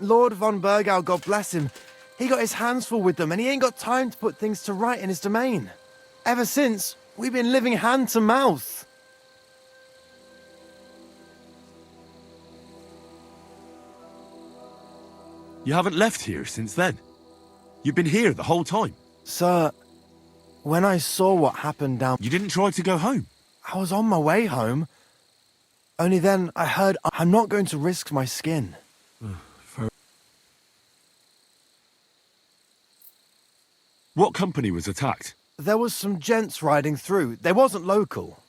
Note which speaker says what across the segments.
Speaker 1: Lord von Burgau, God bless him, he got his hands full with them and he ain't got time to put things to right in his domain. Ever since, we've been living hand to mouth.
Speaker 2: You haven't left here since then? You've been here the whole time?
Speaker 1: Sir, when I saw what happened down...
Speaker 2: You didn't try to go home?
Speaker 1: I was on my way home. Only then I heard I'm not going to risk my skin.
Speaker 2: What company was attacked?
Speaker 1: There was some gents riding through. They wasn't local.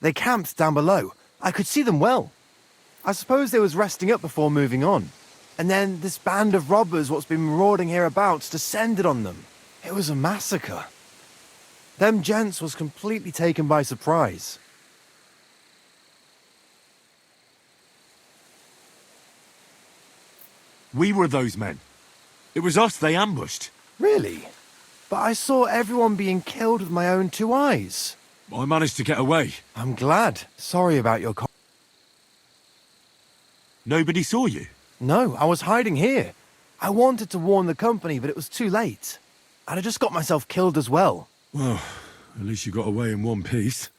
Speaker 1: They camped down below. I could see them well. I suppose they was resting up before moving on. And then this band of robbers what's been marauding hereabouts descended on them. It was a massacre. Them gents was completely taken by surprise.
Speaker 2: We were those men. It was us they ambushed.
Speaker 1: Really? But I saw everyone being killed with my own two eyes.
Speaker 2: I managed to get away.
Speaker 1: I'm glad. Sorry about your
Speaker 2: Nobody saw you?
Speaker 1: No, I was hiding here. I wanted to warn the company, but it was too late. And I just got myself killed as well.
Speaker 2: Well, at least you got away in one piece.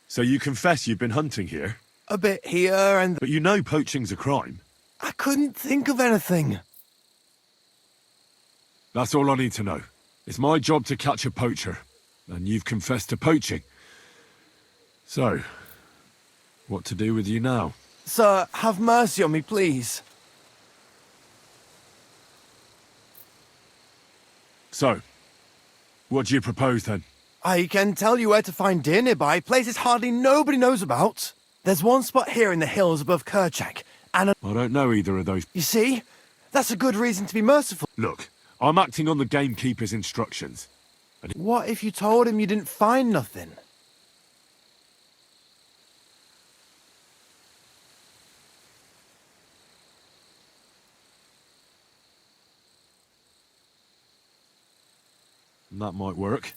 Speaker 2: So you confess you've been hunting here?
Speaker 1: A bit here and...
Speaker 2: But you know poaching's a crime.
Speaker 1: I couldn't think of anything.
Speaker 2: That's all I need to know. It's my job to catch a poacher, and you've confessed to poaching. So, what to do with you now?
Speaker 1: Sir, have mercy on me, please.
Speaker 2: So, what do you propose then?
Speaker 1: I can tell you where to find deer nearby, places hardly nobody knows about. There's one spot here in the hills above Kerchak, and
Speaker 2: I don't know either of those.
Speaker 1: You see? That's a good reason to be merciful.
Speaker 2: Look, I'm acting on the gamekeeper's instructions.
Speaker 1: What if you told him you didn't find nothing?
Speaker 2: That might work.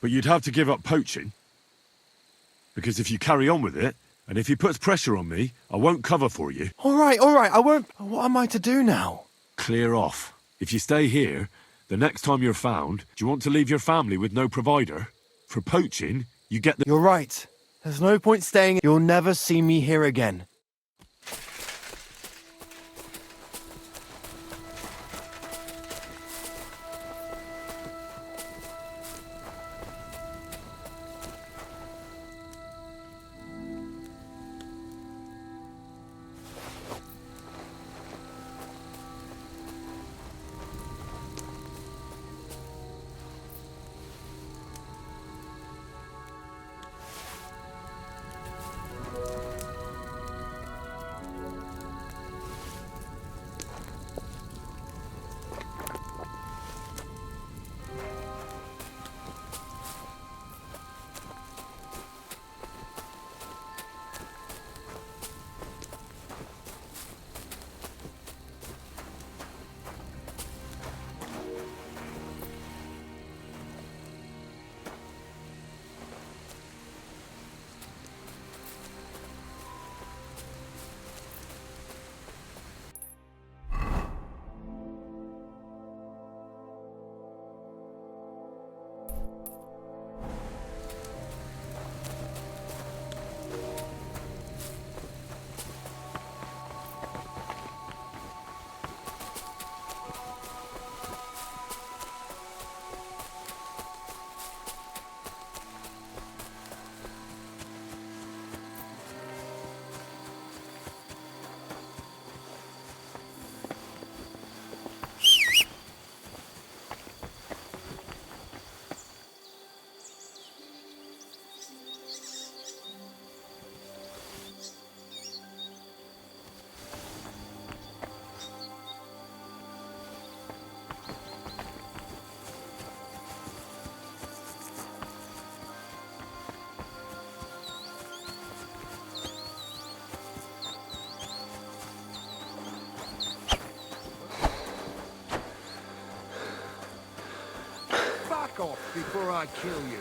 Speaker 2: But you'd have to give up poaching. Because if you carry on with it, and if he puts pressure on me, I won't cover for you.
Speaker 1: All right, I won't... What am I to do now?
Speaker 2: Clear off. If you stay here, the next time you're found, do you want to leave your family with no provider? For poaching, you get the...
Speaker 1: You're right. There's no point staying. You'll never see me here again.
Speaker 3: Off before I kill you.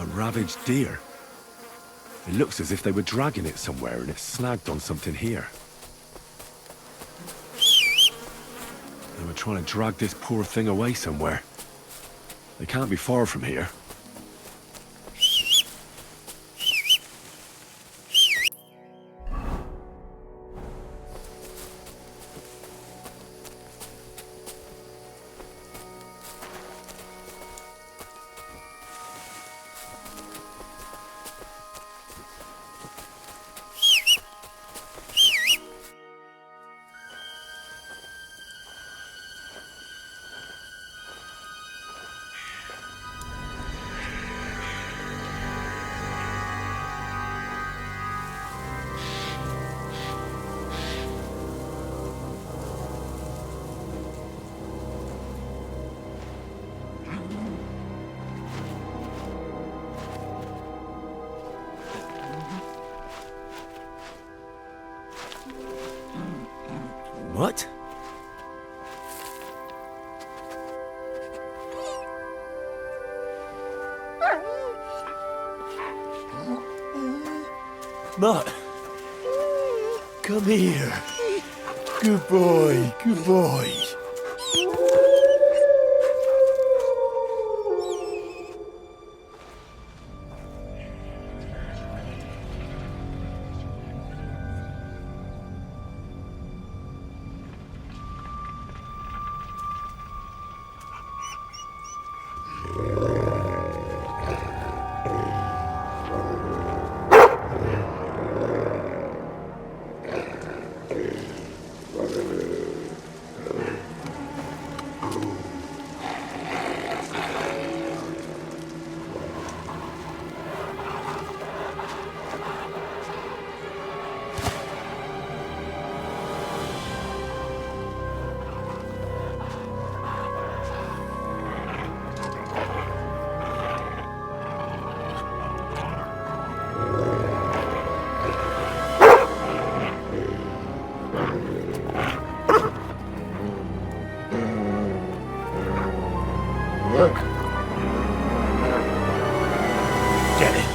Speaker 2: A ravaged deer. It looks as if they were dragging it somewhere and it snagged on something here. They were trying to drag this poor thing away somewhere. They can't be far from here. What? Mutt, come here. Good boy, good boy. Get it.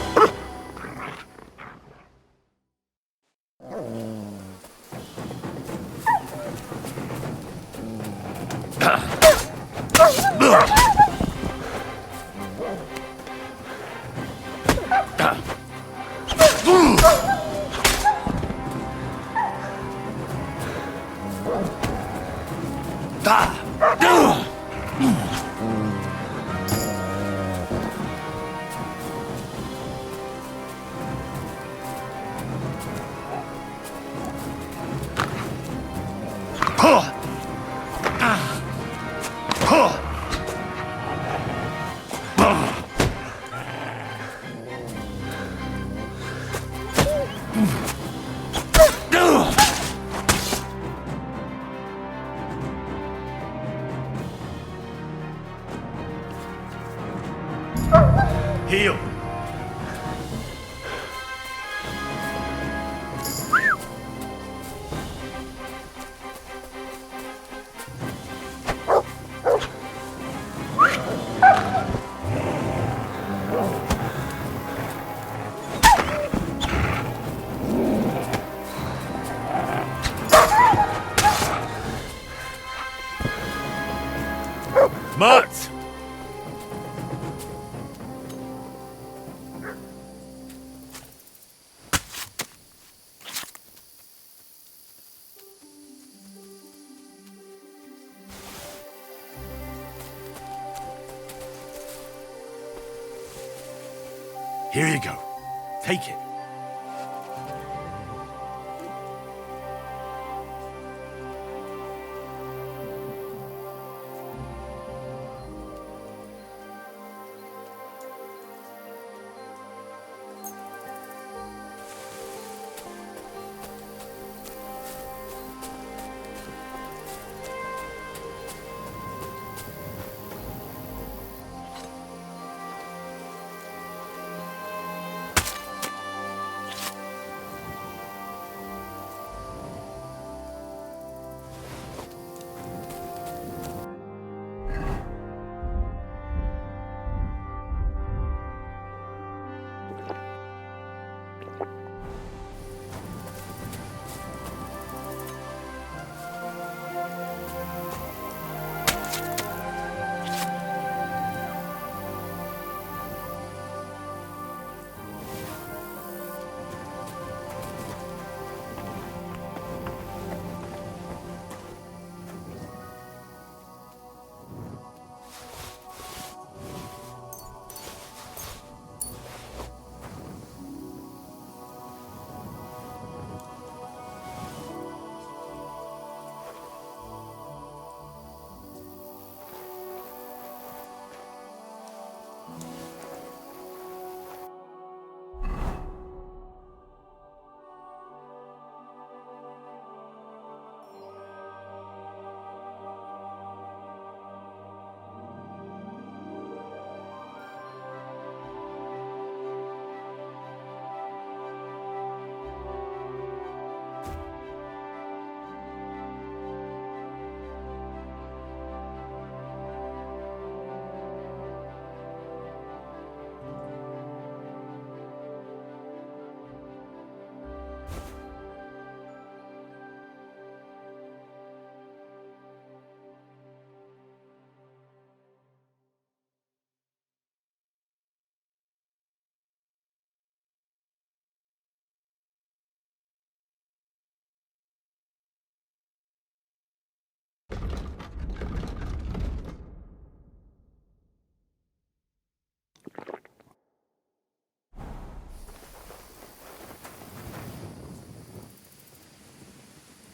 Speaker 2: Heal. Mutts! Here you go. Take it.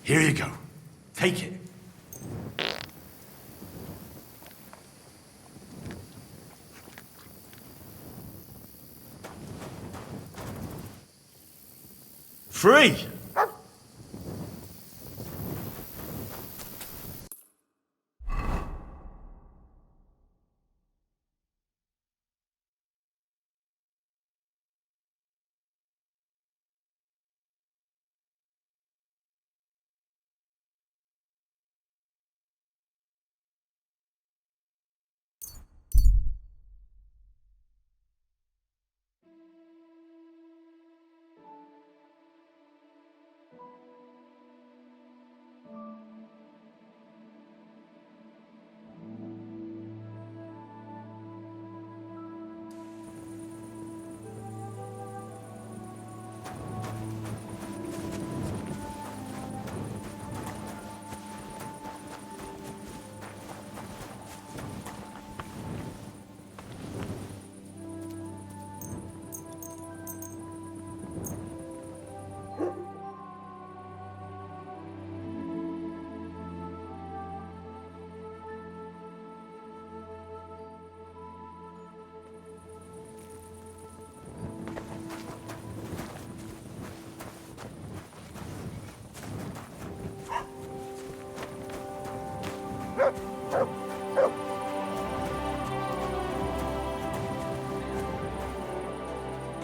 Speaker 3: Here you go. Take it. Free!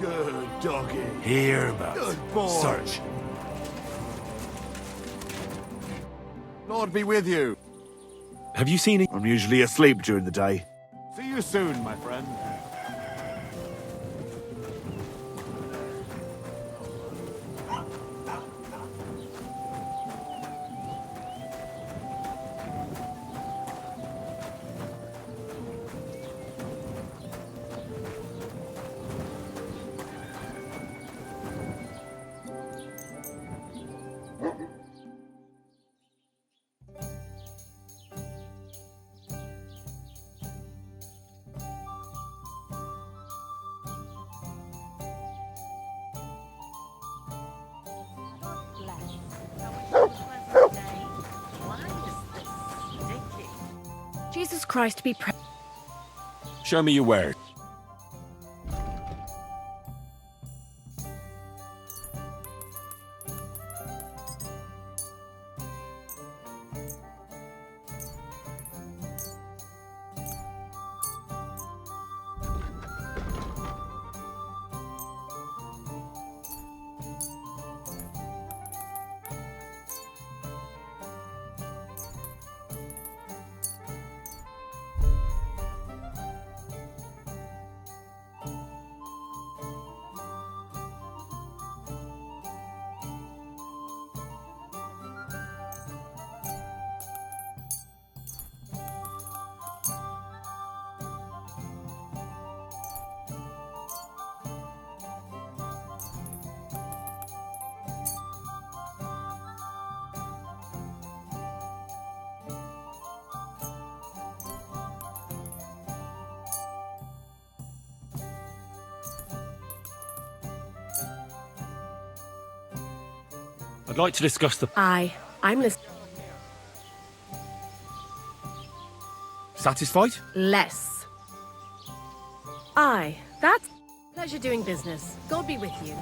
Speaker 1: Good doggy.
Speaker 3: Here, but
Speaker 1: Good boy.
Speaker 3: search.
Speaker 1: Lord be with you.
Speaker 2: Have you seen it?
Speaker 4: I'm usually asleep during the day.
Speaker 1: See you soon, my friend.
Speaker 5: Jesus Christ be praised.
Speaker 2: Show me your wares. I'd like to discuss the...
Speaker 5: I'm listening.
Speaker 2: Satisfied?
Speaker 5: Less. That's pleasure doing business. God be with you.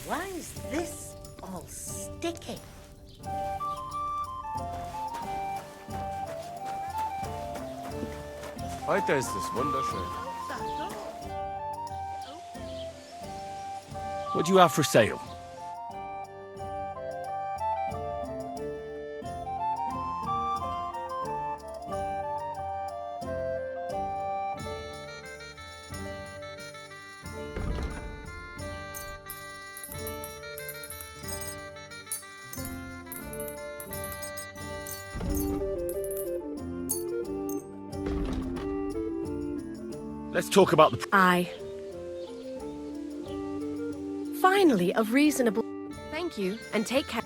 Speaker 6: Why is this all sticky?
Speaker 7: Heute ist es wunderschön.
Speaker 2: What do you have for sale?
Speaker 4: Let's talk about the...
Speaker 5: Aye. Finally, a reasonable... Thank you, and take care.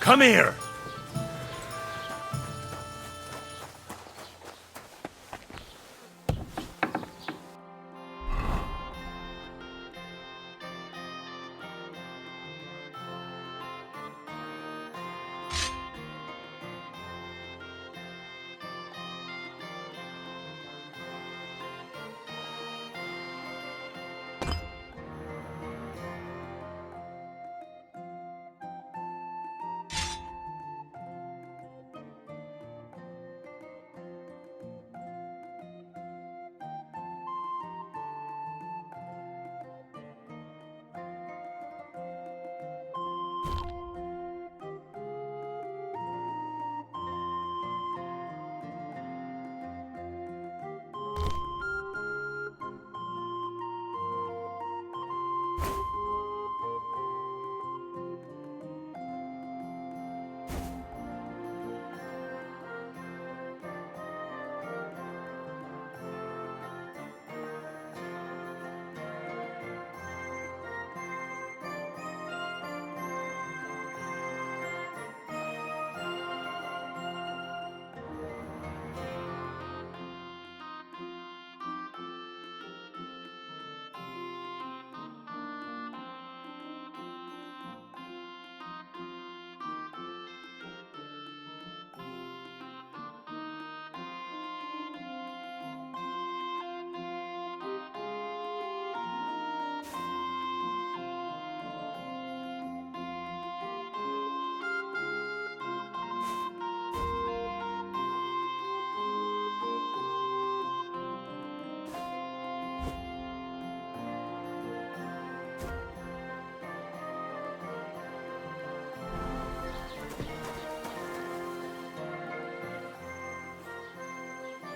Speaker 3: Come here!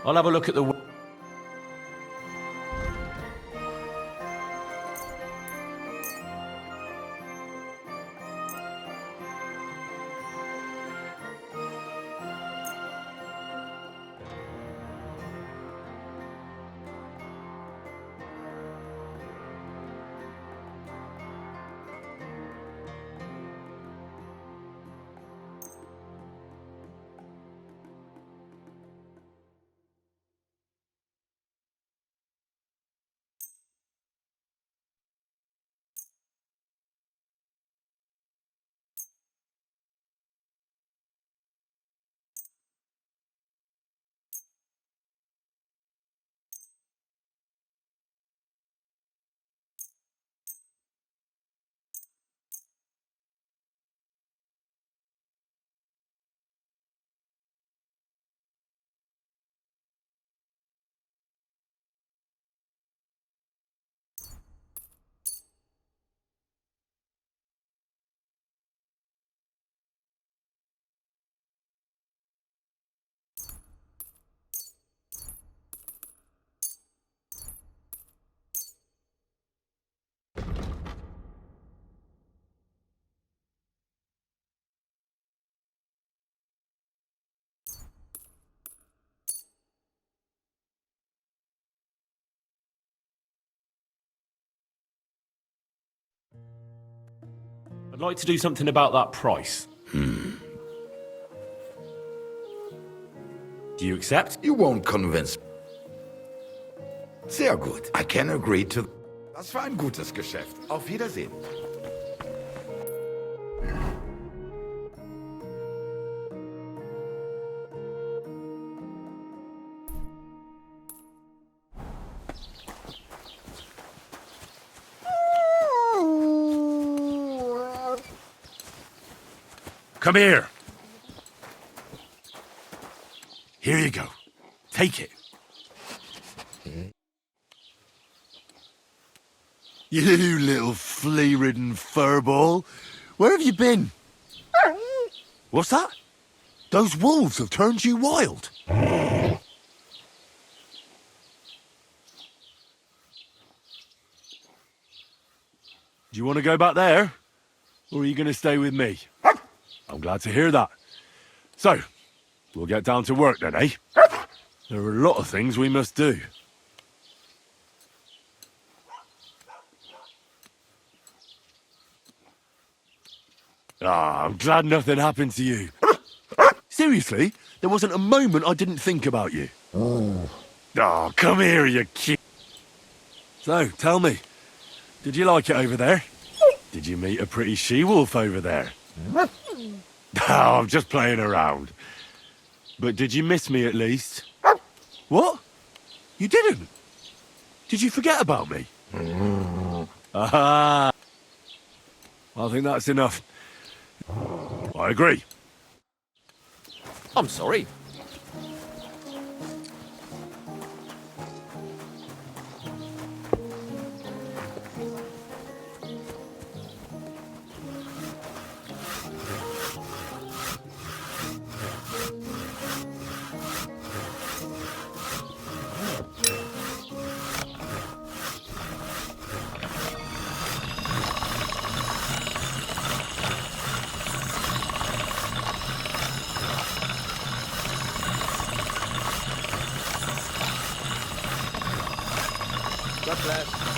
Speaker 3: I'll have a look at the... I'd like to do something about that price. Do you accept?
Speaker 8: You won't convince me. Sehr gut. I can agree to... Das war ein gutes Geschäft. Auf Wiedersehen.
Speaker 3: Come here! Here you go. Take it.
Speaker 4: You little flea-ridden furball. Where have you been? What's that? Those wolves have turned you wild.
Speaker 2: Do you want to go back there? Or are you going to stay with me? I'm glad to hear that. So, we'll get down to work then, eh? There are a lot of things we must do. Ah, I'm glad nothing happened to you. Seriously, there wasn't a moment I didn't think about you. Oh, come here, you cute. So, tell me, did you like it over there? Did you meet a pretty she-wolf over there? Oh, I'm just playing around. But did you miss me at least? What? You didn't? Did you forget about me? Ah, I think that's enough. I agree.
Speaker 7: I'm sorry. God bless.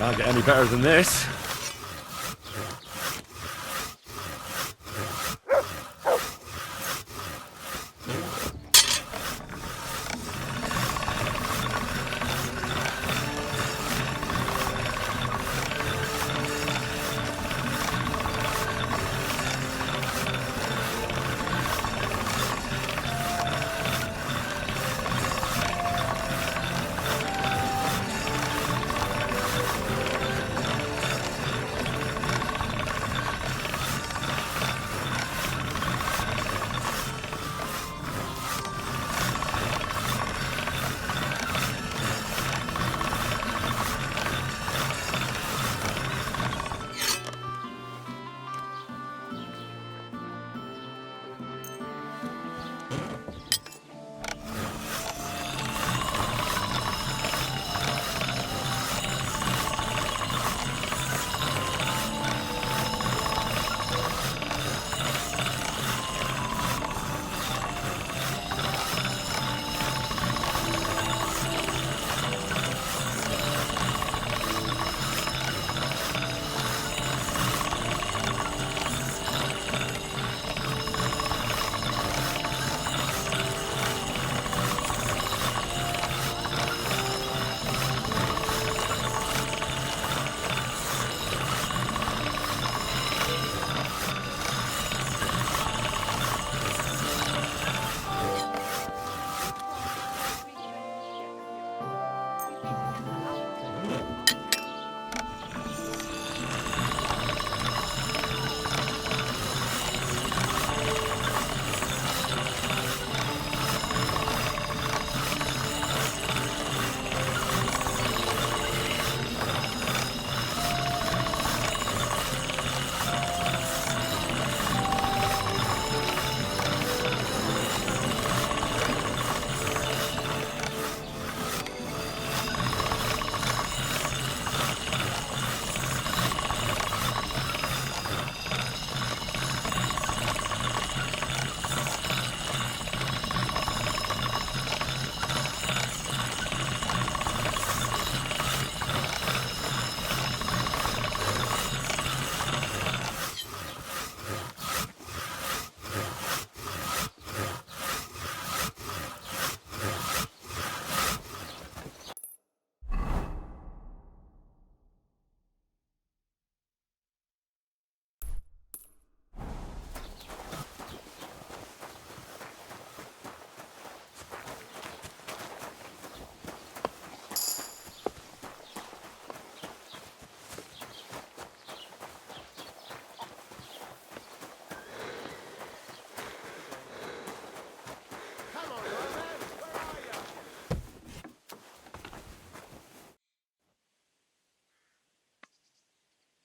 Speaker 3: Can't get any better than this.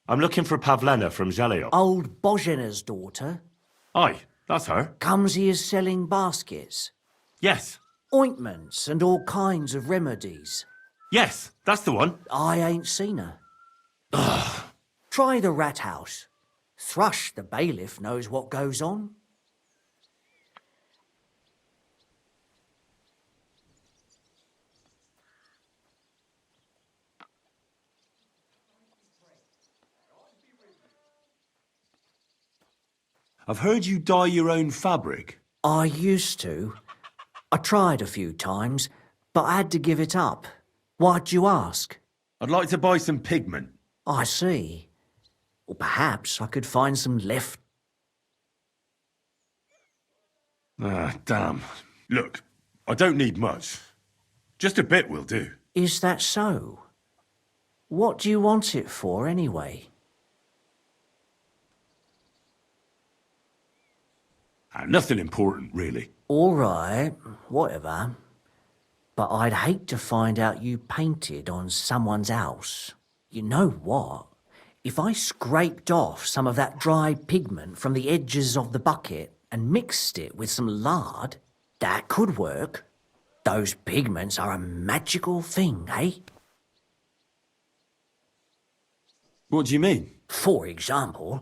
Speaker 3: I'm looking for Pavlena from Zhelio.
Speaker 9: Old Božena's daughter.
Speaker 3: Aye, that's her.
Speaker 9: Comes here selling baskets,
Speaker 3: Yes.
Speaker 9: ointments and all kinds of remedies.
Speaker 3: Yes, that's the one.
Speaker 9: I ain't seen her. Try the rat house. Thrush, the bailiff, knows what goes on.
Speaker 2: I've heard you dye your own fabric.
Speaker 9: I used to. I tried a few times, but I had to give it up. Why'd you ask?
Speaker 2: I'd like to buy some pigment.
Speaker 9: I see. Or perhaps I could find some left.
Speaker 2: Ah, damn. Look, I don't need much. Just a bit will do.
Speaker 9: Is that so? What do you want it for, anyway?
Speaker 2: Nothing important, really.
Speaker 9: All right, whatever. But I'd hate to find out you painted on someone's house. You know what? If I scraped off some of that dry pigment from the edges of the bucket and mixed it with some lard, that could work. Those pigments are a magical thing, eh?
Speaker 2: What do you mean?
Speaker 9: For example,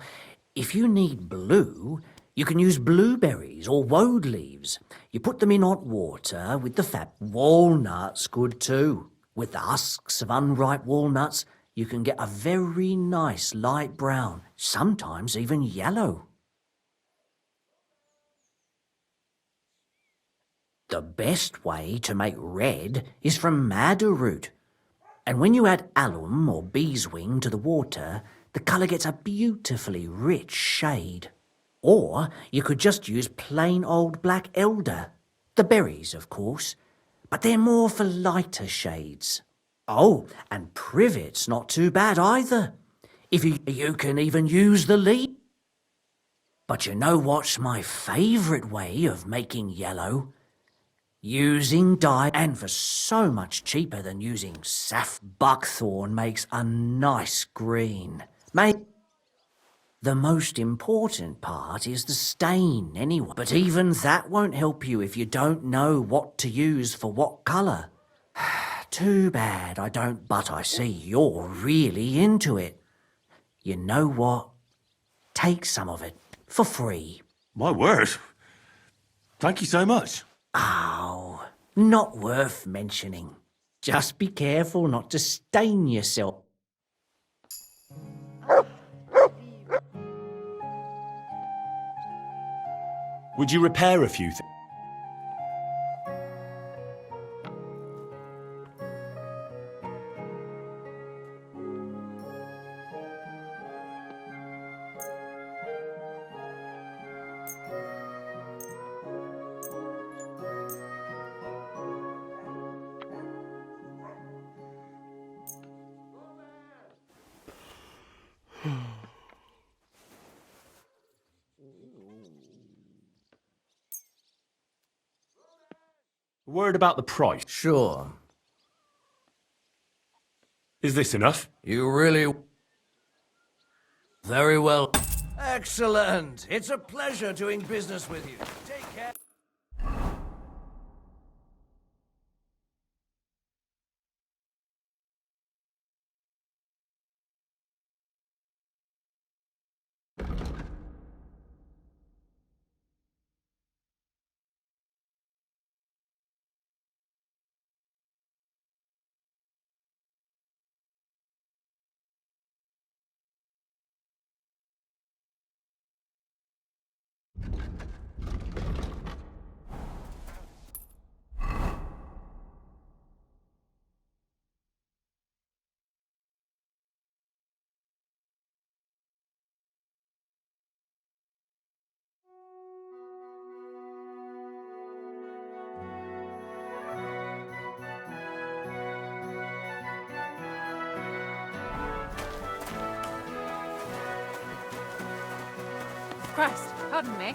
Speaker 9: if you need blue, you can use blueberries or woad leaves. You put them in hot water with the fat. Walnuts good too. With the husks of unripe walnuts, you can get a very nice light brown, sometimes even yellow. The best way to make red is from madder root. And when you add alum or beeswing to the water, the colour gets a beautifully rich shade. Or you could just use plain old black elder. The berries, of course, but they're more for lighter shades. Oh, and privet's not too bad either. If you can even use the leaf. But you know what's my favourite way of making yellow? Using dye, and for so much cheaper than using saff. Buckthorn makes a nice green. The most important part is the stain, anyway. But even that won't help you if you don't know what to use for what colour. Too bad I don't, but I see you're really into it. You know what? Take some of it for free.
Speaker 2: My word. Thank you so much.
Speaker 9: Oh, not worth mentioning. Just be careful not to stain yourself.
Speaker 3: Would you repair a few things? A word about the price.
Speaker 10: Sure.
Speaker 3: Is this enough?
Speaker 10: You really... Very well. Excellent. It's a pleasure doing business with you. Take care.
Speaker 11: Christ, pardon me.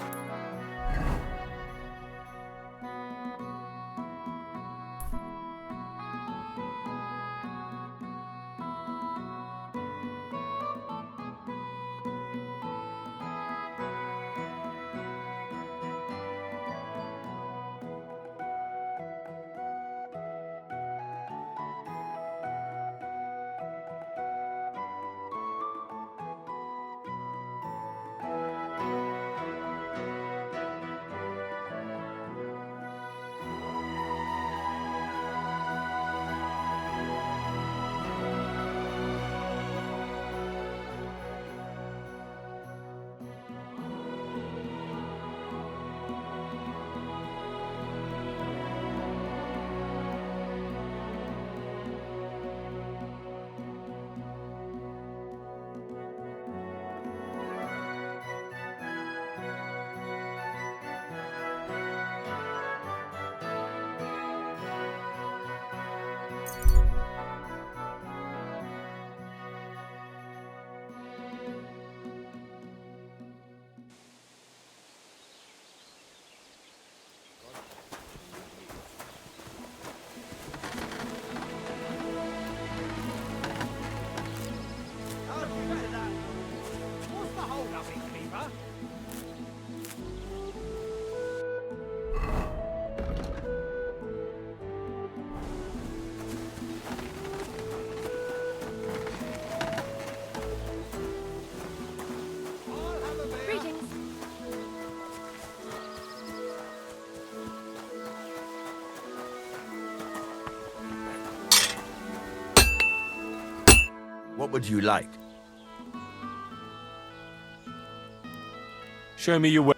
Speaker 7: What would you like?
Speaker 3: Show me your way.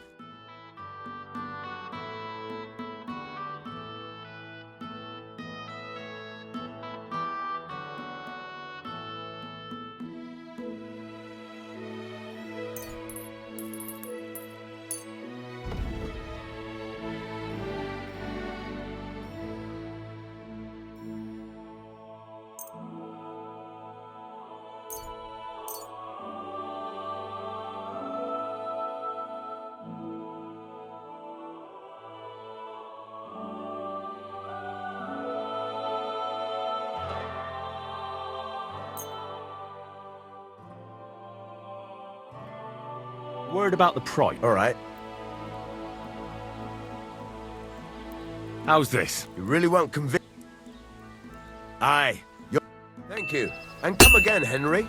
Speaker 3: Word about the price.
Speaker 7: All right.
Speaker 3: How's this?
Speaker 7: You really won't convince... Aye. Thank you. And come again, Henry.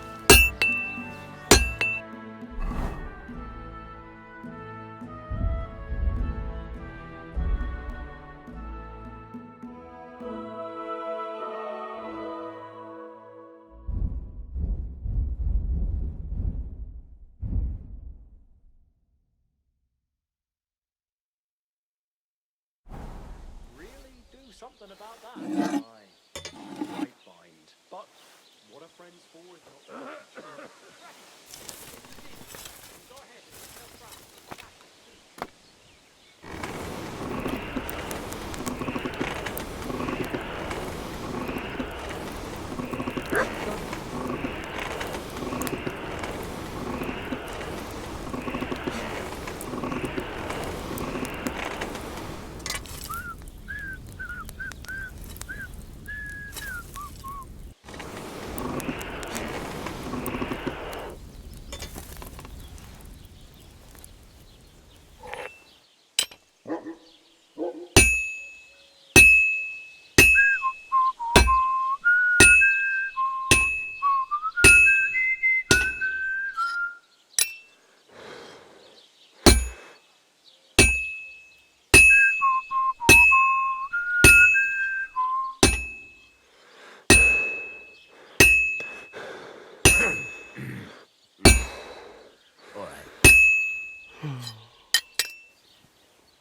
Speaker 3: Something about that. I find. But what are friends for if not? Go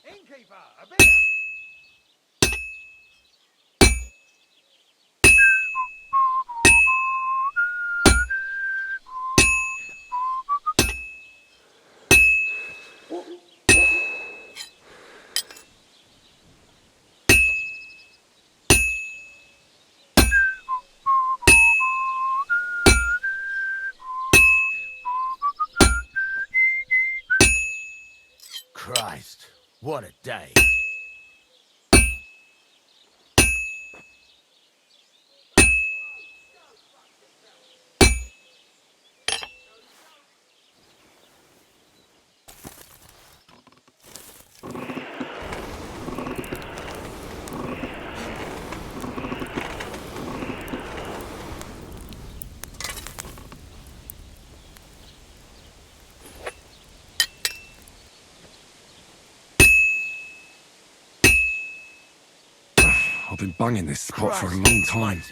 Speaker 10: Innkeeper, a beer!
Speaker 7: Christ, what a day.
Speaker 2: I've been banging this spot for a long time.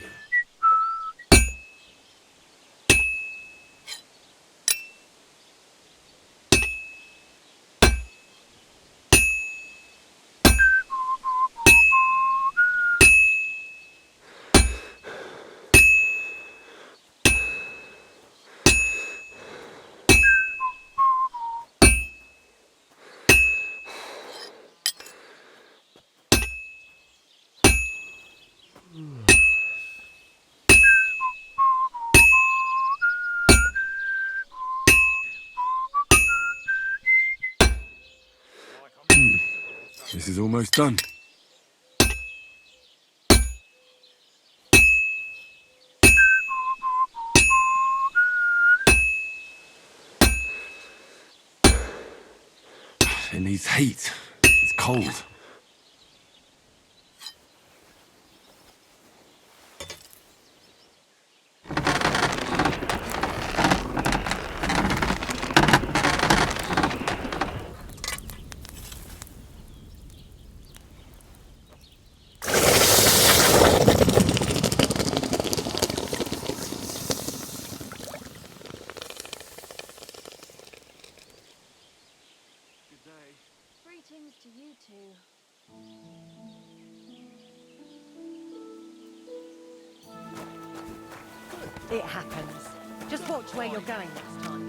Speaker 2: This is almost done. It needs heat. It's cold.
Speaker 6: It happens. Just watch where you're going next time.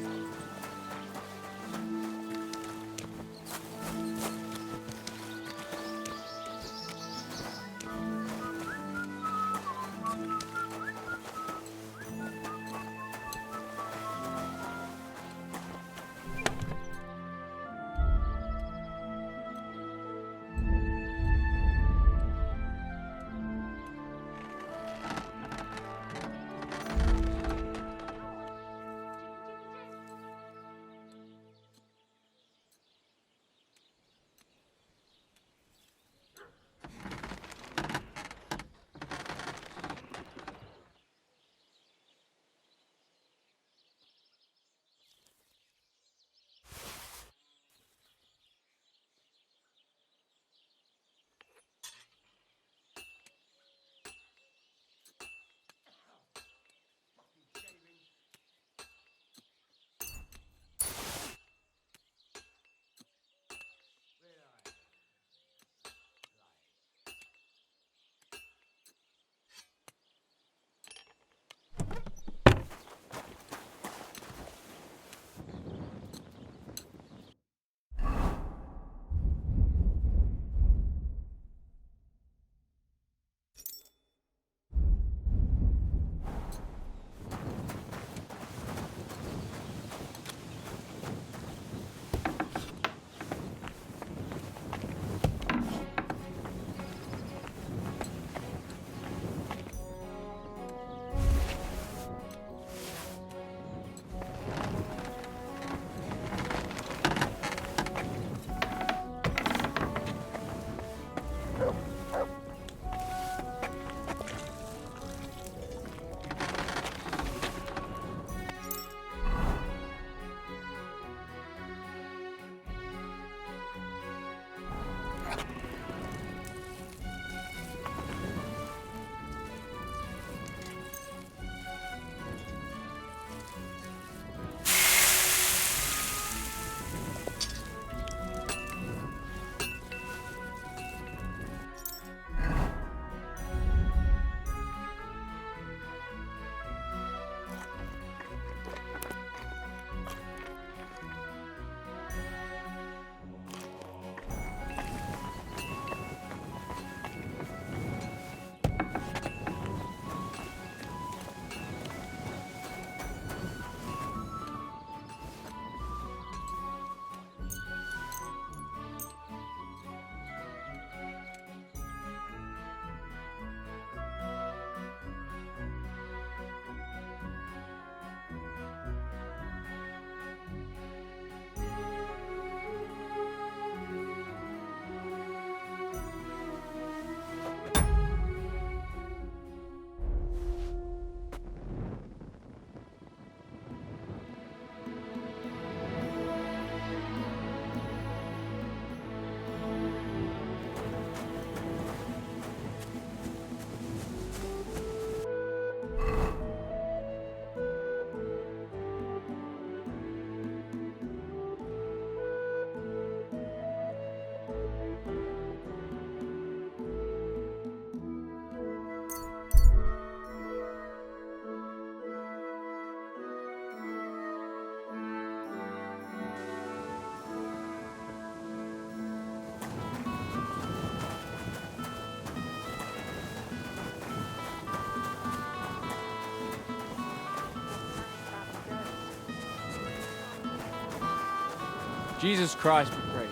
Speaker 3: Jesus Christ, we praise.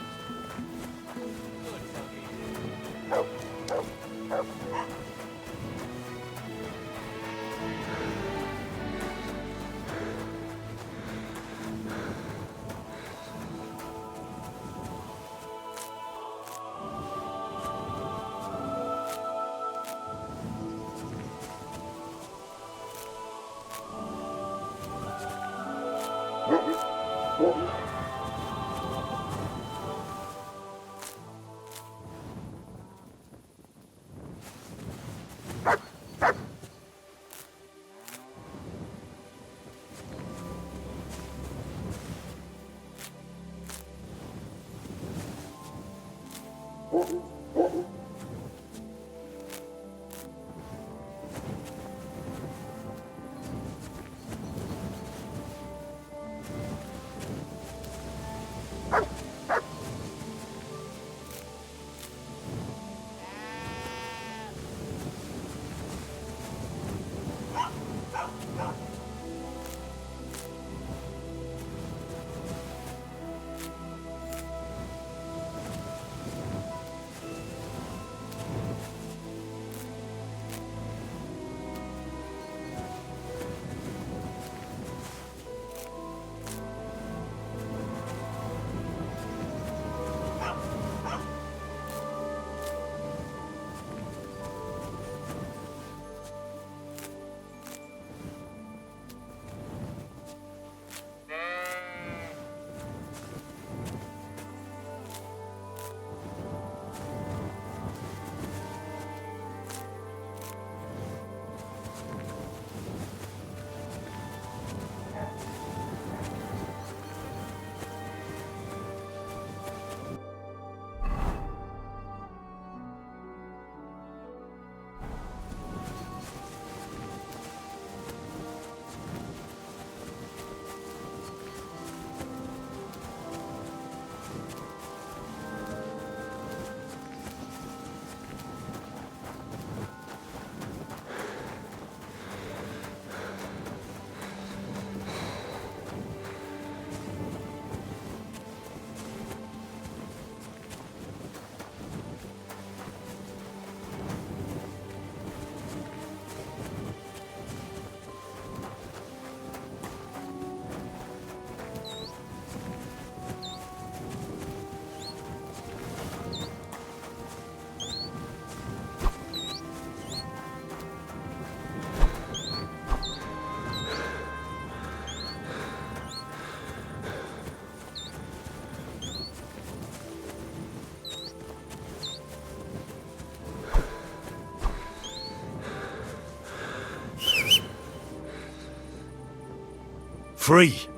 Speaker 2: Free.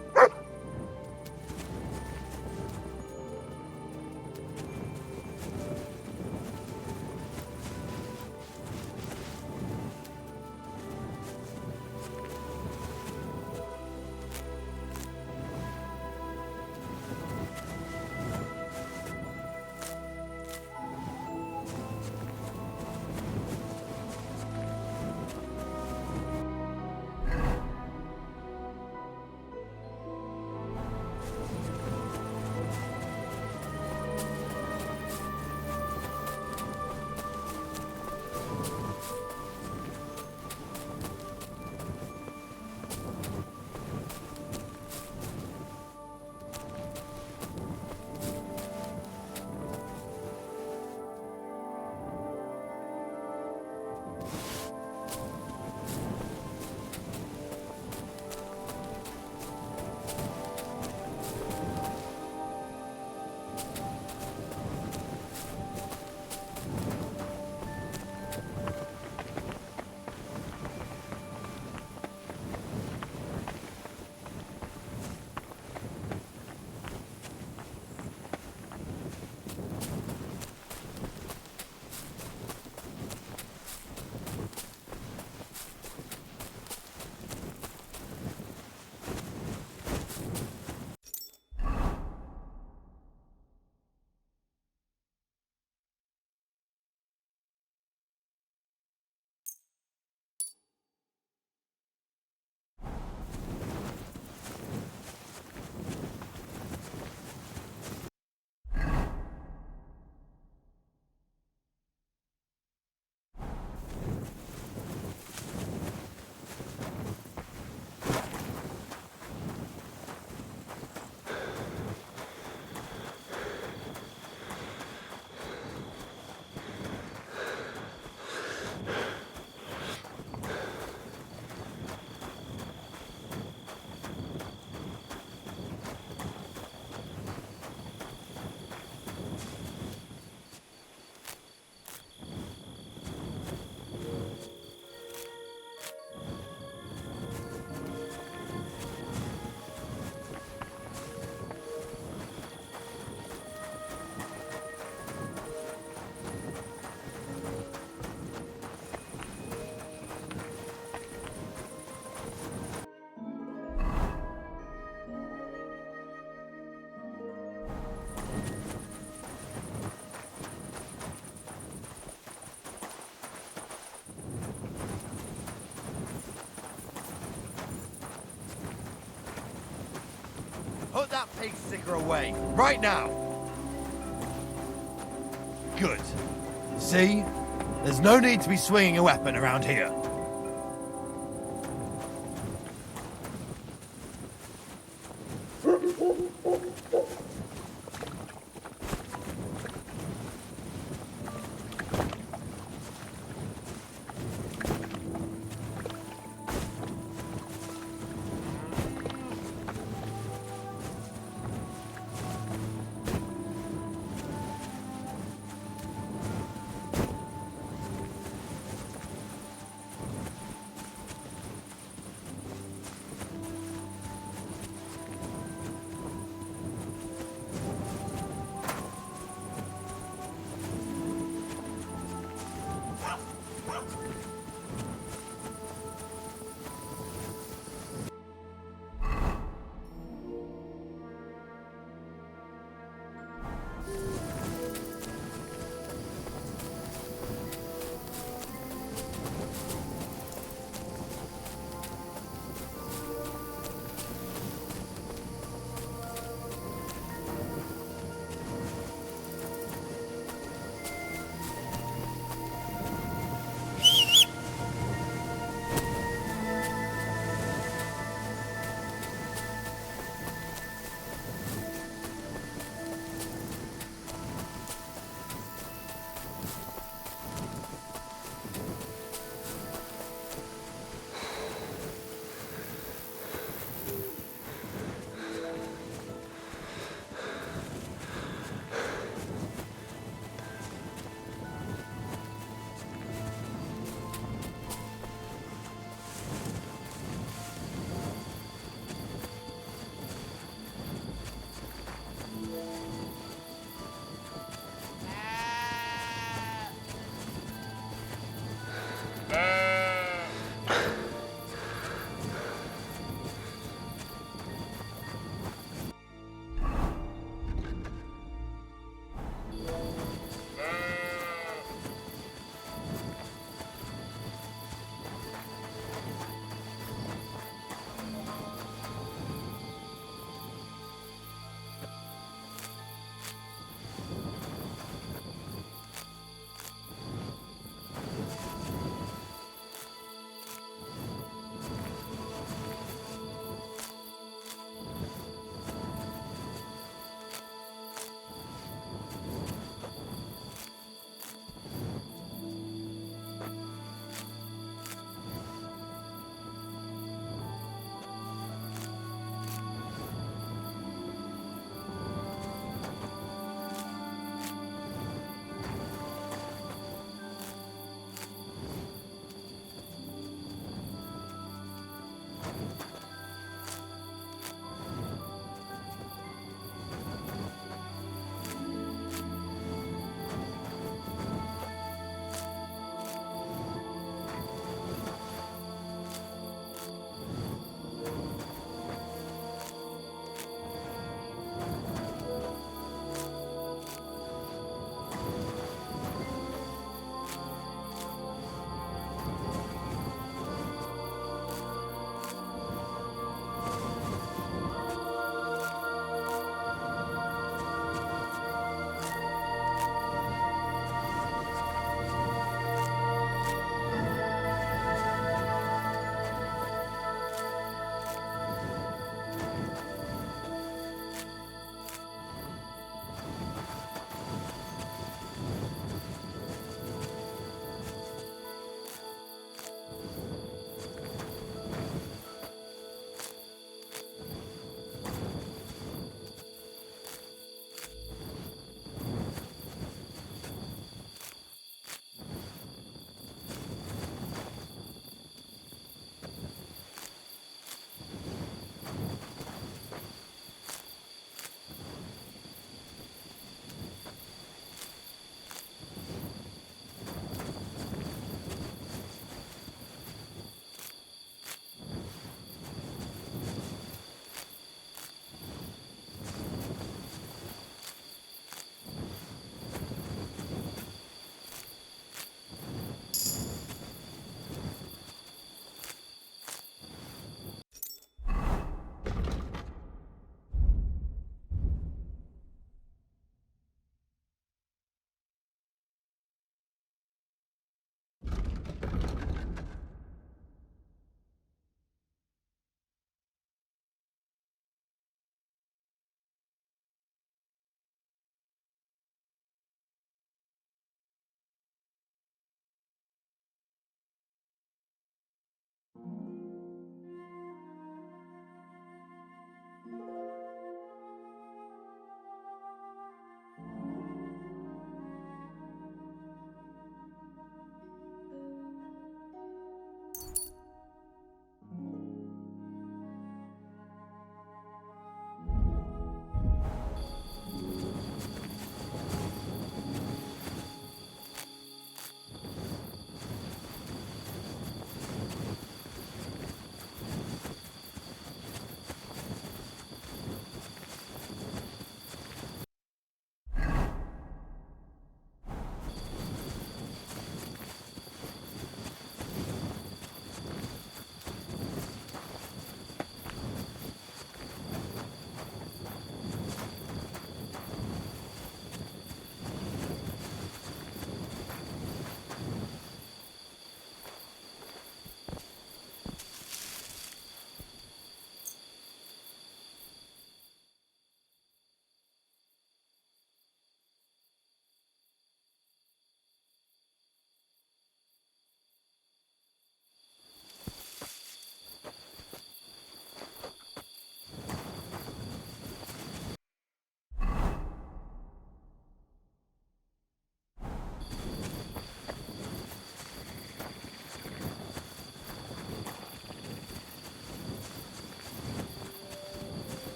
Speaker 1: Put that pig sticker away, right now! Good. See? There's no need to be swinging a weapon around here.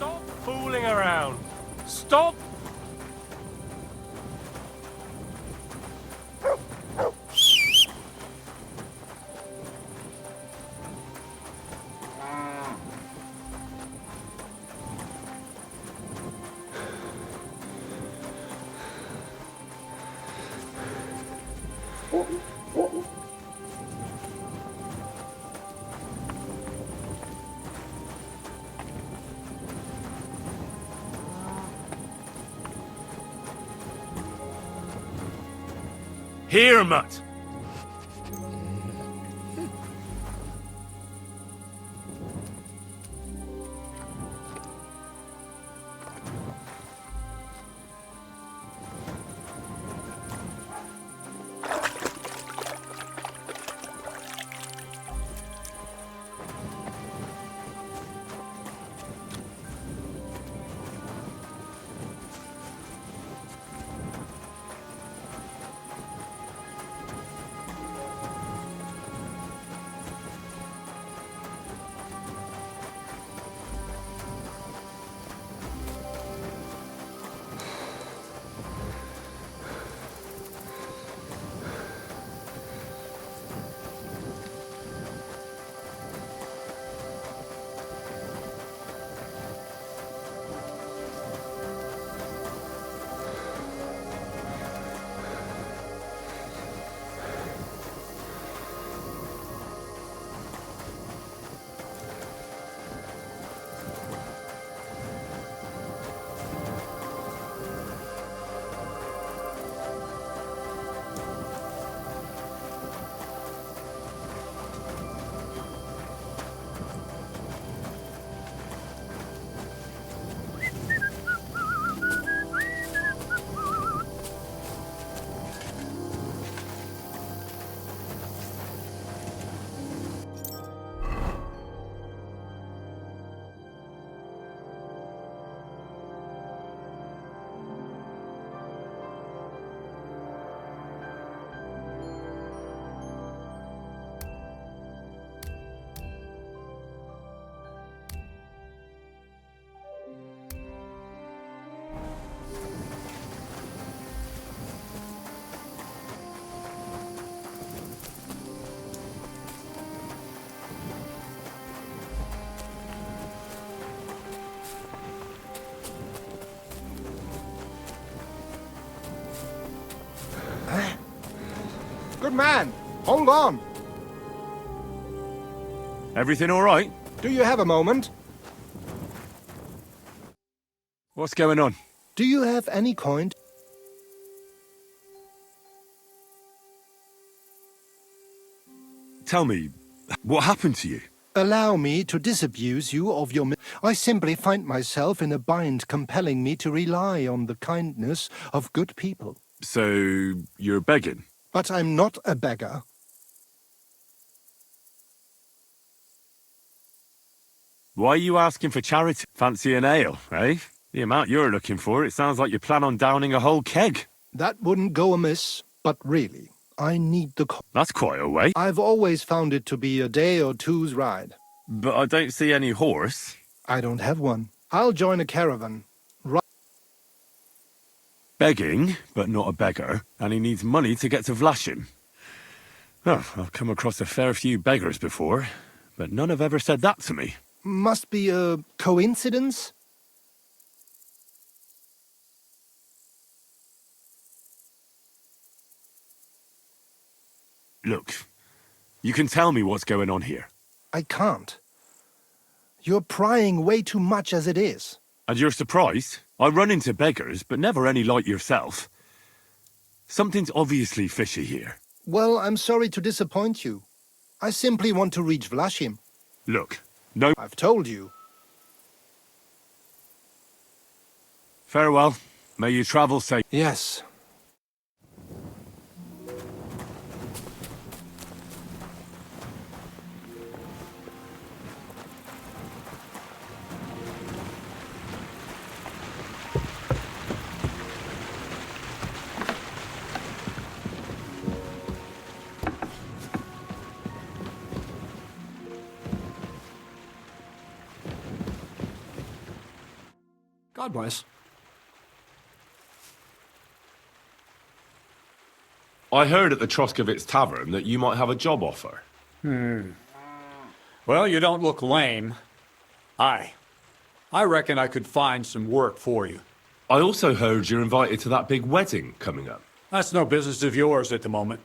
Speaker 3: Stop fooling around. Stop.
Speaker 2: Here, Mutt!
Speaker 12: Good man, hold on.
Speaker 2: Everything all right?
Speaker 12: Do you have a moment?
Speaker 2: What's going on?
Speaker 12: Do you have any coin?
Speaker 2: Tell me, what happened to you?
Speaker 12: Allow me to disabuse you of your... I simply find myself in a bind compelling me to rely on the kindness of good people.
Speaker 2: So, you're begging?
Speaker 12: But I'm not a beggar.
Speaker 2: Why are you asking for charity? Fancy an ale, eh? The amount you're looking for, it sounds like you plan on downing a whole keg.
Speaker 12: That wouldn't go amiss, but really, I need the...
Speaker 2: That's quite a way.
Speaker 12: I've always found it to be a day or two's ride.
Speaker 2: But I don't see any horse.
Speaker 12: I don't have one. I'll join a caravan.
Speaker 2: Begging, but not a beggar, and he needs money to get to Vlashim. Oh, I've come across a fair few beggars before, but none have ever said that to me.
Speaker 12: Must be a coincidence?
Speaker 2: Look, you can tell me what's going on here.
Speaker 12: I can't. You're prying way too much as it is.
Speaker 2: And you're surprised? I run into beggars, but never any like yourself. Something's obviously fishy here.
Speaker 12: Well, I'm sorry to disappoint you. I simply want to reach Vlashim.
Speaker 2: Look, no...
Speaker 12: I've told you.
Speaker 2: Farewell. May you travel safe.
Speaker 12: Yes.
Speaker 10: God bless.
Speaker 13: I heard at the Troskovitz Tavern that you might have a job offer.
Speaker 10: Well, you don't look lame. I reckon I could find some work for you.
Speaker 13: I also heard you're invited to that big wedding coming up.
Speaker 10: That's no business of yours at the moment.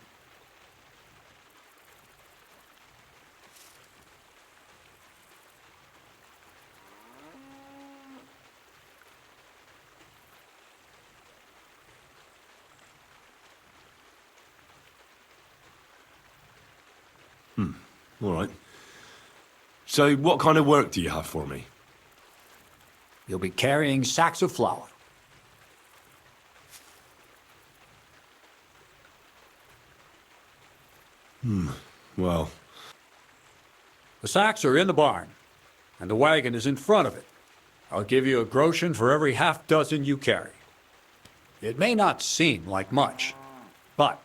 Speaker 13: All right. So what kind of work do you have for me?
Speaker 10: You'll be carrying sacks of flour.
Speaker 13: Well,
Speaker 10: The sacks are in the barn, and the wagon is in front of it. I'll give you a groschen for every half dozen you carry. It may not seem like much, but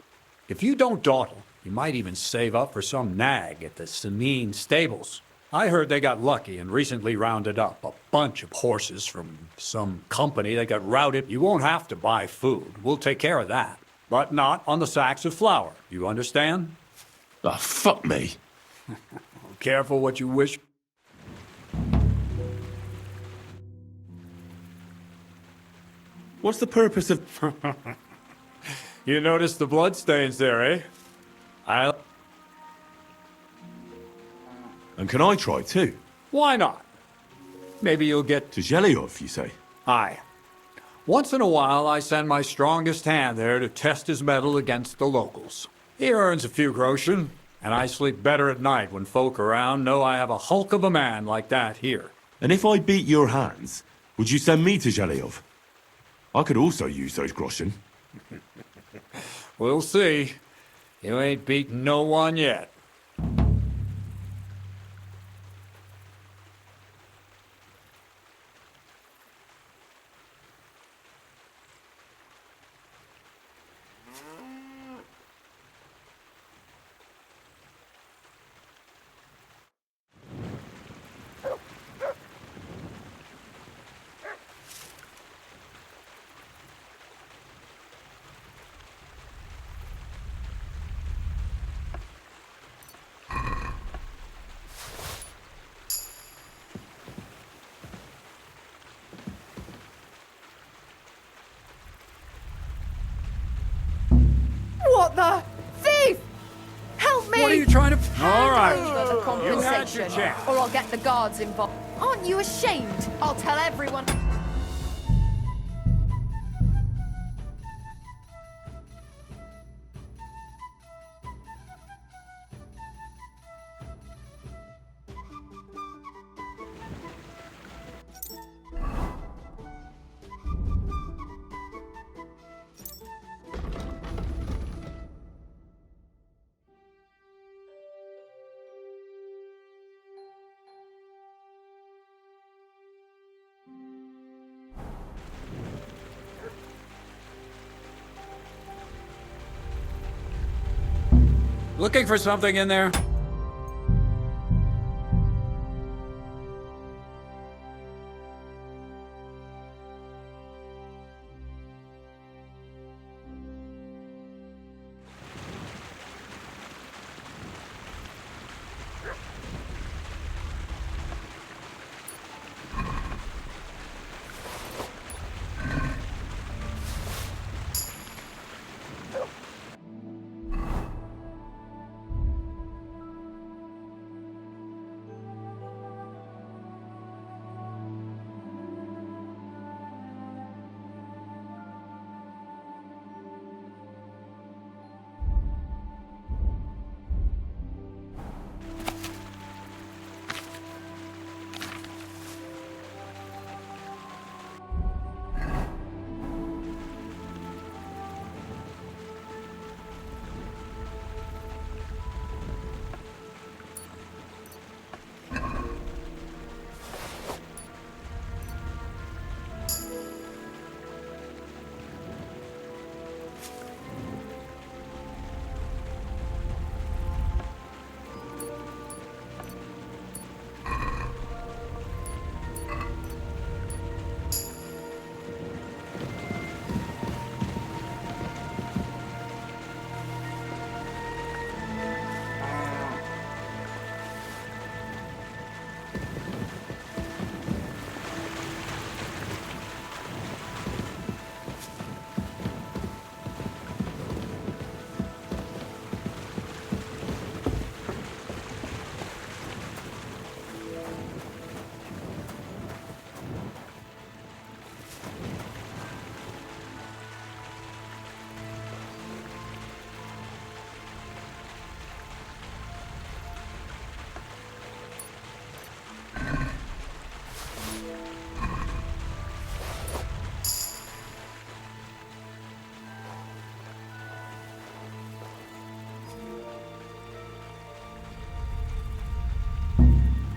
Speaker 10: if you don't dawdle, you might even save up for some nag at the Samine stables. I heard they got lucky and recently rounded up a bunch of horses from some company that got routed. You won't have to buy food. We'll take care of that. But not on the sacks of flour. You understand?
Speaker 13: ah, fuck me.
Speaker 10: Careful what you wish.
Speaker 13: What's the purpose of...
Speaker 10: You notice the bloodstains there, eh?
Speaker 13: And can I try too?
Speaker 10: Why not? Maybe you'll get...
Speaker 13: To Zhelyov, you say?
Speaker 10: Aye. Once in a while, I send my strongest hand there to test his mettle against the locals. He earns a few groschen, and I sleep better at night when folk around know I have a hulk of a man like that here.
Speaker 13: And if I beat your hands, would you send me to Zhelyov? I could also use those groschen.
Speaker 10: We'll see. You ain't beaten no one yet.
Speaker 11: What the? Thief! Help me!
Speaker 10: What are you trying to... All right.
Speaker 11: The
Speaker 10: You had your
Speaker 11: compensation,
Speaker 10: chance.
Speaker 11: or I'll get the guards involved. Aren't you ashamed? I'll tell everyone.
Speaker 10: Looking for something in there?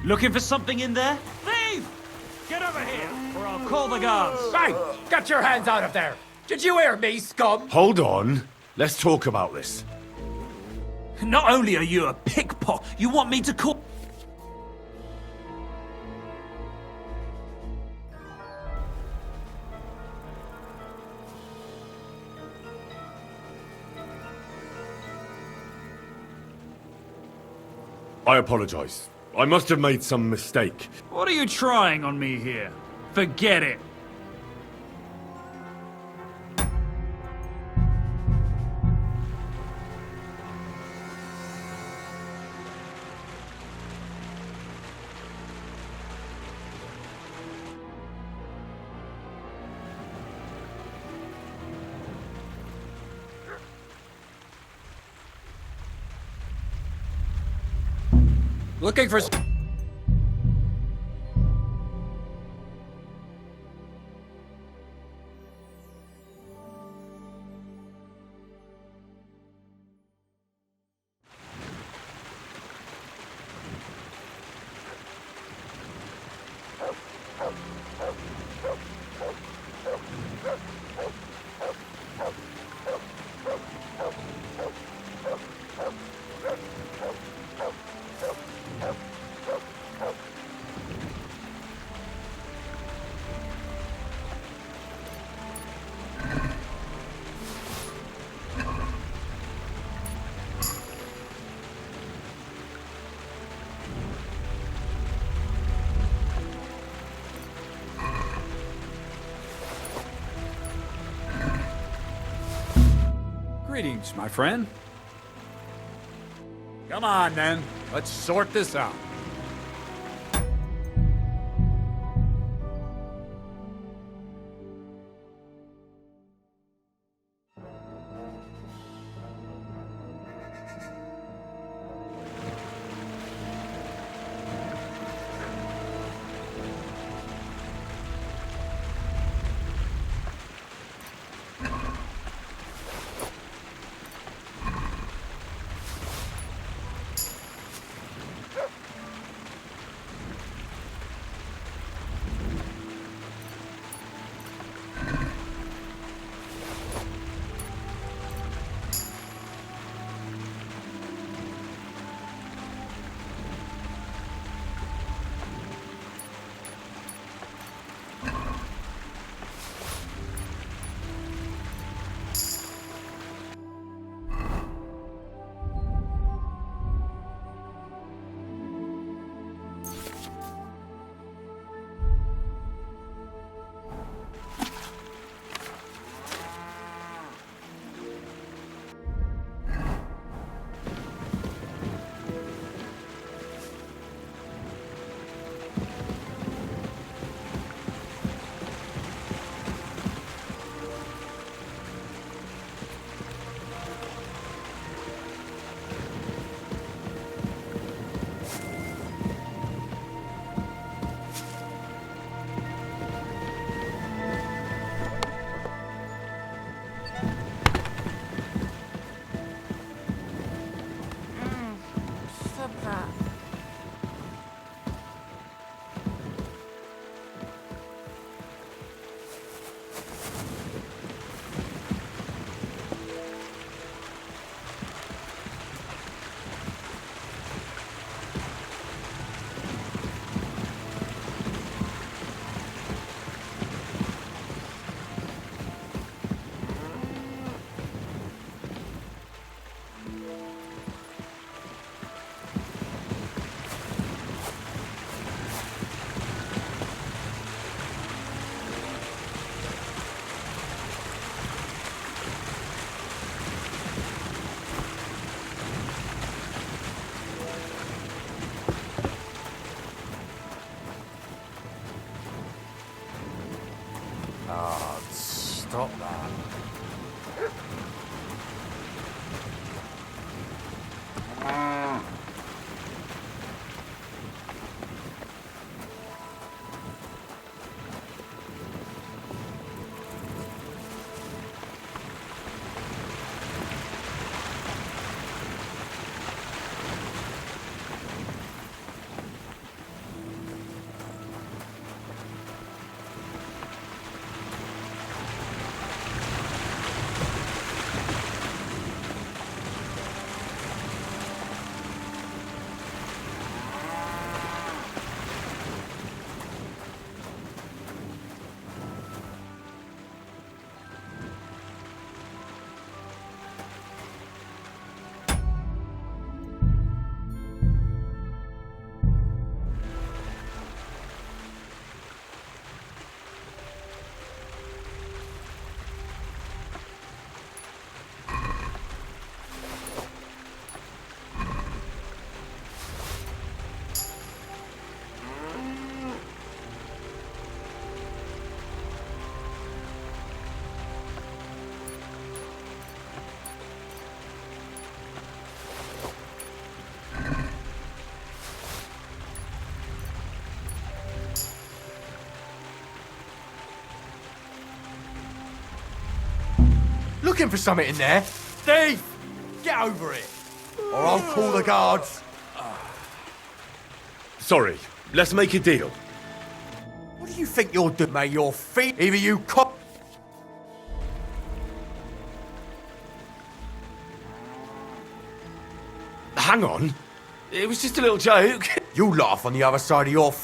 Speaker 14: Looking for something in there? Thief! Get over here, or I'll call the guards.
Speaker 7: Hey, get your hands out of there! Did you hear me, scum?
Speaker 13: Hold on. Let's talk about this.
Speaker 14: Not only are you a pickpocket, you want me to call...
Speaker 13: I apologize. I must have made some mistake.
Speaker 14: What are you trying on me here? Forget it.
Speaker 10: Looking for... Greetings, my friend. Come on, then. Let's sort this out.
Speaker 7: Stop that. looking for something in there? Steve! Get over it! Or I'll call the guards.
Speaker 2: Sorry, let's make a deal.
Speaker 7: What do you think you're doing, mate? Your feet? Either you cop...
Speaker 2: Hang on. It was just a little joke.
Speaker 7: You laugh on the other side of your...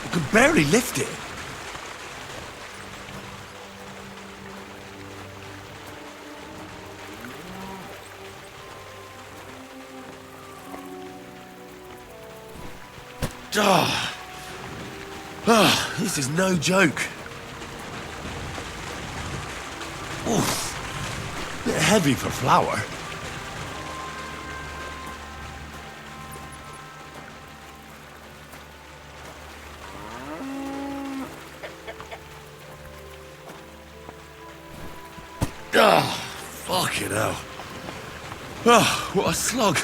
Speaker 2: I can barely lift it. This is no joke. Oof. Bit heavy for flour. Fucking hell. What a slug.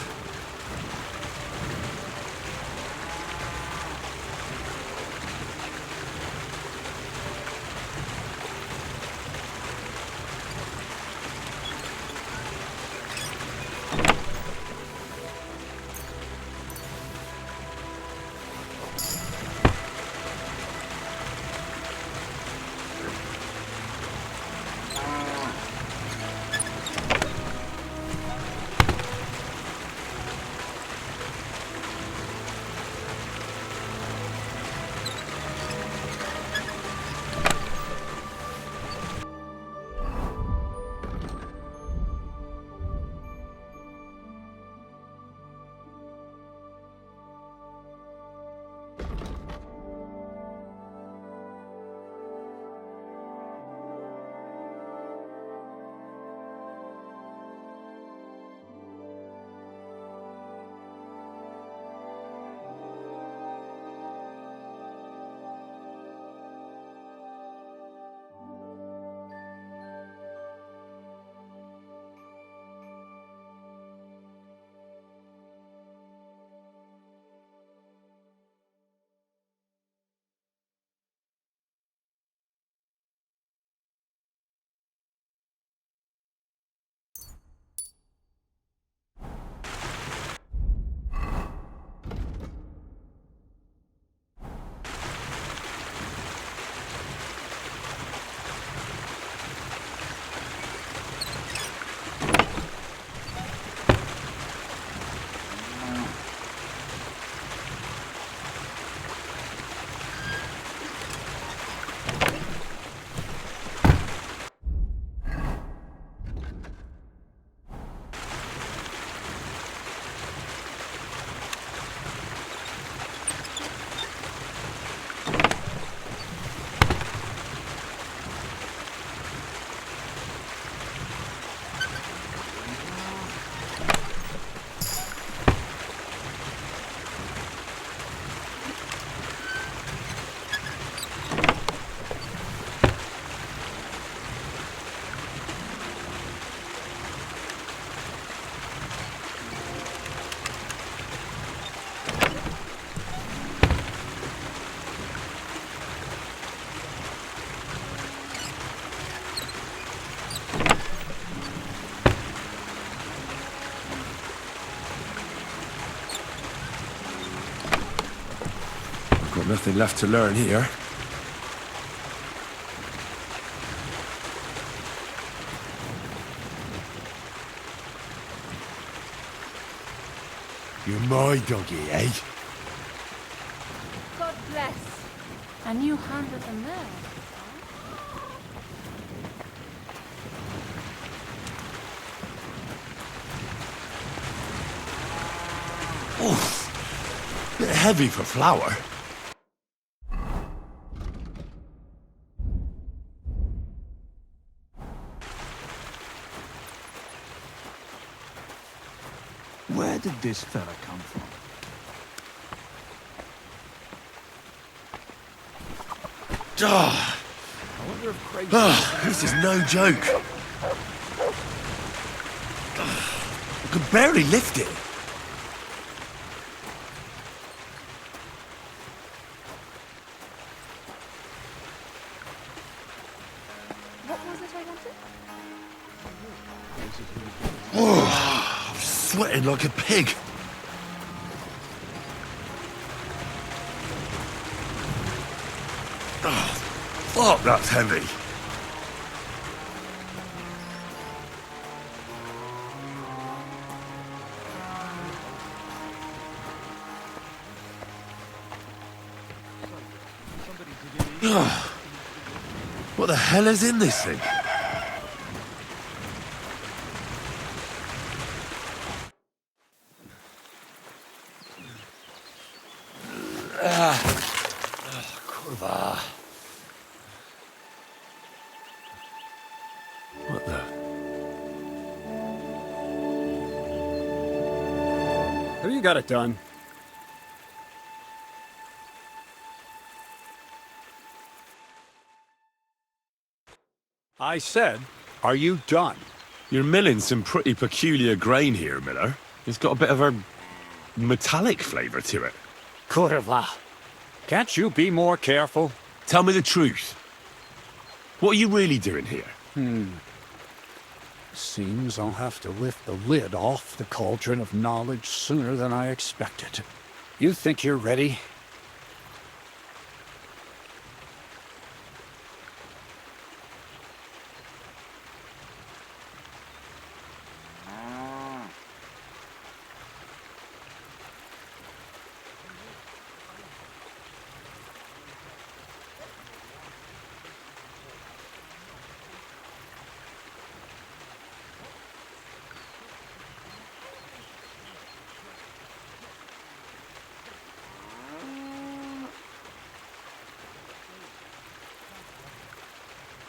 Speaker 2: Got nothing left to learn here. You're my doggy, eh?
Speaker 11: God bless. And you handled them there.
Speaker 2: Oof. Bit heavy for flour.
Speaker 14: Where did this fella come from?
Speaker 2: I wonder if Craig... this is no joke. I could barely lift it.
Speaker 11: What was it I wanted?
Speaker 2: I'm sweating like a pig. Fuck, that's heavy. What the hell is in this thing? Kurwa. What the?
Speaker 10: Have you got it done? I said, are you done?
Speaker 2: You're milling some pretty peculiar grain here, Miller. It's got a bit of a metallic flavour to it.
Speaker 10: Kurwa. Can't you be more careful?
Speaker 2: Tell me the truth. What are you really doing here?
Speaker 10: Seems I'll have to lift the lid off the cauldron of knowledge sooner than I expected. You think you're ready?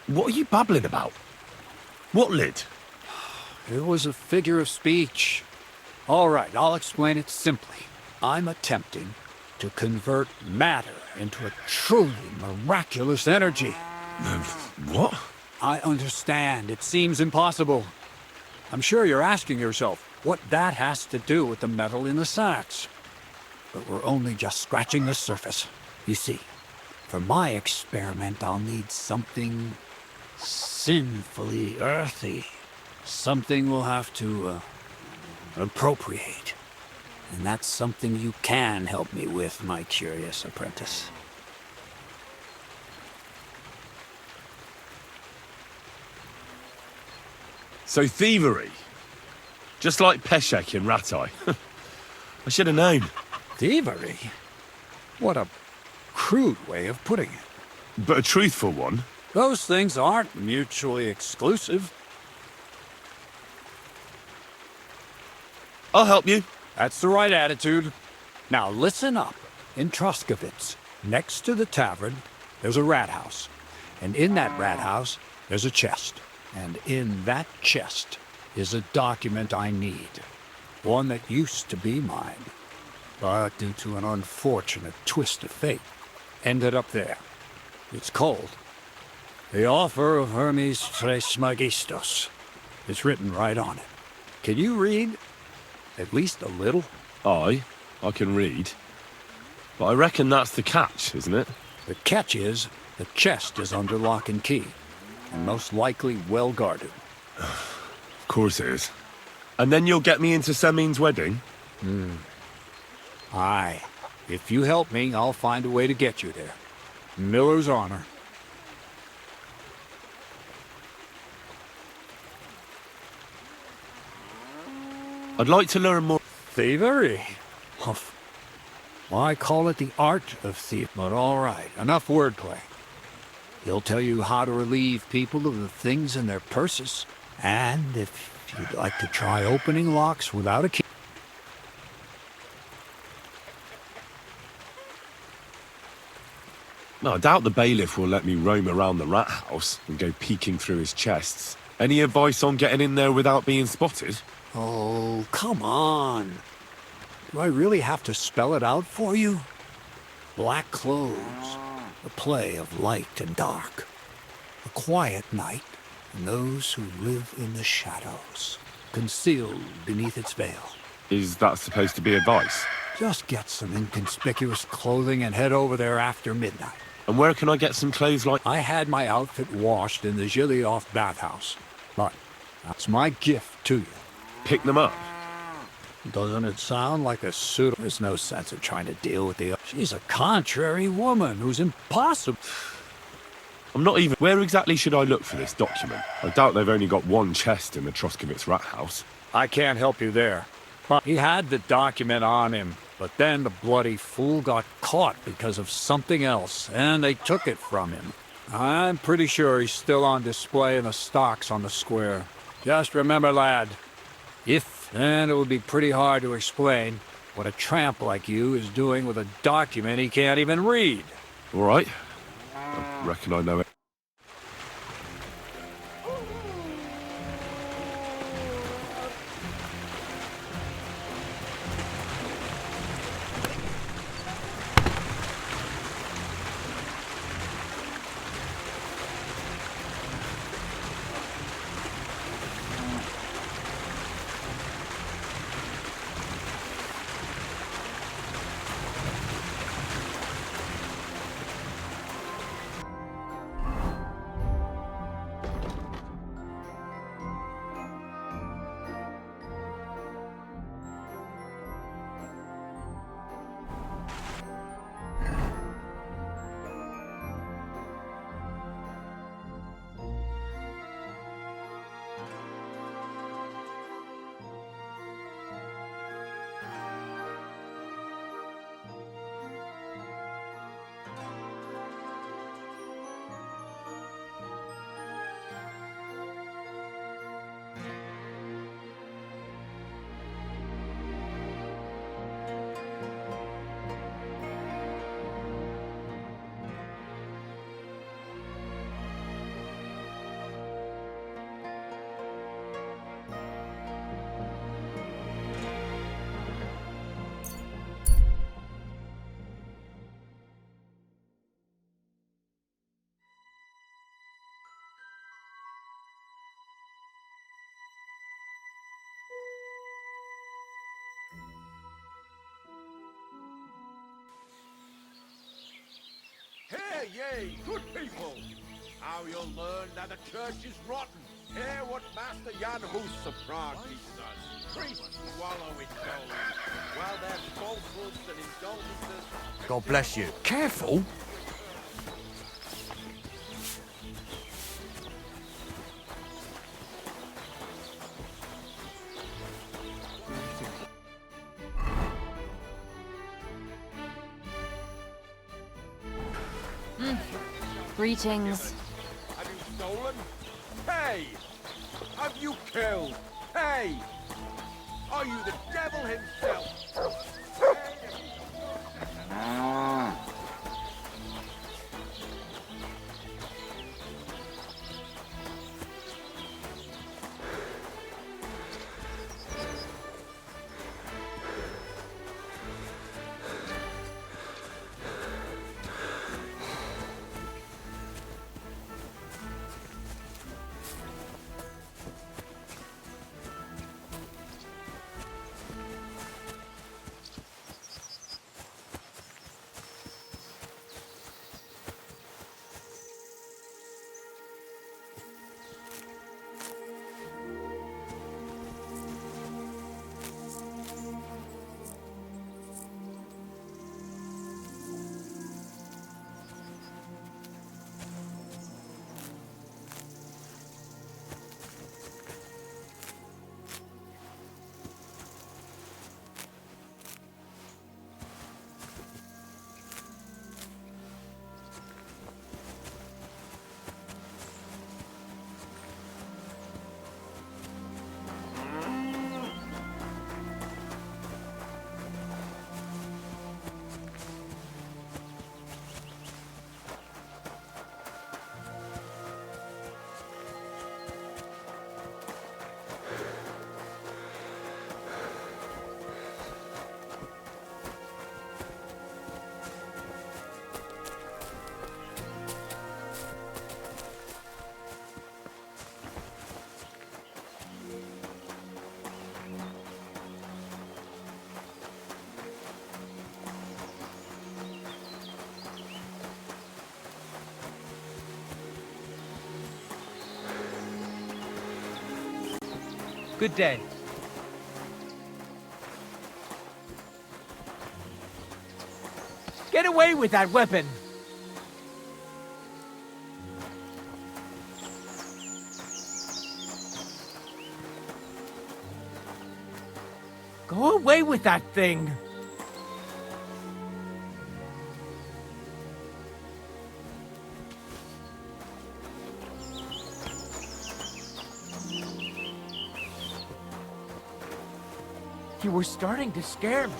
Speaker 2: What are you babbling about? What lid?
Speaker 10: It was a figure of speech. All right, I'll explain it simply. I'm attempting to convert matter into a truly miraculous energy.
Speaker 2: What?
Speaker 10: I understand. It seems impossible. I'm sure you're asking yourself what that has to do with the metal in the sacks. But we're only just scratching the surface. You see, for my experiment, I'll need something sinfully earthy. Something we'll have to appropriate. And that's something you can help me with, my curious apprentice.
Speaker 2: So thievery? Just like Peshek in Ratai. I should have known.
Speaker 10: Thievery? What a crude way of putting it.
Speaker 2: But a truthful one.
Speaker 10: Those things aren't mutually exclusive.
Speaker 2: I'll help you.
Speaker 10: That's the right attitude. Now listen up. In Troskovitz, next to the tavern, there's a rat house. And in that rat house, there's a chest. And in that chest is a document I need. One that used to be mine. But due to an unfortunate twist of fate, ended up there. It's called The Offer of Hermes Trismegistos. It's written right on it. Can you read? At least a little?
Speaker 2: I can read. But I reckon that's the catch, isn't it?
Speaker 10: The catch is, the chest is under lock and key. And most likely well guarded.
Speaker 2: Of course it is. And then you'll get me into Semin's wedding?
Speaker 10: Aye. If you help me, I'll find a way to get you there. Miller's honor.
Speaker 2: I'd like to learn more.
Speaker 10: Thievery? Humph. Why call it the art of thievery? But all right, enough wordplay. He'll tell you how to relieve people of the things in their purses. And if you'd like to try opening locks without a key.
Speaker 13: No, I doubt the bailiff will let me roam around the rat house and go peeking through his chests. Any advice on getting in there without being spotted?
Speaker 10: Oh, come on. Do I really have to spell it out for you? Black clothes, a play of light and dark. A quiet night, and those who live in the shadows, concealed beneath its veil.
Speaker 13: Is that supposed to be advice?
Speaker 10: Just get some inconspicuous clothing and head over there after midnight.
Speaker 13: And where can I get some clothes like...
Speaker 10: I had my outfit washed in the Gilioff bathhouse, but that's my gift to you.
Speaker 13: Pick them up?
Speaker 10: Doesn't it sound like a suit? There's no sense of trying to deal with the... She's a contrary woman who's impossible.
Speaker 13: I'm not even... Where exactly should I look for this document? I doubt they've only got one chest in the Troskovitz rat house.
Speaker 10: I can't help you there. But he had the document on him, but then the bloody fool got caught because of something else, and they took it from him. I'm pretty sure he's still on display in the stocks on the square. Just remember, lad, then it would be pretty hard to explain what a tramp like you is doing with a document he can't even read.
Speaker 13: All right. I reckon I know it.
Speaker 7: Hear ye, good people! How you'll learn that the church is rotten. Hear what Master Jan Hus Prague teaches us. Priests wallow in gold, while their falsehoods and indulgences...
Speaker 1: God bless you. Careful!
Speaker 11: Greetings.
Speaker 7: Have you stolen? Hey! Have you killed? Hey! Are you the devil himself?
Speaker 15: Good day.
Speaker 16: Get away with that weapon! Go away with that thing! You were starting to scare me.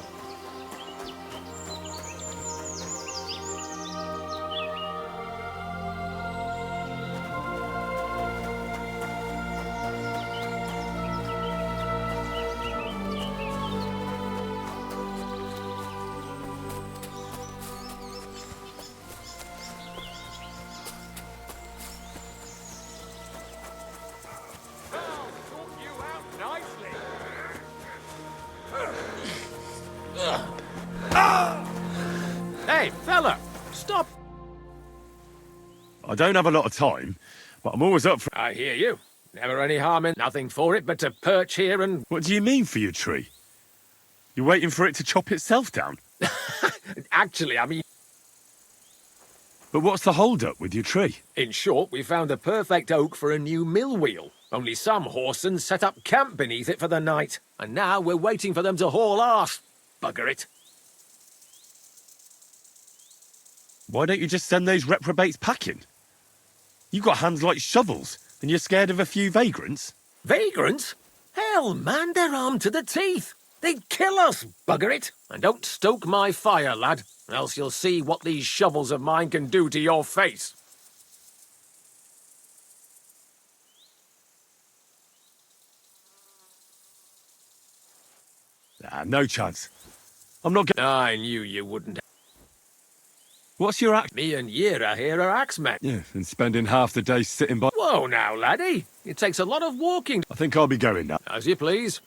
Speaker 7: Hey, fella! Stop!
Speaker 13: I don't have a lot of time, but I'm always up for...
Speaker 7: I hear you. Never any harm in nothing for it but to perch here and...
Speaker 13: What do you mean for your tree? You're waiting for it to chop itself down?
Speaker 7: Actually, I mean...
Speaker 13: But what's the hold-up with your tree?
Speaker 7: In short, we found a perfect oak for a new mill wheel. Only some horsens set up camp beneath it for the night. And now we're waiting for them to haul arse. Bugger it.
Speaker 13: Why don't you just send those reprobates packing? You got hands like shovels, and you're scared of a few vagrants?
Speaker 7: Vagrants? Hell, man, they're armed to the teeth. They'd kill us, bugger it. And don't stoke my fire, lad, else you'll see what these shovels of mine can do to your face.
Speaker 13: No chance. I'm not going...
Speaker 7: I knew you wouldn't.
Speaker 13: What's your axe?
Speaker 7: Me and Yera here are axemen.
Speaker 13: Yeah, and spending half the day sitting by...
Speaker 7: Whoa now, laddie. It takes a lot of walking.
Speaker 13: I think I'll be going now.
Speaker 7: As you please.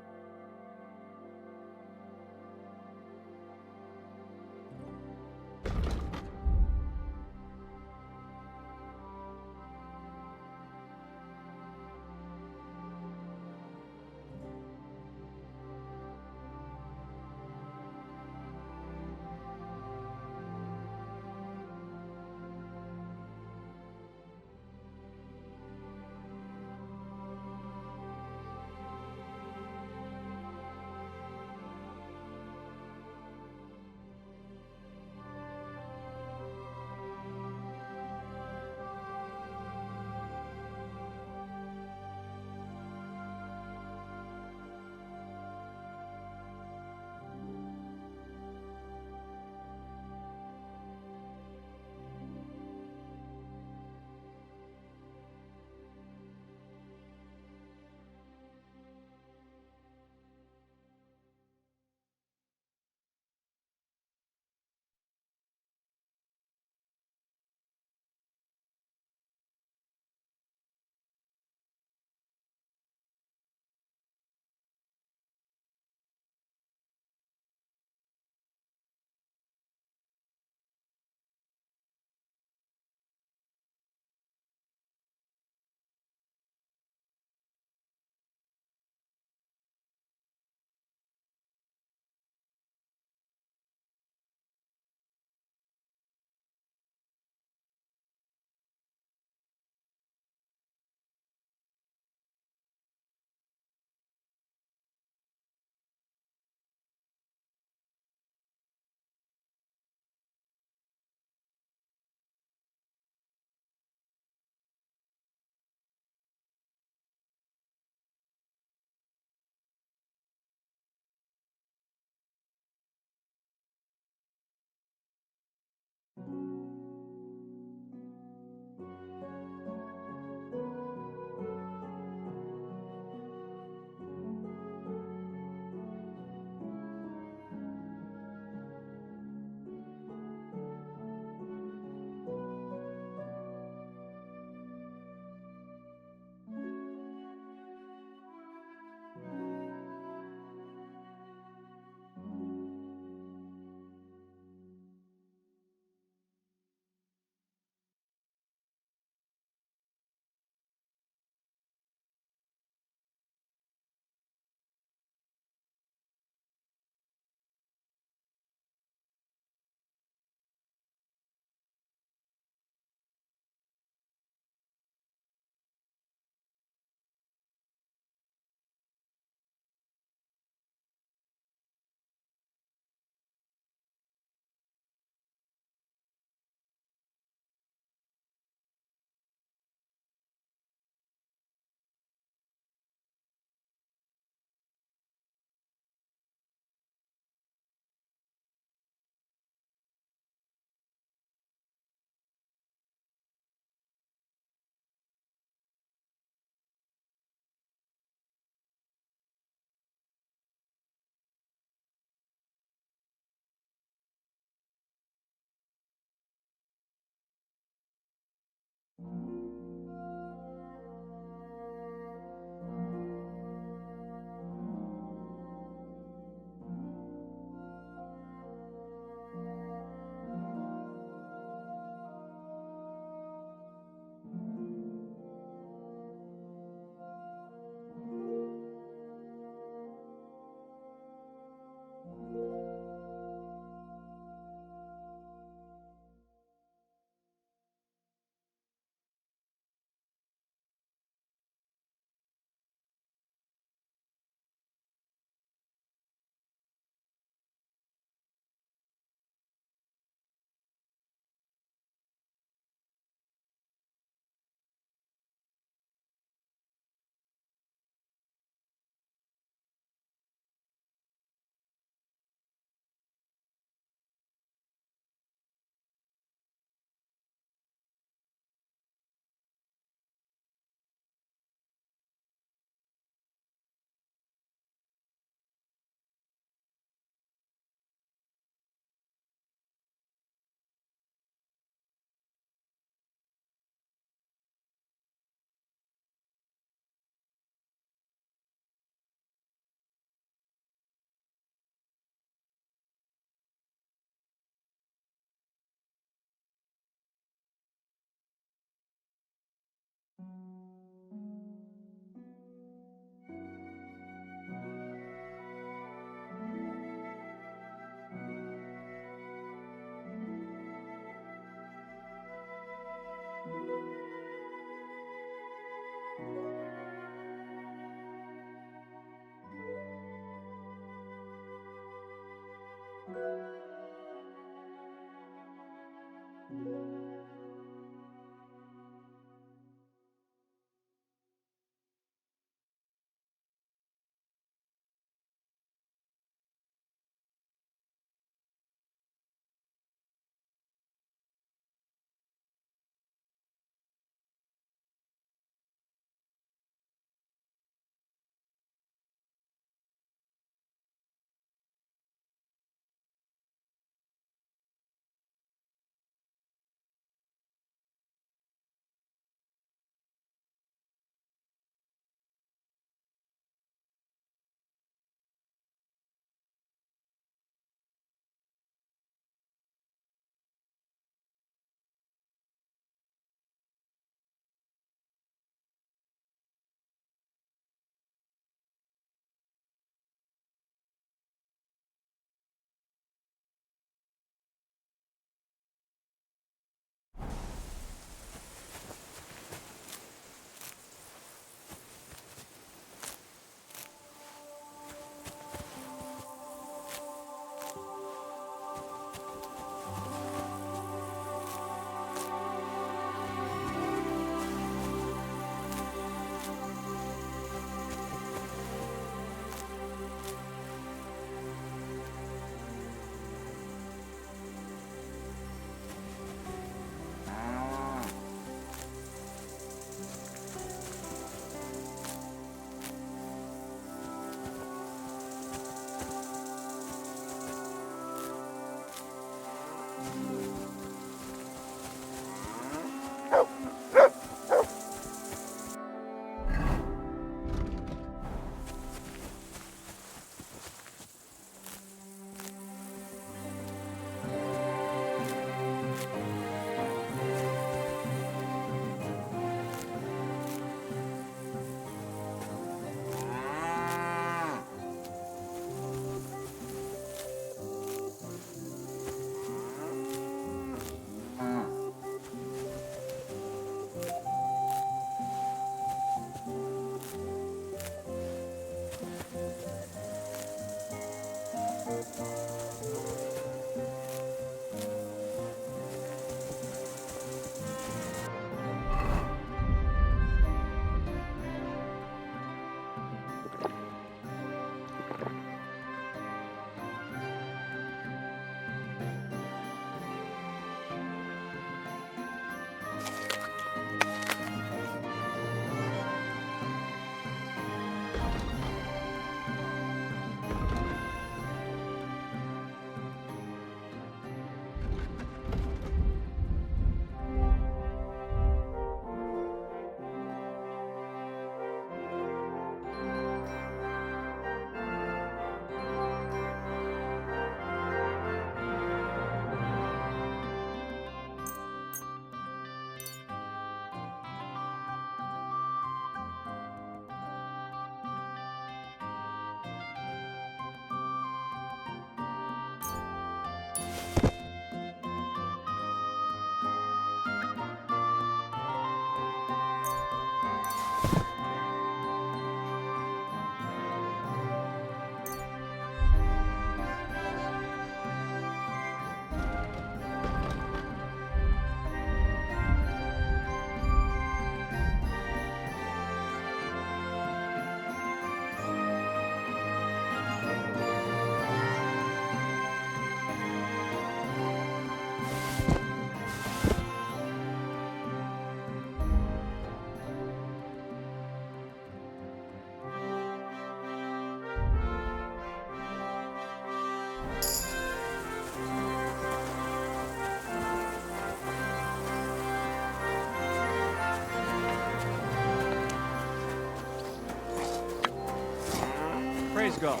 Speaker 14: Praise God.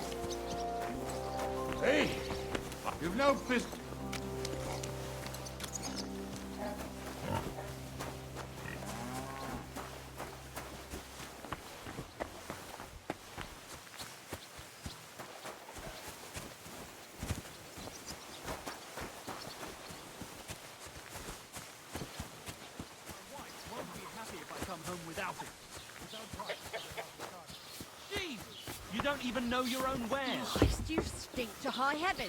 Speaker 7: Hey, you've no business.
Speaker 14: You don't even know your own wares.
Speaker 5: Christ, you stink to high heaven.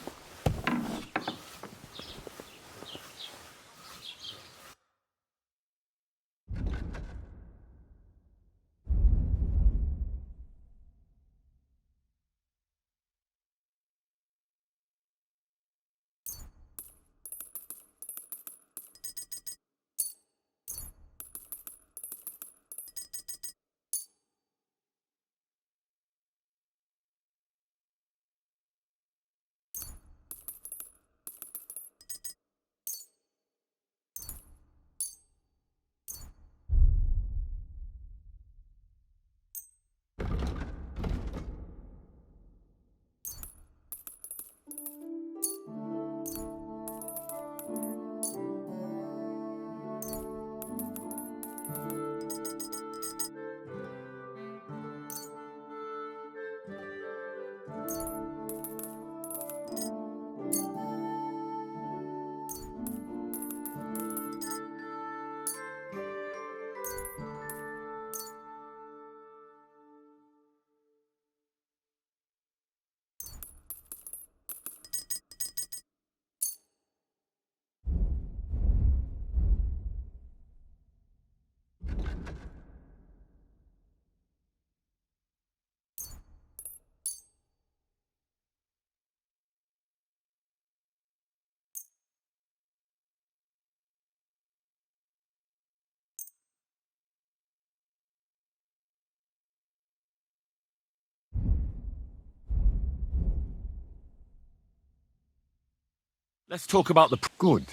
Speaker 13: Let's talk about the...
Speaker 15: Good.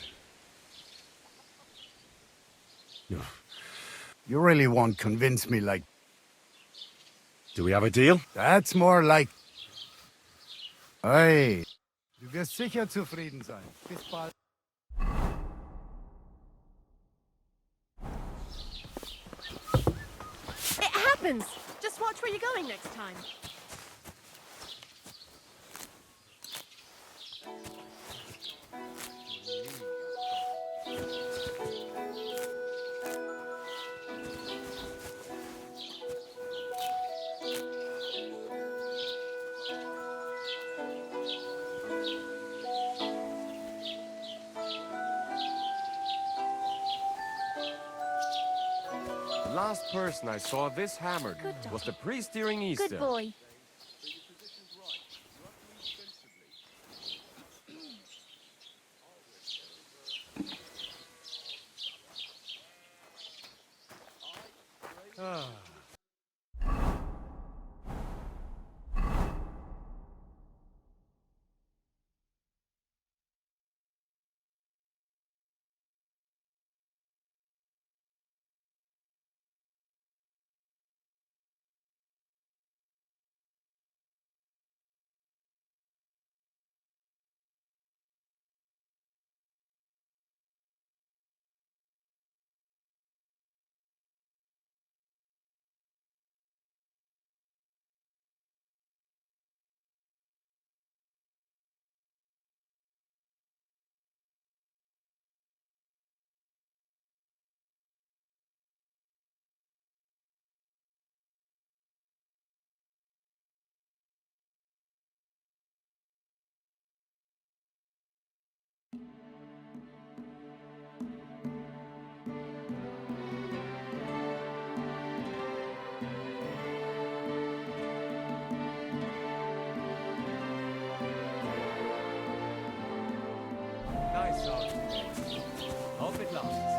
Speaker 15: You really won't convince me like...
Speaker 13: Do we have a deal?
Speaker 15: That's more like... Hey, du wirst sicher zufrieden sein. Bis bald.
Speaker 5: It happens! Just watch where you're going next time.
Speaker 17: The last person I saw this hammered was the priest during Easter.
Speaker 11: Good boy.
Speaker 17: Nice out. Hope it lasts.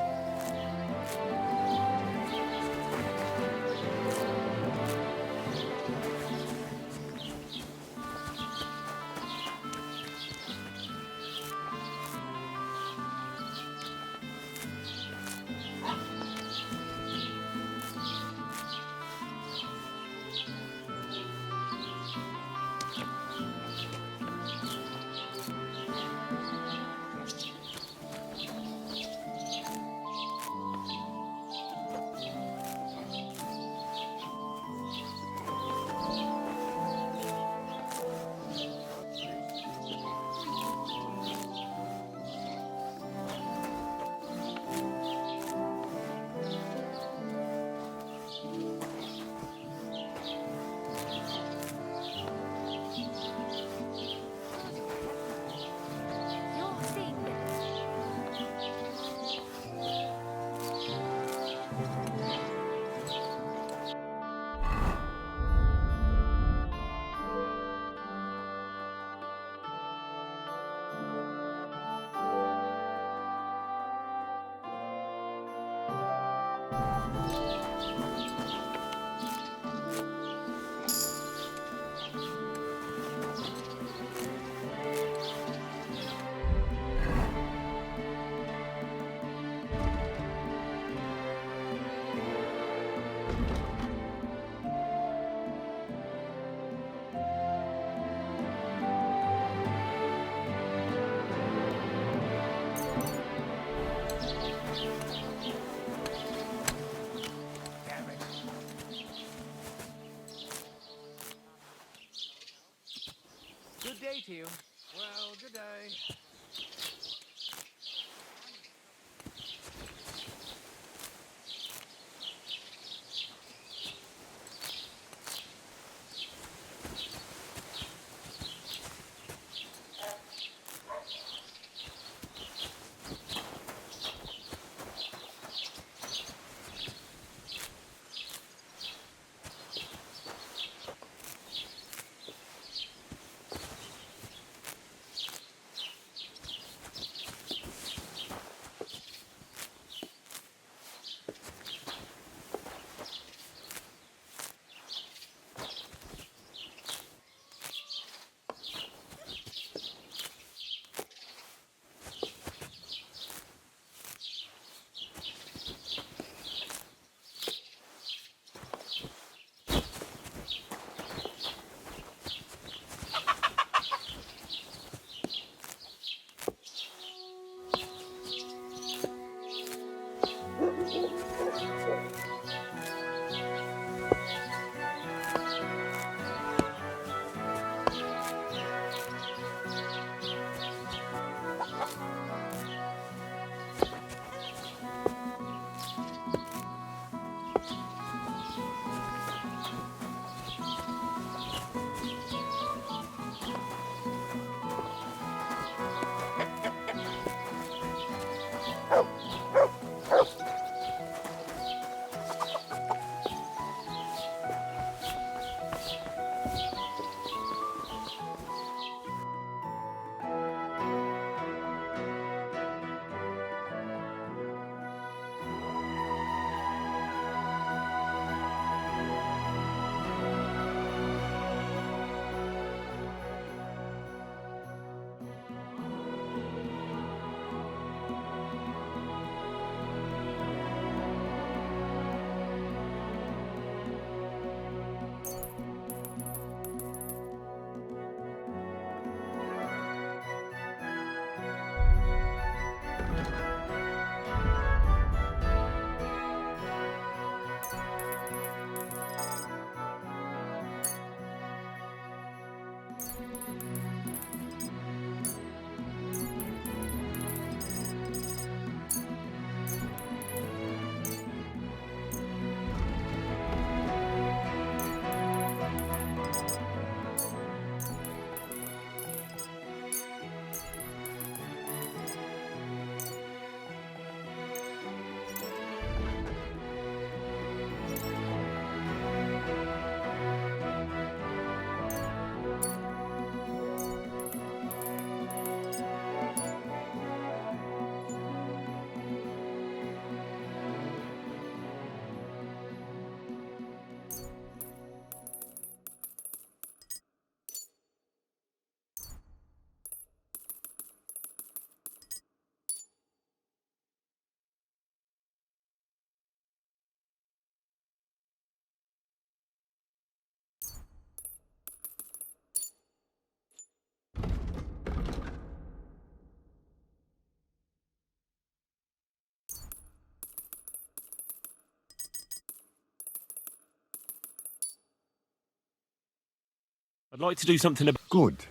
Speaker 13: I'd like to do something about...
Speaker 15: Good.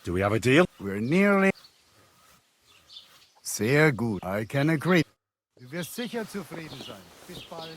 Speaker 13: Do we have a deal?
Speaker 15: We're nearly... Sehr gut. I can agree. Du wirst sicher zufrieden sein. Bis bald.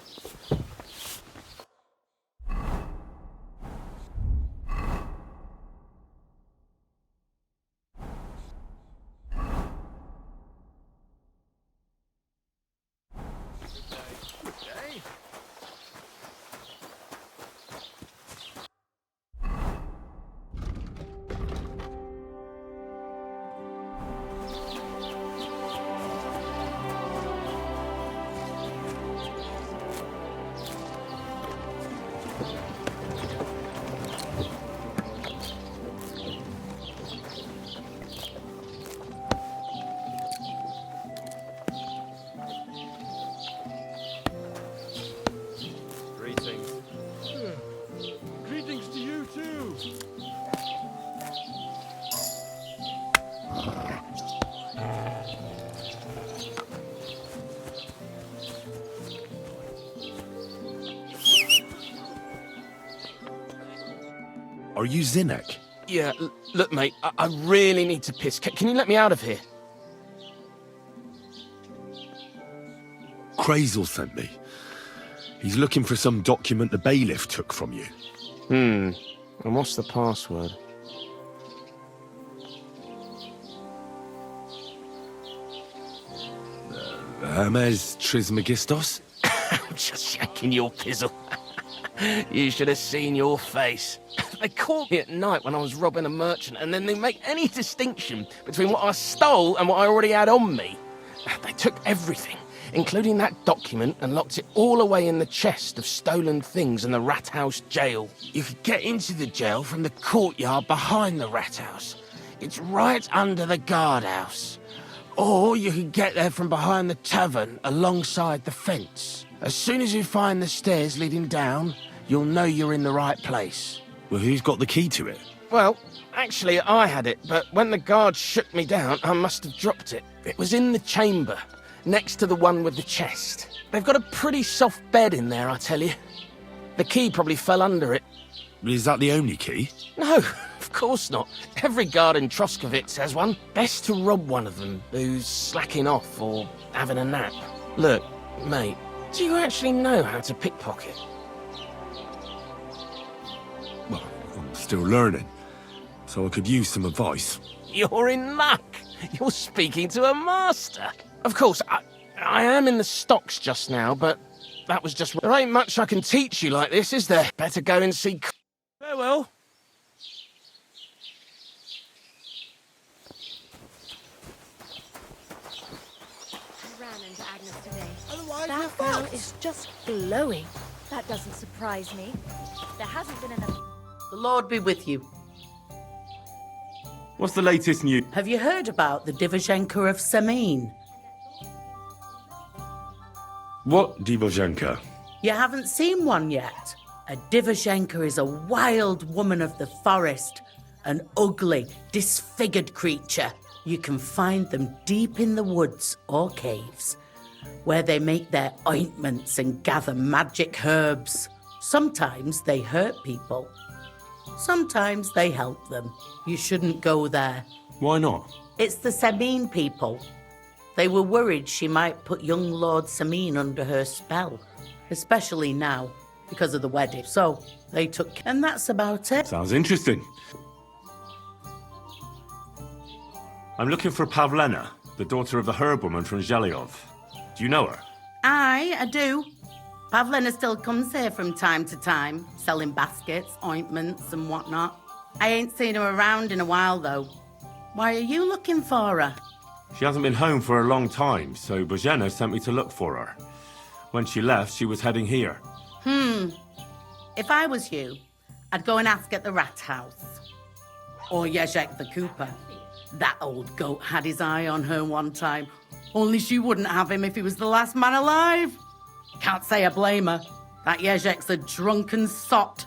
Speaker 2: Greetings to you too.
Speaker 13: Are you Zinnek?
Speaker 18: Yeah, look, mate, I really need to piss. Can you let me out of here?
Speaker 13: Crazel sent me. He's looking for some document the bailiff took from you.
Speaker 18: And what's the password?
Speaker 13: Hermes Trismegistos?
Speaker 18: I'm just shaking your pizzle. You should have seen your face. They caught me at night when I was robbing a merchant, and then they make any distinction between what I stole and what I already had on me. They took everything, including that document, and locked it all away in the chest of stolen things in the rat house jail. You could get into the jail from the courtyard behind the rat house. It's right under the guardhouse. Or you could get there from behind the tavern alongside the fence. As soon as you find the stairs leading down, you'll know you're in the right place.
Speaker 13: Well, who's got the key to it?
Speaker 18: Well, actually, I had it, but when the guard shook me down, I must have dropped it. It was in the chamber, next to the one with the chest. They've got a pretty soft bed in there, I tell you. The key probably fell under it.
Speaker 13: Is that the only key?
Speaker 18: No, of course not. Every guard in Troskovitz has one. Best to rob one of them who's slacking off or having a nap. Look, mate, do you actually know how to pickpocket?
Speaker 13: Well, I'm still learning, so I could use some advice.
Speaker 18: You're in luck. You're speaking to a master. Of course, I am in the stocks just now, but that was just... There ain't much I can teach you like this, is there? Better go and see... Farewell.
Speaker 5: I ran into Agnes today. That girl is just glowing. That doesn't surprise me. There hasn't been enough...
Speaker 6: The Lord be with you.
Speaker 13: What's the latest news?
Speaker 6: Have you heard about the Divashenka of Samin?
Speaker 13: What Divoshenka?
Speaker 6: You haven't seen one yet. A Divashenka is a wild woman of the forest, an ugly, disfigured creature. You can find them deep in the woods or caves, where they make their ointments and gather magic herbs. Sometimes they hurt people. Sometimes they help them. You shouldn't go there.
Speaker 13: Why not?
Speaker 6: It's the Samin people. They were worried she might put young Lord Samin under her spell, especially now, because of the wedding. So they took... And that's about it.
Speaker 13: Sounds interesting. I'm looking for Pavlena, the daughter of the herbwoman from Zhelyov. Do you know her?
Speaker 6: Aye, I do. Pavlena still comes here from time to time, selling baskets, ointments and whatnot. I ain't seen her around in a while, though. Why are you looking for her?
Speaker 13: She hasn't been home for a long time, so Bozhena sent me to look for her. When she left, she was heading here.
Speaker 6: If I was you, I'd go and ask at the rat house. Or Yezhek the Cooper. That old goat had his eye on her one time. Only she wouldn't have him if he was the last man alive. Can't say I blame her. That Yezhek's a drunken sot.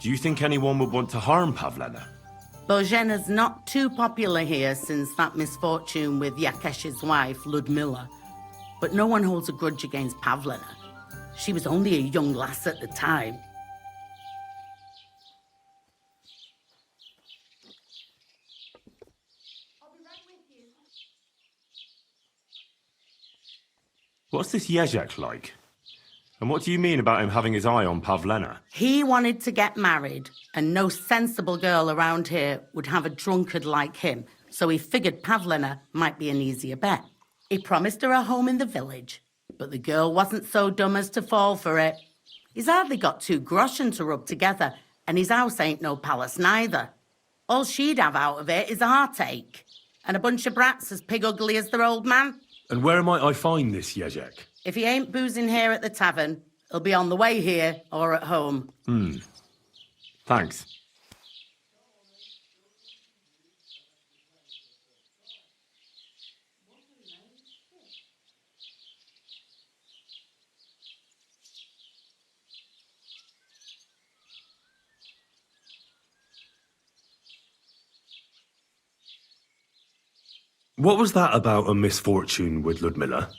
Speaker 13: Do you think anyone would want to harm Pavlena?
Speaker 6: Bohena's not too popular here since that misfortune with Yakesh's wife, Ludmilla. But no one holds a grudge against Pavlina. She was only a young lass at the time.
Speaker 13: What's this Jezek like? And what do you mean about him having his eye on Pavlena?
Speaker 6: He wanted to get married, and no sensible girl around here would have a drunkard like him, so he figured Pavlina might be an easier bet. He promised her a home in the village, but the girl wasn't so dumb as to fall for it. He's hardly got 2 groschen to rub together, and his house ain't no palace neither. All she'd have out of it is a heartache, and a bunch of brats as pig ugly as their old man.
Speaker 13: And where might I find this Jezek?
Speaker 6: If he ain't boozing here at the tavern, he'll be on the way here or at home.
Speaker 13: Thanks. What was that about a misfortune with Ludmilla?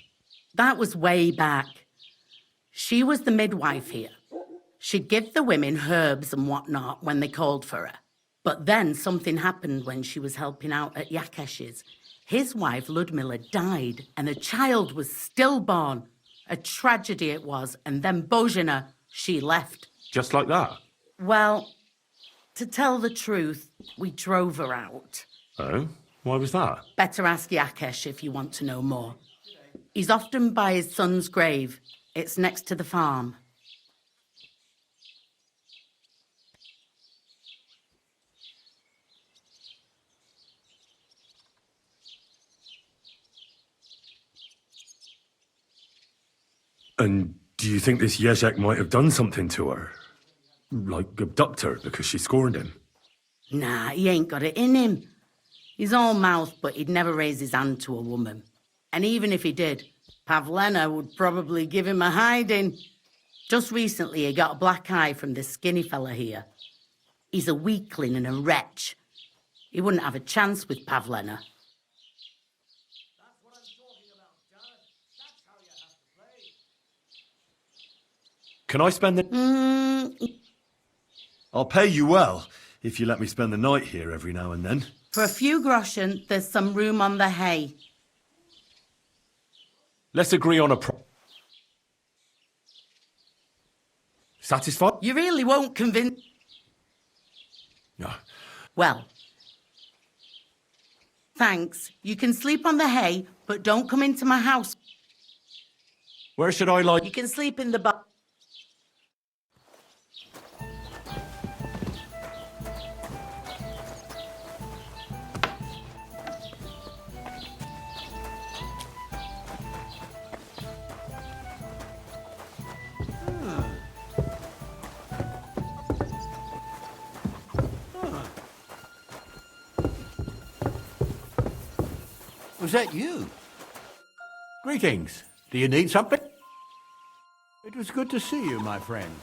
Speaker 6: That was way back. She was the midwife here. She'd give the women herbs and whatnot when they called for her. But then something happened when she was helping out at Yakesh's. His wife, Ludmilla, died, and the child was stillborn. A tragedy it was, and then Bohemia, she left.
Speaker 13: Just like that?
Speaker 6: Well, to tell the truth, we drove her out.
Speaker 13: Oh? Why was that?
Speaker 6: Better ask Yakesh if you want to know more. He's often by his son's grave. It's next to the farm.
Speaker 13: And do you think this Jezek might have done something to her? Like abduct her because she scorned him?
Speaker 6: Nah, he ain't got it in him. He's all mouth, but he'd never raise his hand to a woman. And even if he did, Pavlena would probably give him a hiding. Just recently, he got a black eye from this skinny fella here. He's a weakling and a wretch. He wouldn't have a chance with Pavlena.
Speaker 13: Can I spend the... I'll pay you well, if you let me spend the night here every now and then.
Speaker 6: For a few groschen, there's some room on the hay.
Speaker 13: Let's agree on a Satisfied?
Speaker 6: You really won't convince...
Speaker 13: No.
Speaker 6: Well, thanks. You can sleep on the hay, but don't come into my house.
Speaker 13: Where should I lie?
Speaker 6: You can sleep in the bar.
Speaker 7: Was that you? Greetings. Do you need something? It was good to see you, my friend.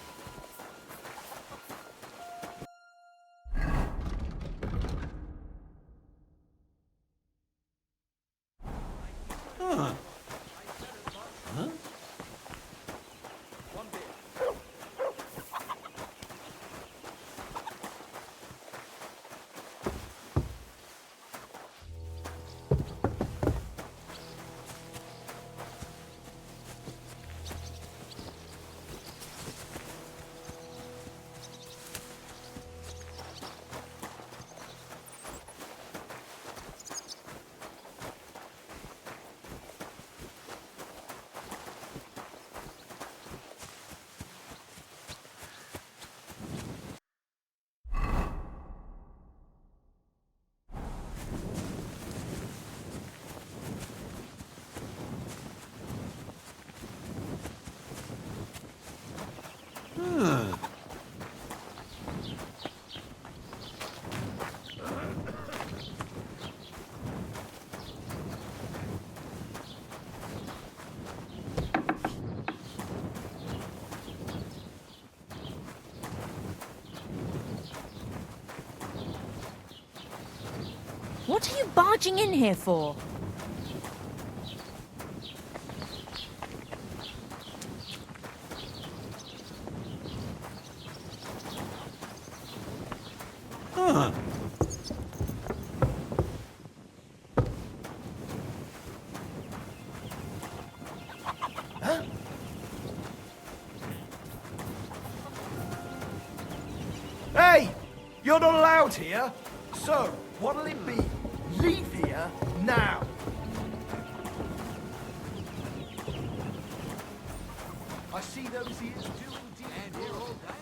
Speaker 7: Huh?
Speaker 5: What are you barging in here for?
Speaker 2: Huh.
Speaker 19: Hey! You're not allowed here! So, what'll it be? Leave here now! I see those ears do indeed. And here all day.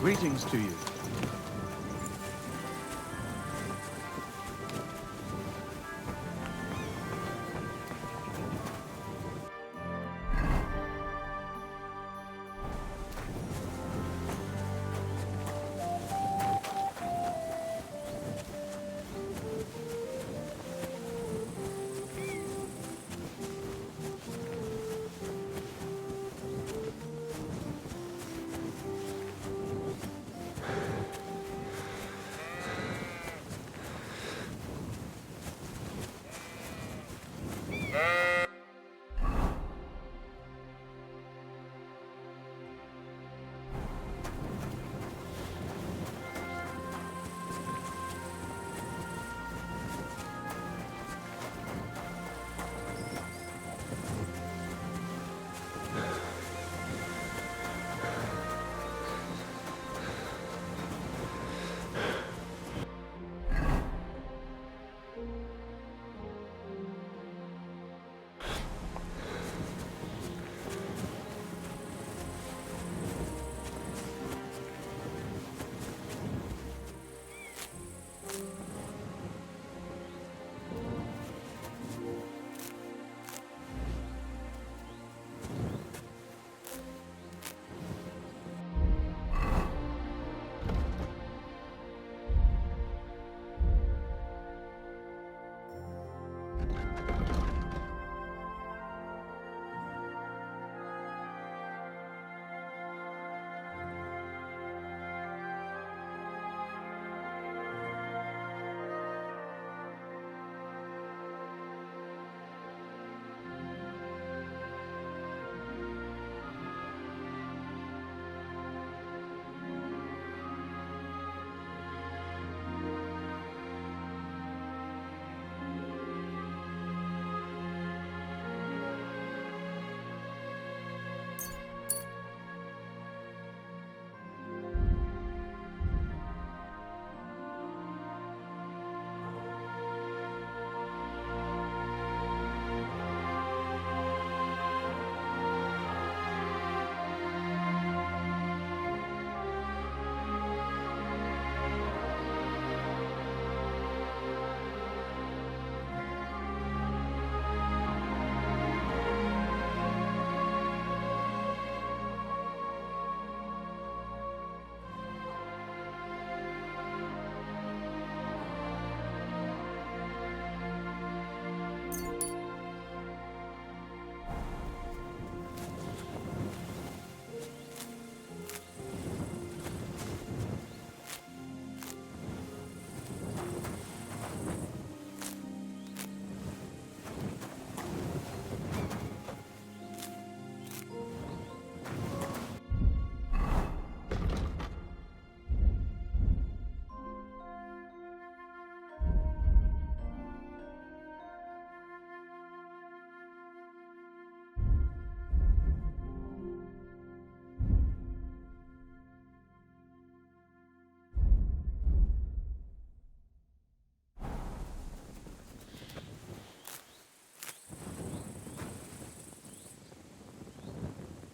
Speaker 15: Greetings to you.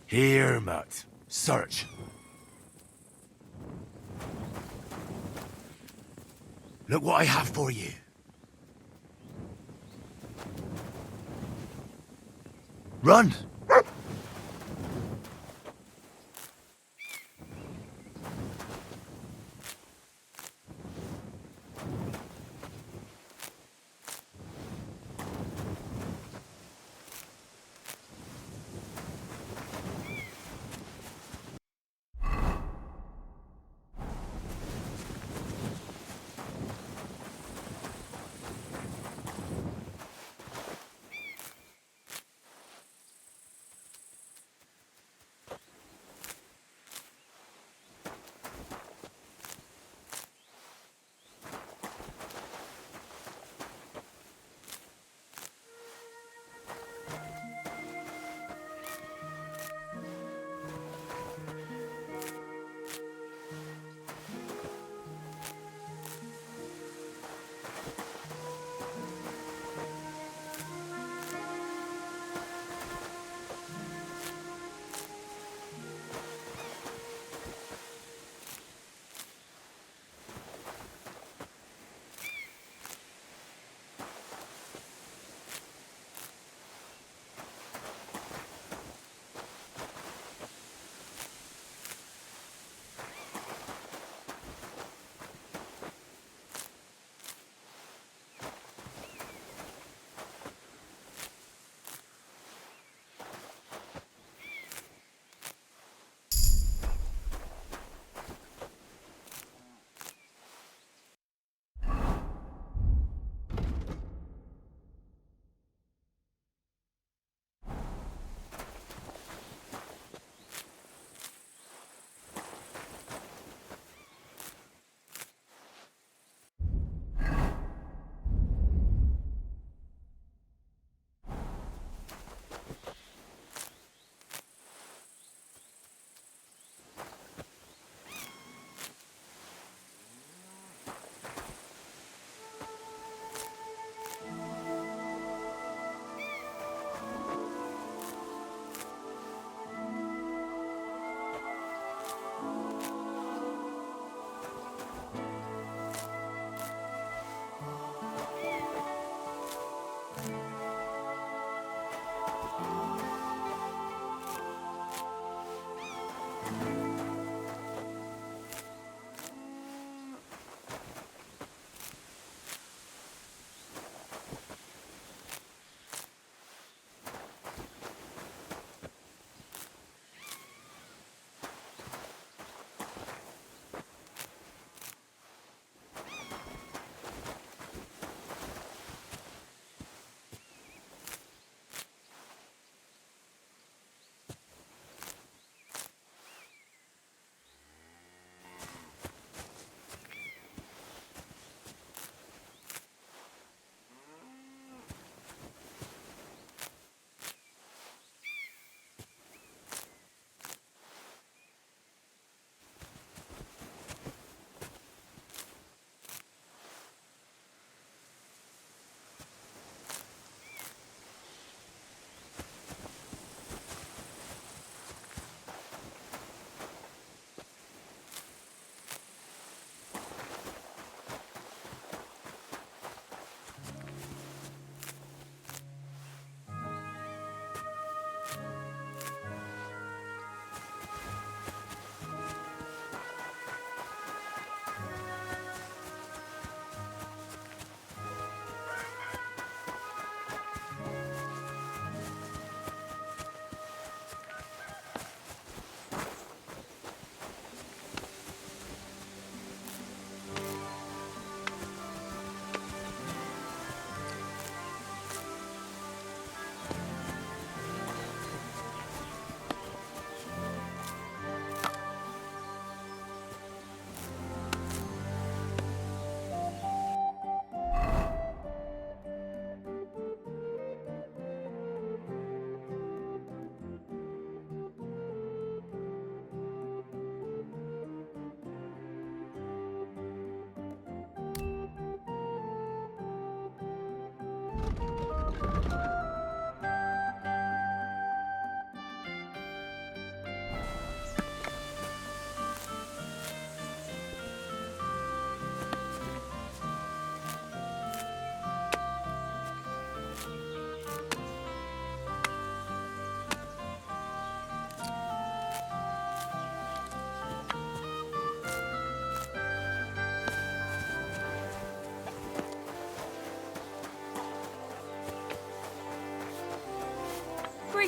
Speaker 4: Here, Mutt. Search. Look what I have for you. Run!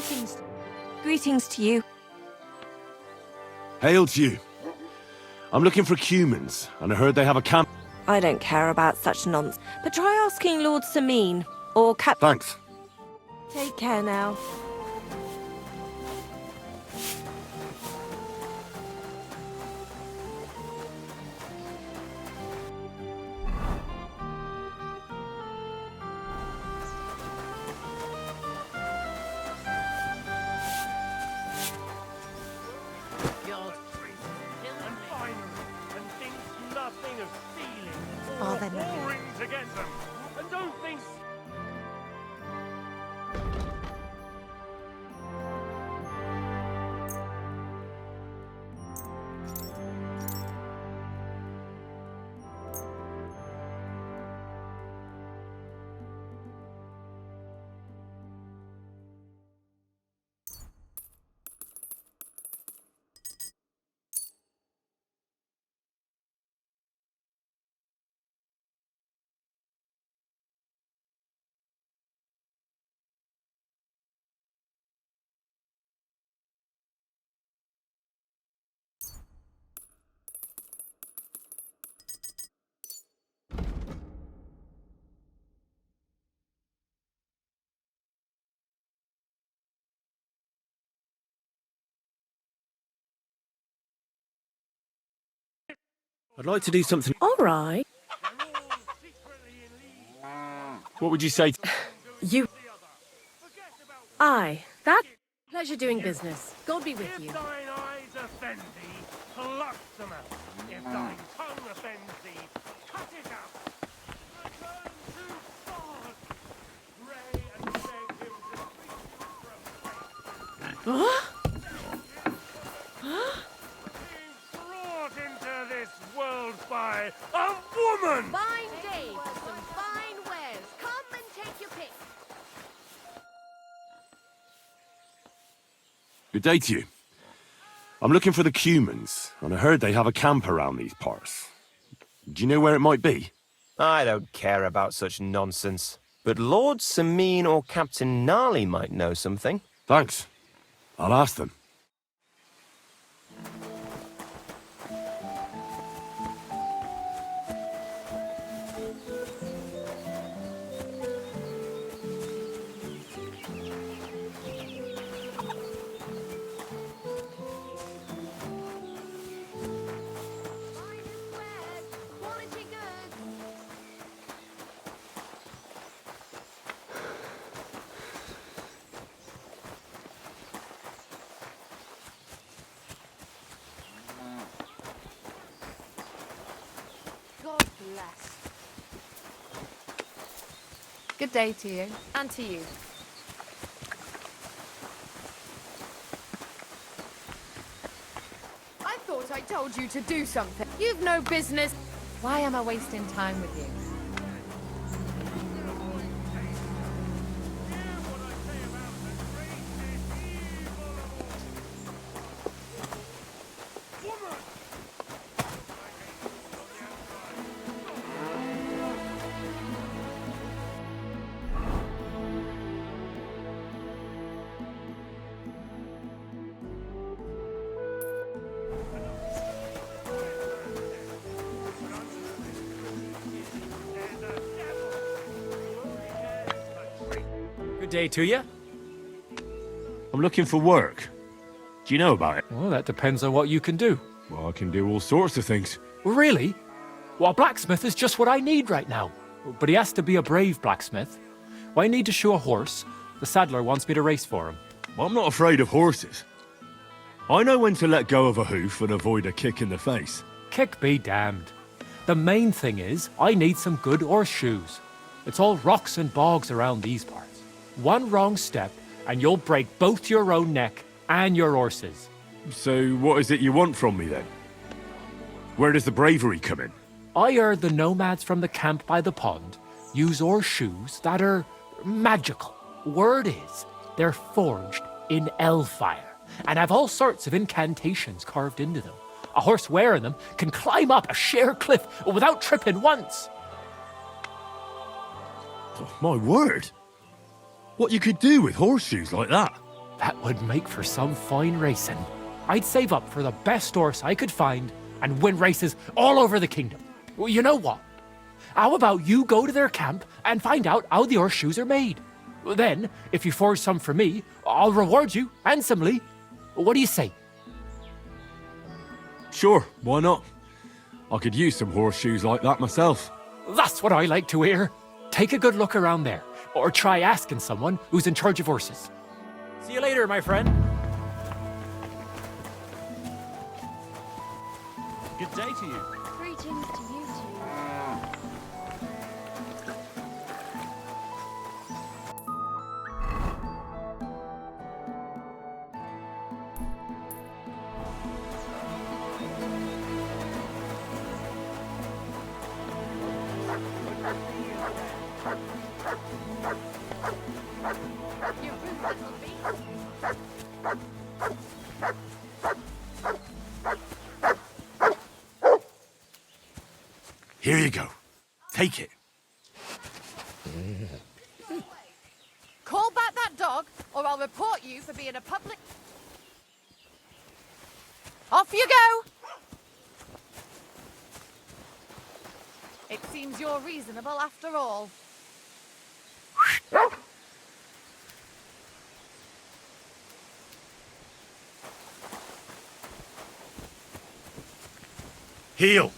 Speaker 5: Greetings. Greetings to you.
Speaker 13: Hail to you. I'm looking for humans, and I heard they have a camp.
Speaker 20: I don't care about such nonsense. But try asking Lord Sameen, or Cap...
Speaker 13: Thanks.
Speaker 20: Take care now.
Speaker 14: To get them, and don't think.
Speaker 13: I'd like to do something.
Speaker 20: All right.
Speaker 13: What would you say?
Speaker 21: You. Aye, that. Pleasure doing business. God be with you.
Speaker 14: If thine eyes offend thee, pluck them out. If thine tongue offends thee, cut it out. Return to God. Pray and beg him to treat you
Speaker 21: Huh?
Speaker 14: brought into this world by a woman!
Speaker 11: Fine day for some fine wares. Come and take your pick.
Speaker 13: Good day to you. I'm looking for the humans, and I heard they have a camp around these parts. Do you know where it might be?
Speaker 22: I don't care about such nonsense. But Lord Sameen or Captain Gnarly might know something.
Speaker 13: Thanks. I'll ask them.
Speaker 11: Quality goods. God bless. Good day to you. And to you. I thought I told you to do something. You've no business. Why am I wasting time with you?
Speaker 23: Good day to you.
Speaker 13: I'm looking for work. Do you know about it?
Speaker 23: Well, that depends on what you can do.
Speaker 13: Well, I can do all sorts of things.
Speaker 23: Really? Well, a blacksmith is just what I need right now. But he has to be a brave blacksmith. Well, I need to shoe a horse. The saddler wants me to race for him.
Speaker 13: Well, I'm not afraid of horses. I know when to let go of a hoof and avoid a kick in the face.
Speaker 23: Kick be damned. The main thing is, I need some good horse shoes. It's all rocks and bogs around these parts. One wrong step, and you'll break both your own neck and your horse's.
Speaker 13: So what is it you want from me, then? Where does the bravery come in?
Speaker 23: I heard the nomads from the camp by the pond use horseshoes that are magical. Word is, they're forged in hellfire and have all sorts of incantations carved into them. A horse wearing them can climb up a sheer cliff without tripping once.
Speaker 13: Oh, my word! What you could do with horseshoes like that?
Speaker 23: That would make for some fine racing. I'd save up for the best horse I could find and win races all over the kingdom. Well, you know what? How about you go to their camp and find out how the horseshoes are made? Then, if you forge some for me, I'll reward you handsomely. What do you say?
Speaker 13: Sure, why not? I could use some horseshoes like that myself.
Speaker 23: That's what I like to hear. Take a good look around there, or try asking someone who's in charge of horses. See you later, my friend.
Speaker 3: Good day to you.
Speaker 5: Greetings to you two.
Speaker 2: Here you go. Take it.
Speaker 11: Call back that dog, or I'll report you for being a public... Off you go! It seems you're reasonable after all.
Speaker 2: Heel.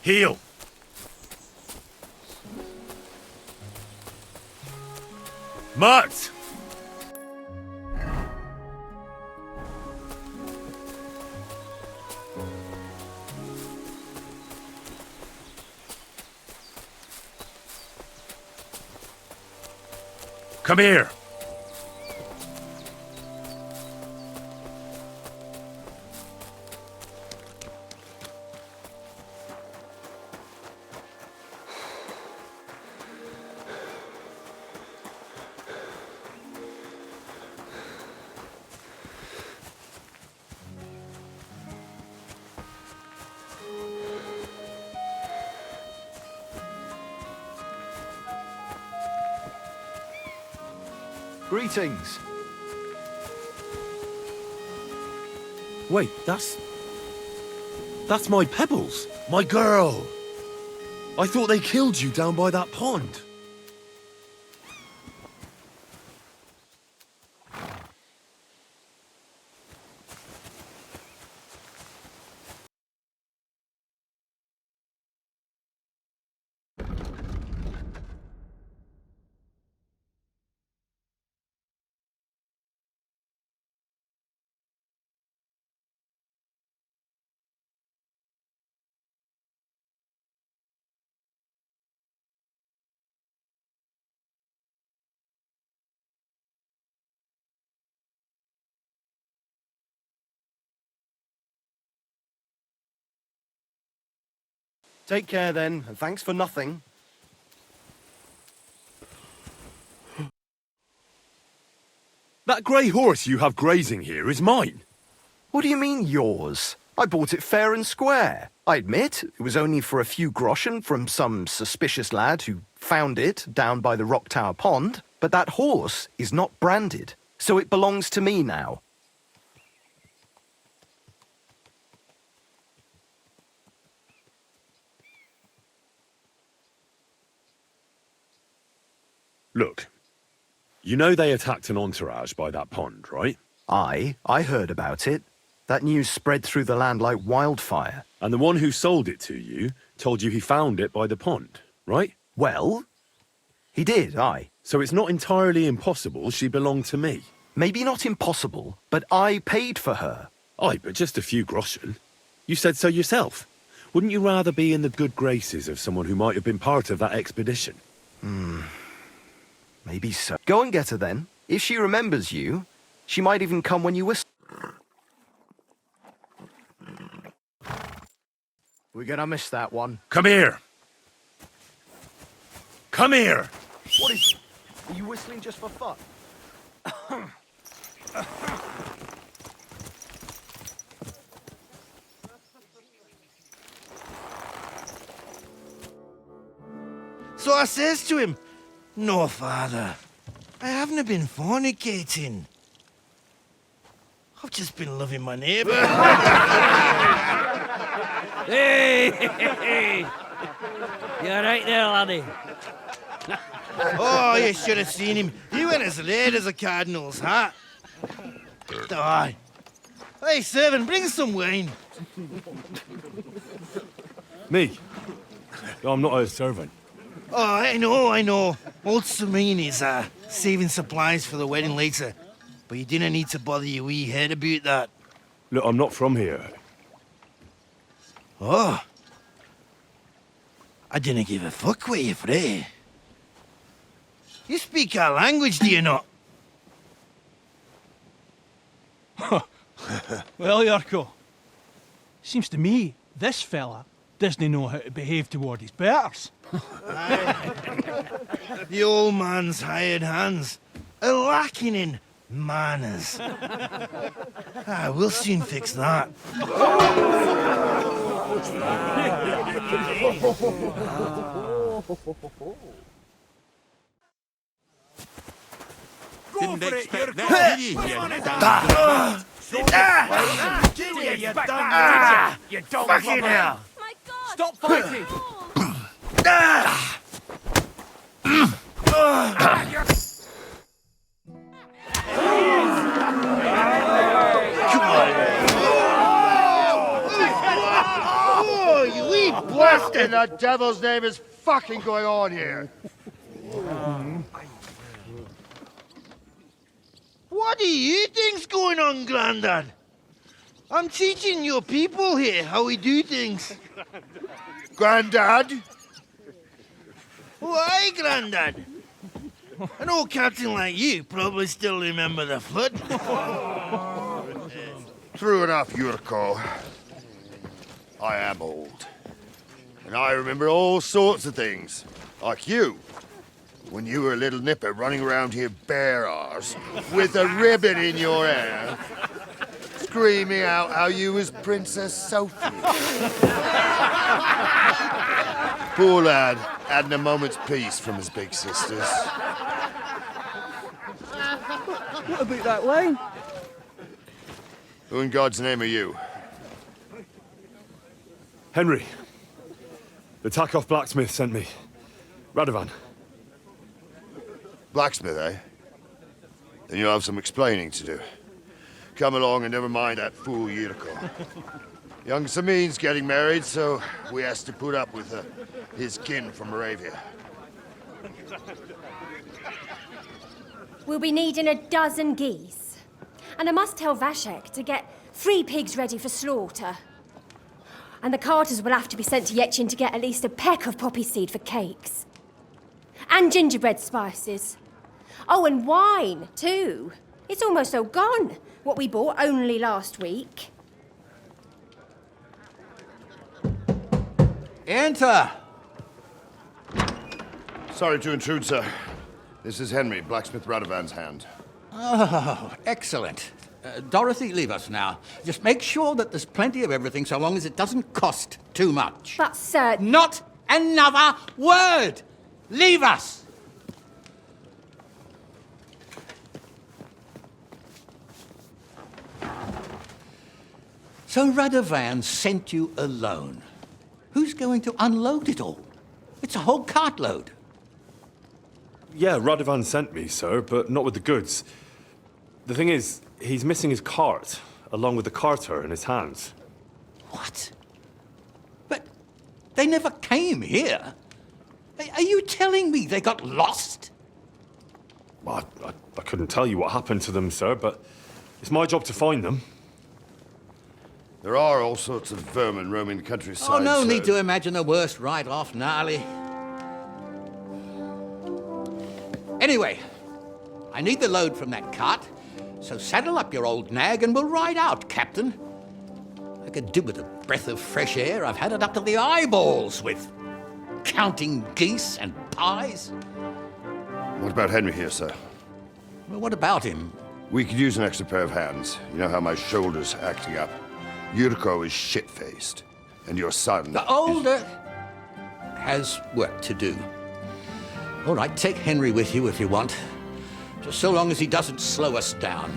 Speaker 2: Heel. Mutt! Come here.
Speaker 19: Greetings.
Speaker 2: Wait, that's my Pebbles, my girl. I thought they killed you down by that pond.
Speaker 19: Take care then, and thanks for nothing.
Speaker 2: That grey horse you have grazing here is mine.
Speaker 19: What do you mean, yours? I bought it fair and square. I admit, it was only for a few groschen from some suspicious lad who found it down by the Rock Tower Pond, but that horse is not branded, so it belongs to me now.
Speaker 13: Look, you know they attacked an entourage by that pond, right?
Speaker 19: I heard about it. That news spread through the land like wildfire.
Speaker 13: And the one who sold it to you told you he found it by the pond, right?
Speaker 19: Well, he did, aye.
Speaker 13: So it's not entirely impossible she belonged to me.
Speaker 19: Maybe not impossible, but I paid for her.
Speaker 13: Aye, but just a few groschen. You said so yourself. Wouldn't you rather be in the good graces of someone who might have been part of that expedition?
Speaker 19: Maybe so. Go and get her then. If she remembers you, she might even come when you whistle. We're gonna miss that one.
Speaker 2: Come here. Come here.
Speaker 19: What is... Are you whistling just for fun?
Speaker 8: So I says to him, "No, father, I haven't been fornicating. I've just been loving my neighbour.
Speaker 16: Hey! You alright there, laddie?
Speaker 8: Oh, you should have seen him. He went as red as a cardinal's hat. Aye. Hey, servant, bring some wine.
Speaker 2: Me? I'm not a servant.
Speaker 8: Oh, I know. Old Sameen is saving supplies for the wedding later. But you didn't need to bother your wee head about that.
Speaker 2: Look, I'm not from here.
Speaker 8: Oh. I didn't give a fuck where you're from. You speak our language, do you not?
Speaker 3: Well, Yarko, seems to me this fella doesn't know how to behave toward his betters.
Speaker 8: The old man's hired hands are lacking in manners. We'll soon fix that.
Speaker 7: Didn't expect that, did you?
Speaker 14: You dumb you don't
Speaker 8: fucking hell.
Speaker 14: Stop fighting!
Speaker 7: Oh, you wee blast in the devil's name is fucking going on here?
Speaker 8: What do you think's going on, Grandad? I'm teaching your people here how we do things.
Speaker 7: Grandad?
Speaker 8: Why, Grandad? An old captain like you probably still remember the flood.
Speaker 7: True enough, Yurko. I am old. And I remember all sorts of things. Like you. When you were a little nipper running around here bare arse, with a ribbon in your hair, screaming out how you was Princess Sophie. Poor lad, hadn't a moment's peace from his big sisters.
Speaker 9: What about that wine?
Speaker 7: Who in God's name are you?
Speaker 2: Henry. The Takoff blacksmith sent me. Radovan.
Speaker 7: Blacksmith, eh? Then you'll have some explaining to do. Come along and never mind that fool Yurko. Young Sameen's getting married, so we has to put up with his kin from Moravia.
Speaker 5: We'll be needing a dozen geese. And I must tell Vashek to get 3 pigs ready for slaughter. And the carters will have to be sent to Yetchin to get at least a peck of poppy seed for cakes. And gingerbread spices. Oh, and wine, too. It's almost all gone, what we bought only last week.
Speaker 7: Enter! Sorry to intrude, sir. This is Henry, blacksmith Radovan's hand.
Speaker 12: Oh, excellent. Dorothy, leave us now. Just make sure that there's plenty of everything so long as it doesn't cost too much.
Speaker 5: But, sir...
Speaker 12: Not another word! Leave us! So Radovan sent you alone. Who's going to unload it all? It's a whole cartload.
Speaker 13: Yeah, Radovan sent me, sir, but not with the goods. The thing is, he's missing his cart, along with the carter in his hands.
Speaker 12: What? But they never came here. Are you telling me they got lost?
Speaker 13: Well, I couldn't tell you what happened to them, sir, but it's my job to find them.
Speaker 7: There are all sorts of vermin roaming the countryside.
Speaker 12: Oh, no
Speaker 7: sir.
Speaker 12: need to imagine the worst right off, Gnarly. Anyway, I need the load from that cart, so saddle up your old nag and we'll ride out, Captain. I could do with a breath of fresh air. I've had it up to the eyeballs with counting geese and pies.
Speaker 7: What about Henry here, sir?
Speaker 12: Well, what about him?
Speaker 7: We could use an extra pair of hands. You know how my shoulder's acting up. Yurko is shit-faced, and your son...
Speaker 12: The older has work to do. All right, take Henry with you if you want. Just so long as he doesn't slow us down.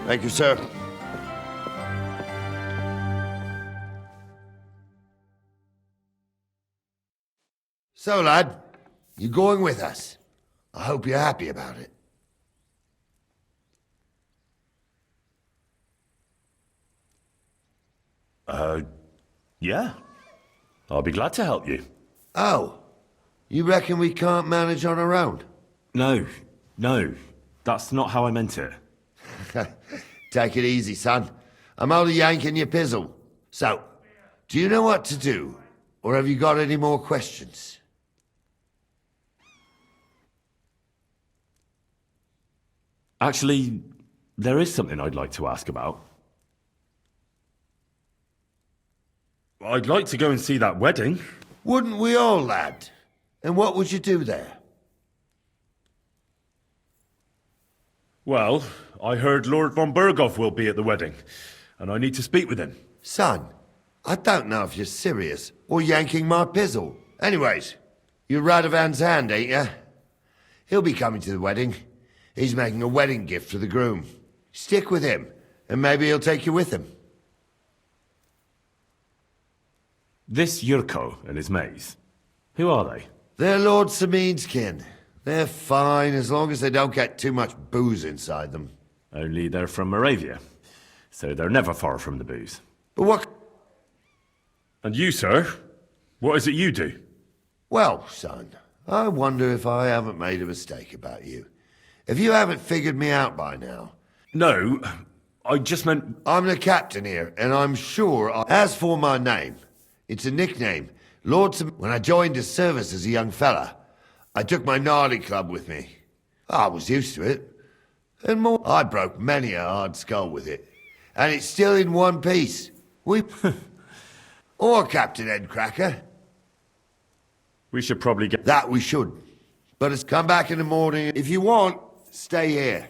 Speaker 7: Thank you, sir. So, lad, you're going with us. I hope you're happy about it.
Speaker 13: Yeah. I'll be glad to help you.
Speaker 7: Oh, you reckon we can't manage on our own?
Speaker 13: No, that's not how I meant it.
Speaker 7: Take it easy, son. I'm only yanking your pizzle. So, do you know what to do? Or have you got any more questions?
Speaker 13: Actually, there is something I'd like to ask about. I'd like to go and see that wedding.
Speaker 7: Wouldn't we all, lad? And what would you do there?
Speaker 13: Well, I heard Lord von Burghoff will be at the wedding, and I need to speak with him.
Speaker 7: Son, I don't know if you're serious or yanking my pizzle. Anyways, you're Radovan's hand, ain't you? He'll be coming to the wedding. He's making a wedding gift for the groom. Stick with him, and maybe he'll take you with him.
Speaker 13: This Yurko and his mates, who are they?
Speaker 7: They're Lord Samin's kin. They're fine as long as they don't get too much booze inside them.
Speaker 13: Only they're from Moravia, so they're never far from the booze.
Speaker 7: But what...
Speaker 13: And you, sir? What is it you do?
Speaker 7: Well, son, I wonder if I haven't made a mistake about you. If you haven't figured me out by now.
Speaker 13: No, I just meant...
Speaker 7: I'm the captain here, and I'm sure As for my name, it's a nickname. Lord Sam... When I joined his service as a young fella, I took my gnarly club with me. I was used to it. And more... I broke many a hard skull with it. And it's still in one piece. We... Or Captain Headcracker.
Speaker 13: We should probably get...
Speaker 7: That we should. But it's come back in the morning. If you want, stay here.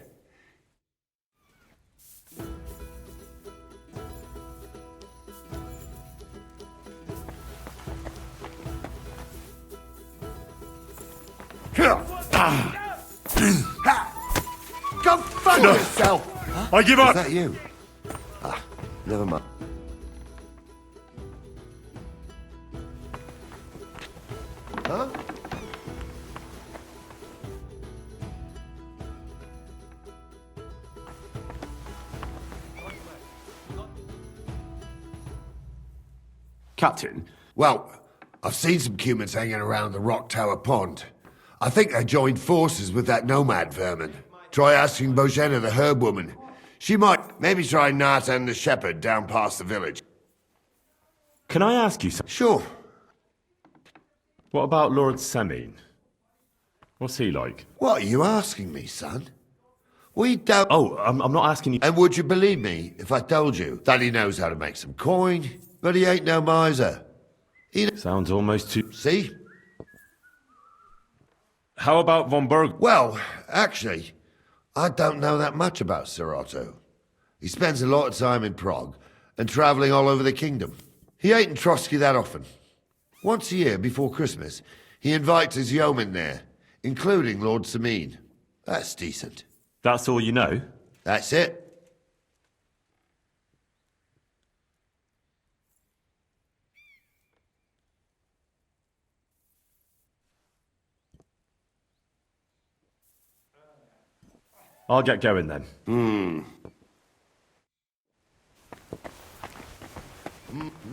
Speaker 7: Go fuck yourself!
Speaker 13: I give up!
Speaker 7: Is that you? Never mind. Huh?
Speaker 13: Captain?
Speaker 7: Well, I've seen some humans hanging around the Rock Tower Pond. I think they joined forces with that nomad vermin. Try asking Bohemia, the herb woman. She might maybe try Nata and the shepherd down past the village.
Speaker 13: Can I ask you something?
Speaker 7: Sure.
Speaker 13: What about Lord Samin? What's he like?
Speaker 7: What are you asking me, son? We don't...
Speaker 13: Oh, I'm not asking you...
Speaker 7: And would you believe me if I told you that he knows how to make some coin, but he ain't no miser?
Speaker 13: Sounds almost too...
Speaker 7: See?
Speaker 13: How about von Berg?
Speaker 7: Well, actually, I don't know that much about Sir Otto. He spends a lot of time in Prague and travelling all over the kingdom. He ain't in Trotsky that often. Once a year before Christmas, he invites his yeomen there, including Lord Samin. That's decent.
Speaker 13: That's all you know?
Speaker 7: That's it.
Speaker 13: I'll get going then.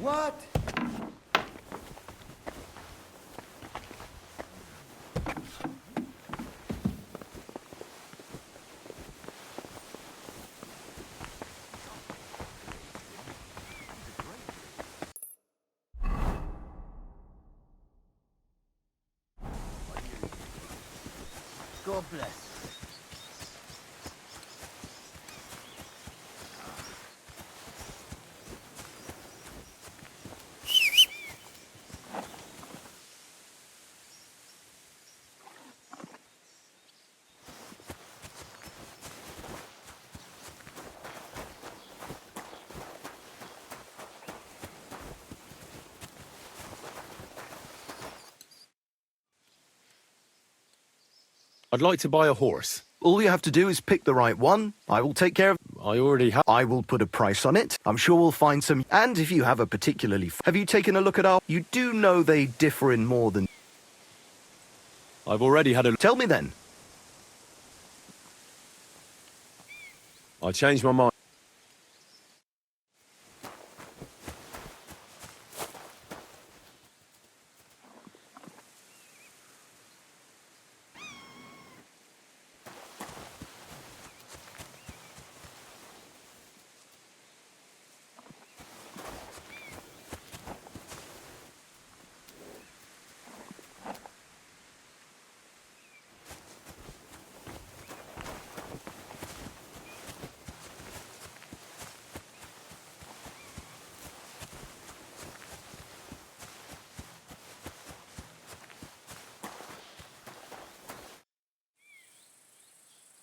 Speaker 7: What?
Speaker 8: God bless.
Speaker 13: I'd like to buy a horse.
Speaker 19: All you have to do is pick the right one. I will take care of...
Speaker 13: I already have...
Speaker 19: I will put a price on it. I'm sure we'll find some... And if you have a particularly... Have you taken a look at our... You do know they differ in more than...
Speaker 13: I've already had a...
Speaker 19: Tell me then.
Speaker 13: I changed my mind.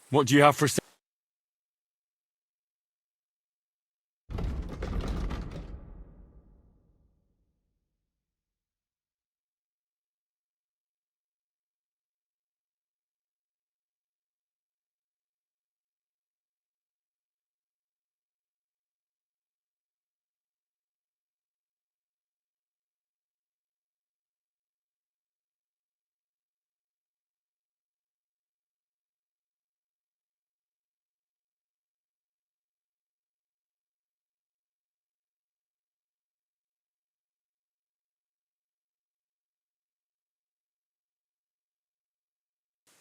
Speaker 2: What do you have for...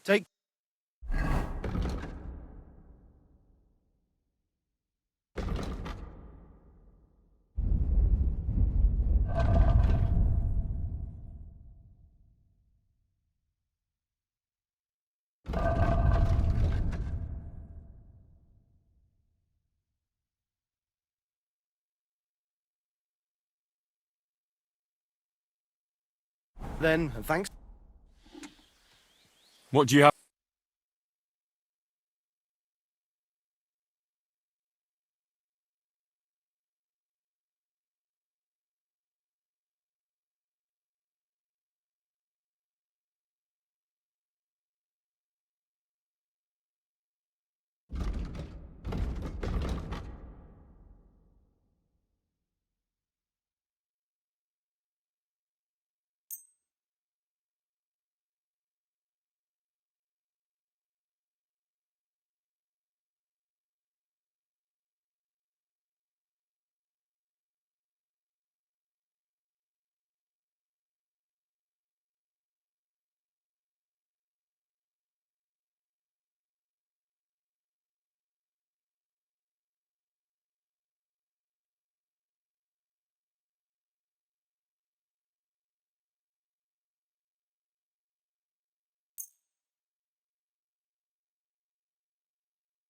Speaker 19: Take... Then, thanks.
Speaker 2: What do you have?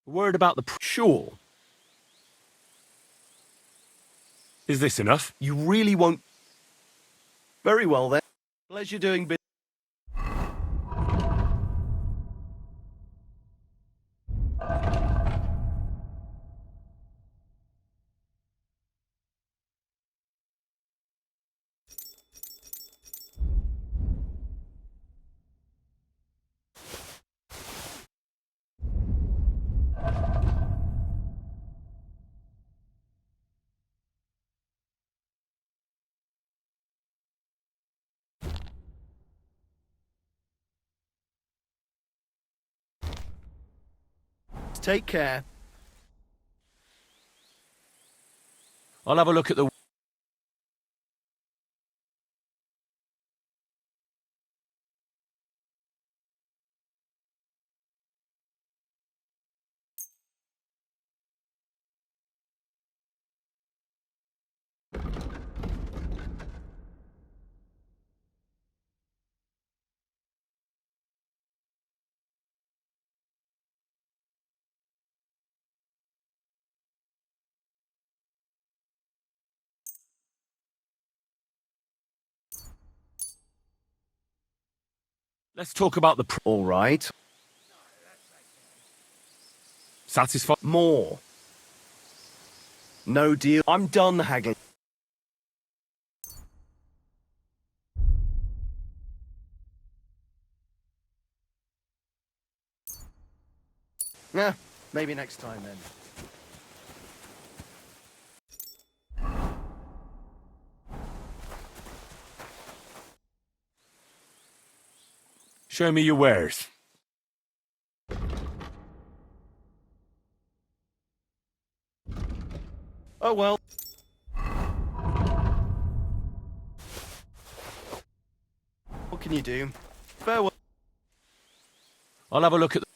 Speaker 19: Word about the... Sure.
Speaker 2: Is this enough?
Speaker 19: You really won't... Very well then. Pleasure doing business. Take care.
Speaker 2: I'll have a look at the... Let's talk about the...
Speaker 19: All right.
Speaker 2: Satisfied?
Speaker 19: More. No deal. I'm done haggling. Yeah, maybe next time then.
Speaker 2: Show me your wares.
Speaker 19: Oh well. What can you do? Farewell.
Speaker 2: I'll have a look at the...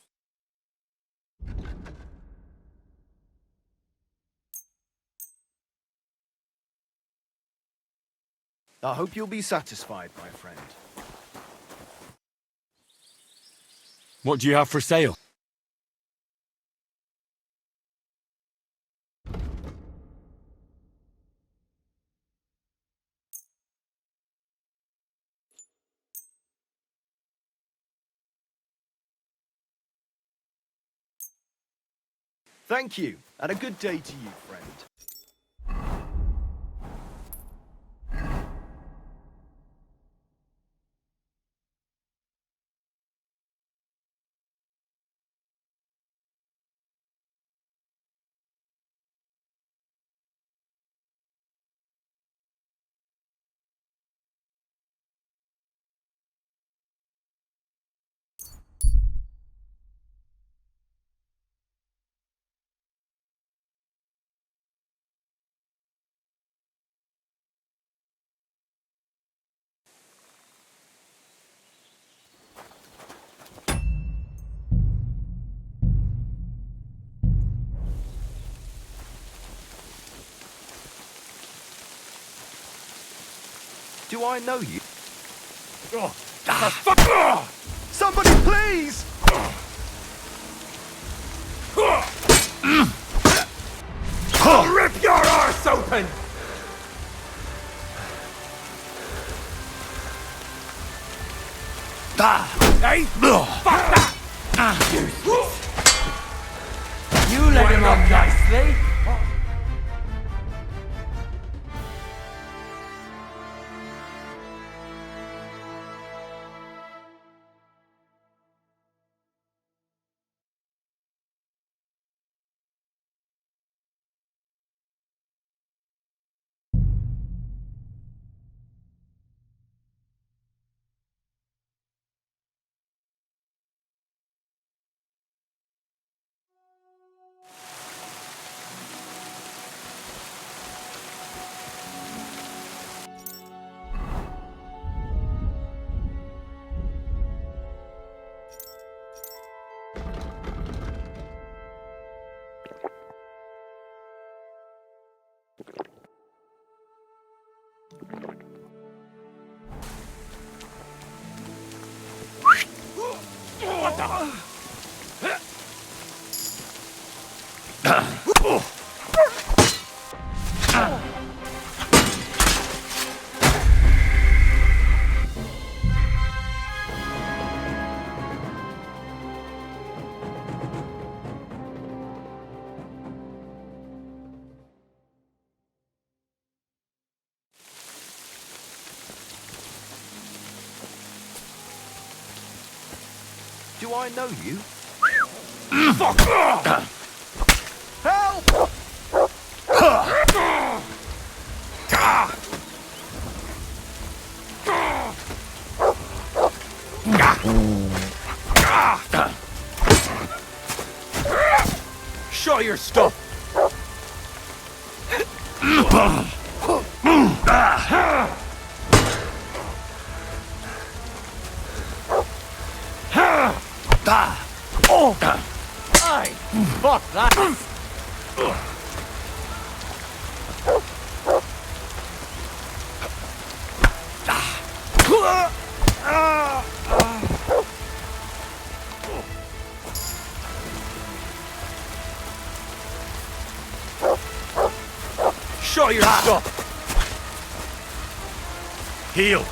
Speaker 19: I hope you'll be satisfied, my friend.
Speaker 2: What do you have for sale?
Speaker 19: Thank you, and a good day to you, friend. Do I know you? Somebody please!
Speaker 14: I'll rip your arse open! Hey! Fuck that! You let him up nicely! What the?
Speaker 19: Do I know you?
Speaker 14: Fuck!
Speaker 19: Help!
Speaker 14: Show your stuff!
Speaker 16: Aye, fuck that!
Speaker 14: Show your stuff!
Speaker 2: Heal.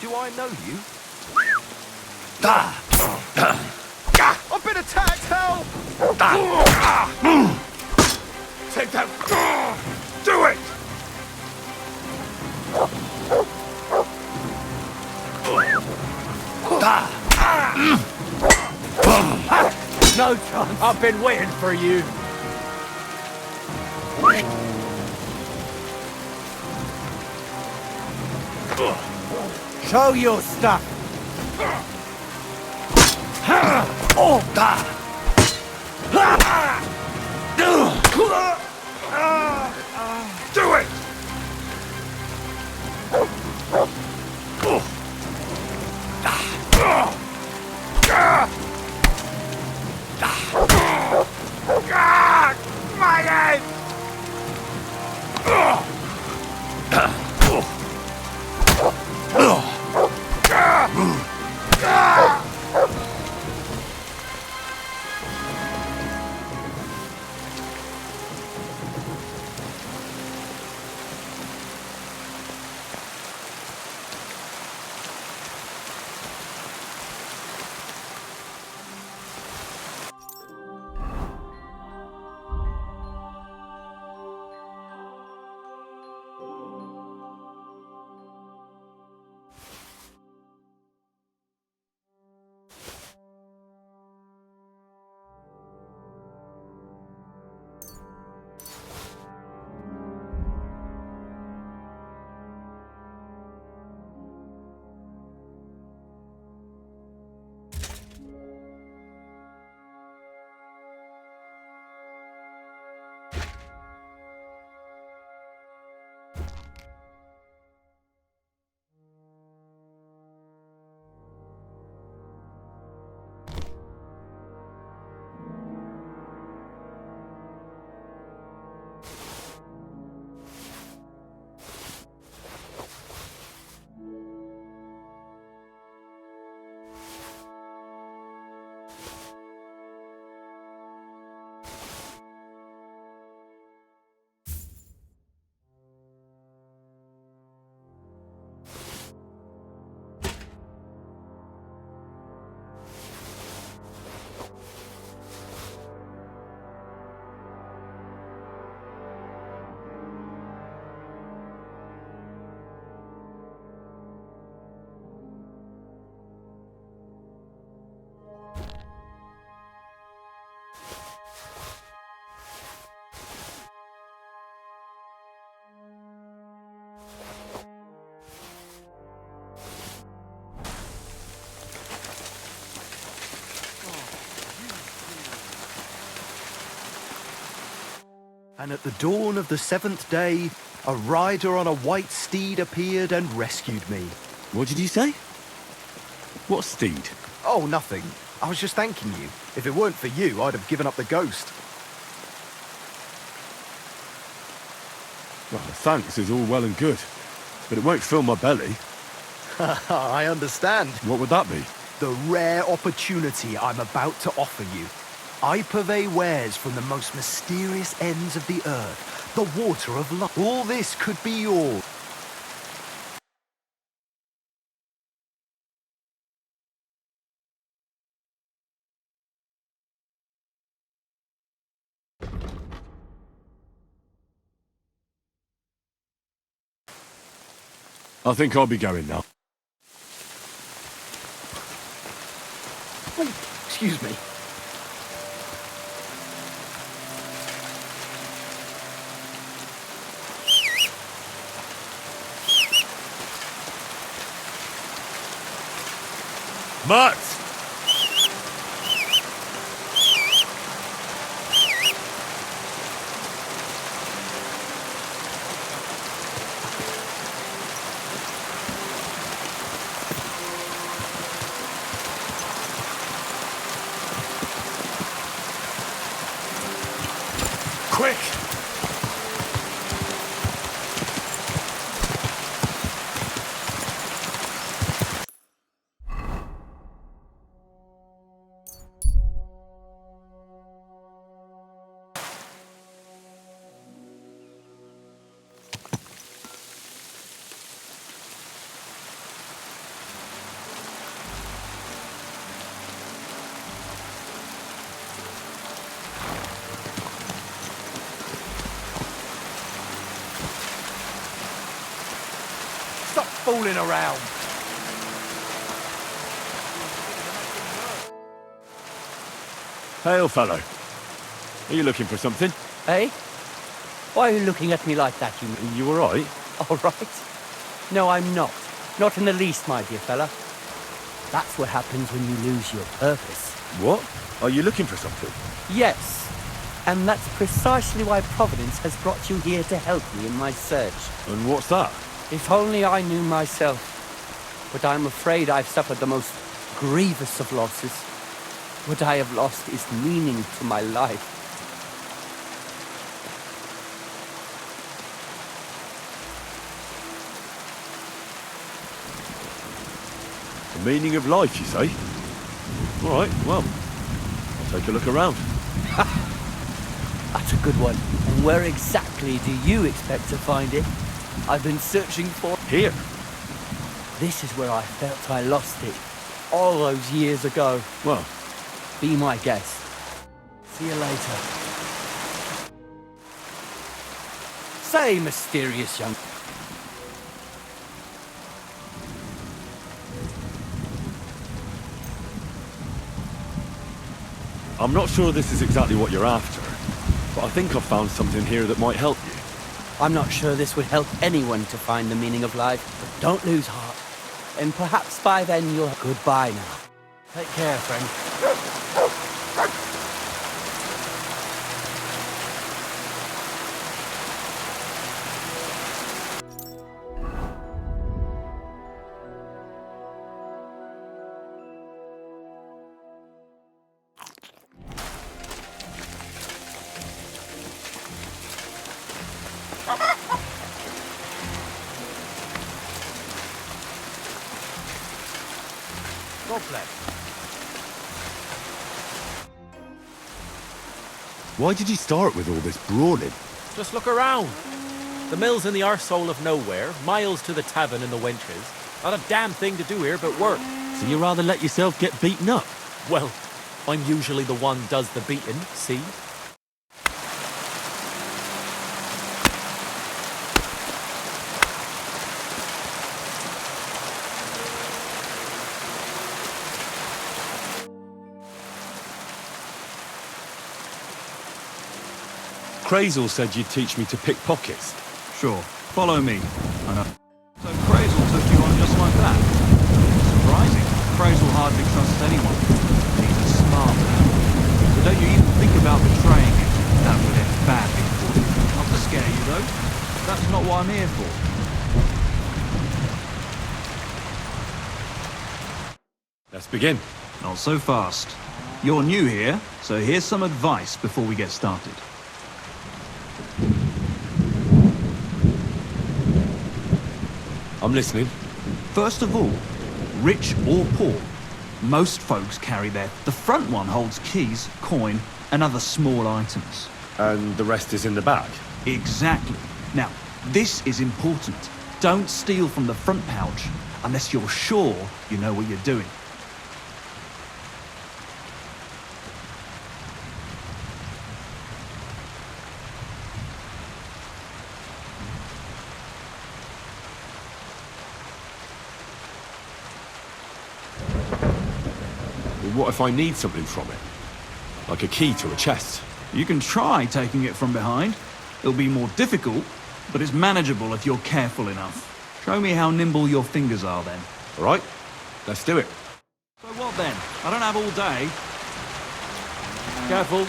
Speaker 19: Do I know you?
Speaker 4: Ah!
Speaker 19: I've been attacked, help!
Speaker 4: Take that! Do it!
Speaker 16: No chance. I've been waiting for you. Show your stuff.
Speaker 4: Do it! My head!
Speaker 19: And at the dawn of the 7th day, a rider on a white steed appeared and rescued me.
Speaker 2: What did you say? What steed?
Speaker 19: Oh, nothing. I was just thanking you. If it weren't for you, I'd have given up the ghost.
Speaker 2: Well, thanks is all well and good, but it won't fill my belly.
Speaker 19: I understand.
Speaker 2: What would that be?
Speaker 19: The rare opportunity I'm about to offer you. I purvey wares from the most mysterious ends of the earth, the water of life. All this could be yours.
Speaker 2: I think I'll be going now.
Speaker 19: Oh, excuse me.
Speaker 2: Matt! Quick!
Speaker 8: Stop fooling around.
Speaker 2: Hail, fellow. Are you looking for something?
Speaker 16: Eh? Why are you looking at me like that, you mean?
Speaker 2: You alright?
Speaker 16: All right. No, I'm not. Not in the least, my dear fella. That's what happens when you lose your purpose.
Speaker 2: What? Are you looking for something?
Speaker 16: Yes. And that's precisely why Providence has brought you here to help me in my search.
Speaker 2: And what's that?
Speaker 16: If only I knew myself. But I'm afraid I've suffered the most grievous of losses. What I have lost is meaning to my life.
Speaker 2: The meaning of life, you say? Alright, well, I'll take a look around.
Speaker 16: That's a good one. And where exactly do you expect to find it? I've been searching for...
Speaker 2: Here.
Speaker 16: This is where I felt I lost it. All those years ago.
Speaker 2: Well,
Speaker 16: be my guest. See you later. Say, mysterious young...
Speaker 2: I'm not sure this is exactly what you're after, but I think I've found something here that might help you.
Speaker 16: I'm not sure this would help anyone to find the meaning of life, but don't lose heart. And perhaps by then you'll... Goodbye now. Take care, friend.
Speaker 2: God bless. Why did you start with all this brawling?
Speaker 23: Just look around. The mill's in the arsehole of nowhere, miles to the tavern and the wenches. Not a damn thing to do here but work.
Speaker 2: So you rather let yourself get beaten up?
Speaker 23: Well, I'm usually the one does the beating, see?
Speaker 2: Crazel said you'd teach me to pick pockets.
Speaker 1: Sure. Follow me. I know. So Crazel took you on just like that? Surprising. Crazel hardly trusts anyone. He's a smart man. So don't you even think about betraying him. That would end badly for you. Not to scare you, though. That's not what I'm here for.
Speaker 2: Let's begin.
Speaker 1: Not so fast. You're new here, so here's some advice before we get started.
Speaker 2: I'm listening.
Speaker 1: First of all, rich or poor, most folks carry the front one holds keys, coin, and other small items.
Speaker 2: And the rest is in the bag?
Speaker 1: Exactly. Now, this is important. Don't steal from the front pouch unless you're sure you know what you're doing.
Speaker 2: What if I need something from it? Like a key to a chest?
Speaker 1: You can try taking it from behind. It'll be more difficult, but it's manageable if you're careful enough. Show me how nimble your fingers are then.
Speaker 2: All right, let's do it.
Speaker 1: So what then? I don't have all day.
Speaker 23: Careful.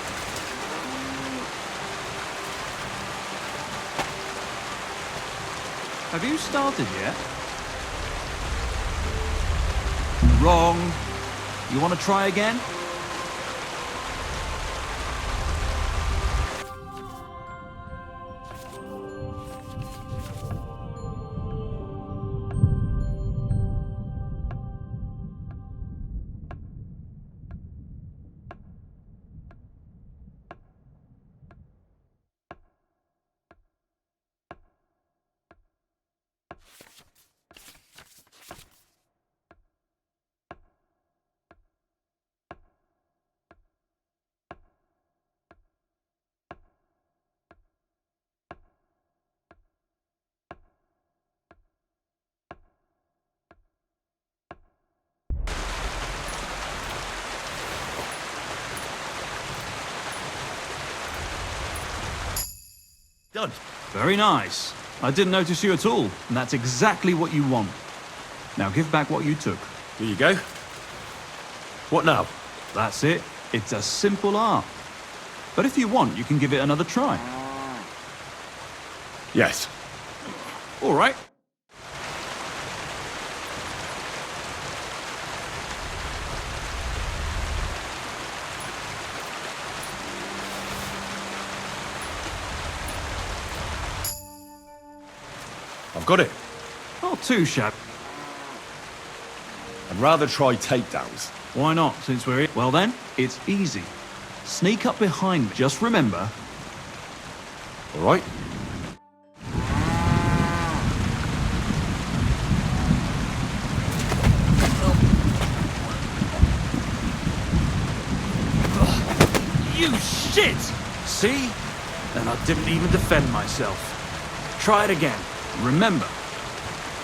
Speaker 1: Have you started yet? Wrong. You want to try again?
Speaker 2: Done.
Speaker 1: Very nice. I didn't notice you at all, and that's exactly what you want. Now give back what you took.
Speaker 13: Here you go. What now?
Speaker 1: That's it. It's a simple art. But if you want, you can give it another try.
Speaker 13: Yes.
Speaker 1: All right.
Speaker 13: I've got it.
Speaker 1: Not too shabby.
Speaker 13: I'd rather try takedowns.
Speaker 1: Why not, since we're here? Well then, it's easy. Sneak up behind me. Just remember.
Speaker 13: All right.
Speaker 1: You shit! See? And I didn't even defend myself. Try it again. Remember,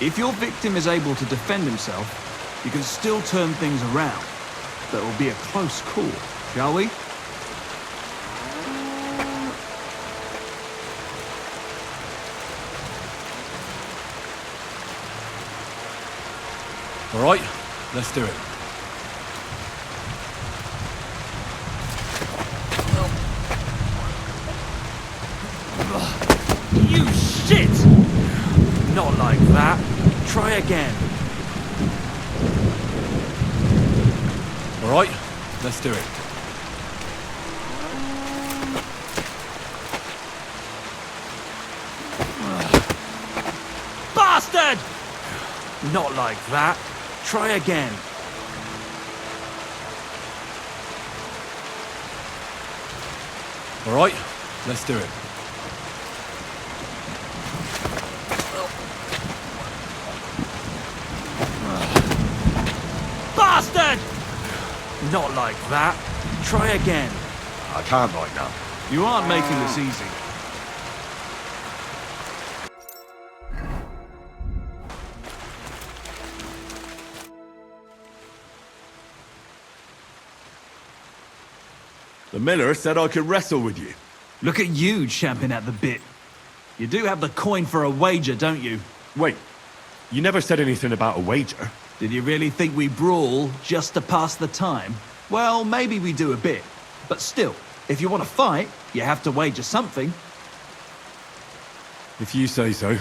Speaker 1: if your victim is able to defend himself, you can still turn things around. But it will be a close call, shall we?
Speaker 13: All right, let's do it.
Speaker 1: You shit! Not like that. Try again.
Speaker 13: All right, let's do it.
Speaker 1: Bastard! Not like that. Try again.
Speaker 13: All right, let's do it.
Speaker 1: Bastard! Not like that. Try again.
Speaker 13: I can't right now.
Speaker 1: You aren't making this easy.
Speaker 2: The miller said I could wrestle with you.
Speaker 1: Look at you champing at the bit. You do have the coin for a wager, don't you?
Speaker 13: Wait, you never said anything about a wager.
Speaker 1: Did you really think we brawl just to pass the time? Well, maybe we do a bit. But still, if you want to fight, you have to wager something.
Speaker 13: If you say so.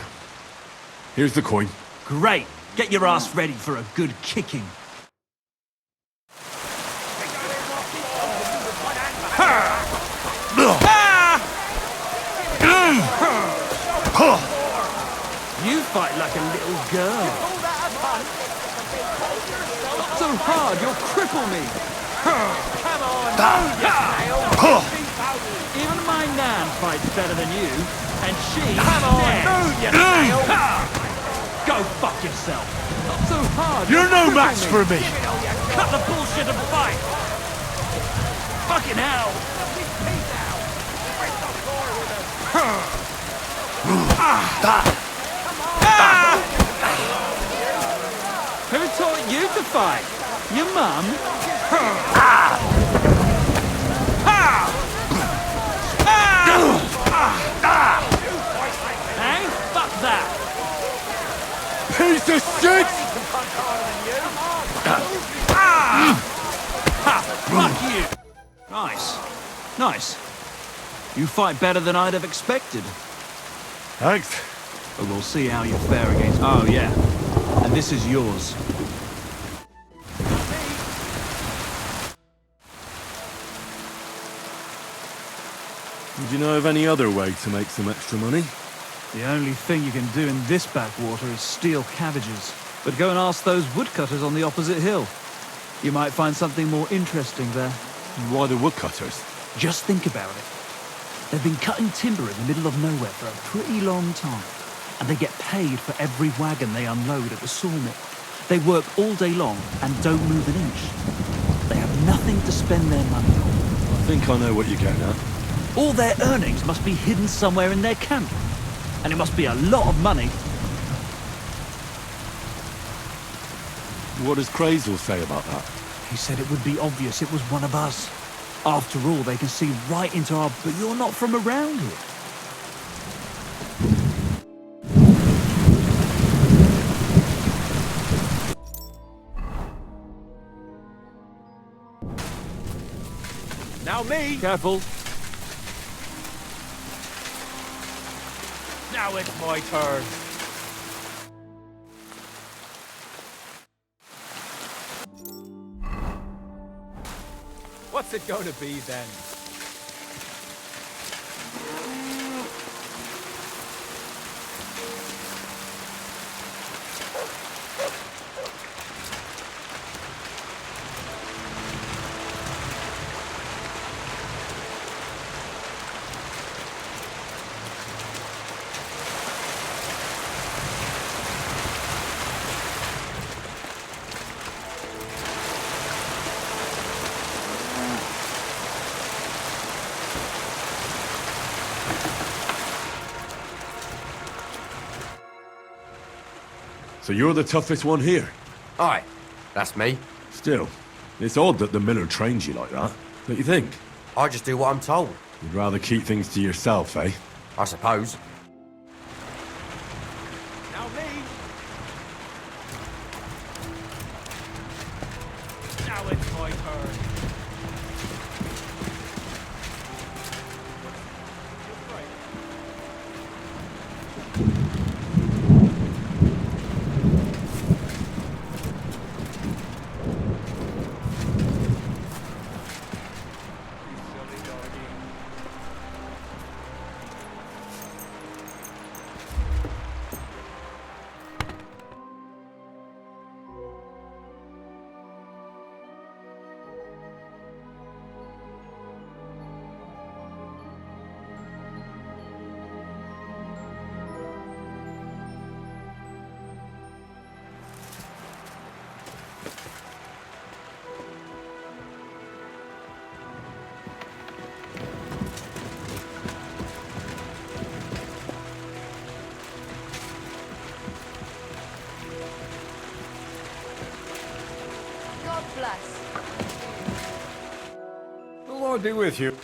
Speaker 13: Here's the coin.
Speaker 1: Great. Get your ass ready for a good kicking. You fight like a little girl. Not so hard, you'll cripple me. Come on, even my Nan fights better than you, and she Go fuck yourself. Not so hard.
Speaker 2: You're no match for me.
Speaker 1: Cut the bullshit and fight. Fucking hell. Who taught you to fight? Your mum? Hey, fuck that!
Speaker 2: Piece of shit!
Speaker 1: Fuck you! Nice. Nice. You fight better than I'd have expected.
Speaker 2: Thanks.
Speaker 1: But we'll see how you fare against... Oh, yeah. And this is yours.
Speaker 2: Would you know of any other way to make some extra money?
Speaker 1: The only thing you can do in this backwater is steal cabbages. But go and ask those woodcutters on the opposite hill. You might find something more interesting there.
Speaker 2: Why the woodcutters?
Speaker 1: Just think about it. They've been cutting timber in the middle of nowhere for a pretty long time. And they get paid for every wagon they unload at the sawmill. They work all day long and don't move an inch. They have nothing to spend their money on.
Speaker 2: I think I know what you're getting at.
Speaker 1: All their earnings must be hidden somewhere in their camp. And it must be a lot of money.
Speaker 2: What does Crazel say about that?
Speaker 1: He said it would be obvious it was one of us. After all, they can see right into our... But you're not from around here.
Speaker 12: Now me!
Speaker 23: Careful. Now it's my turn. What's it going to be then?
Speaker 2: So you're the toughest one here?
Speaker 22: Aye, that's me.
Speaker 2: Still, it's odd that the miller trains you like that, don't you think?
Speaker 22: I just do what I'm told.
Speaker 2: You'd rather keep things to yourself, eh?
Speaker 22: I suppose.
Speaker 12: Now me!
Speaker 23: Now it's my turn.
Speaker 11: God bless.
Speaker 10: The Lord be with you.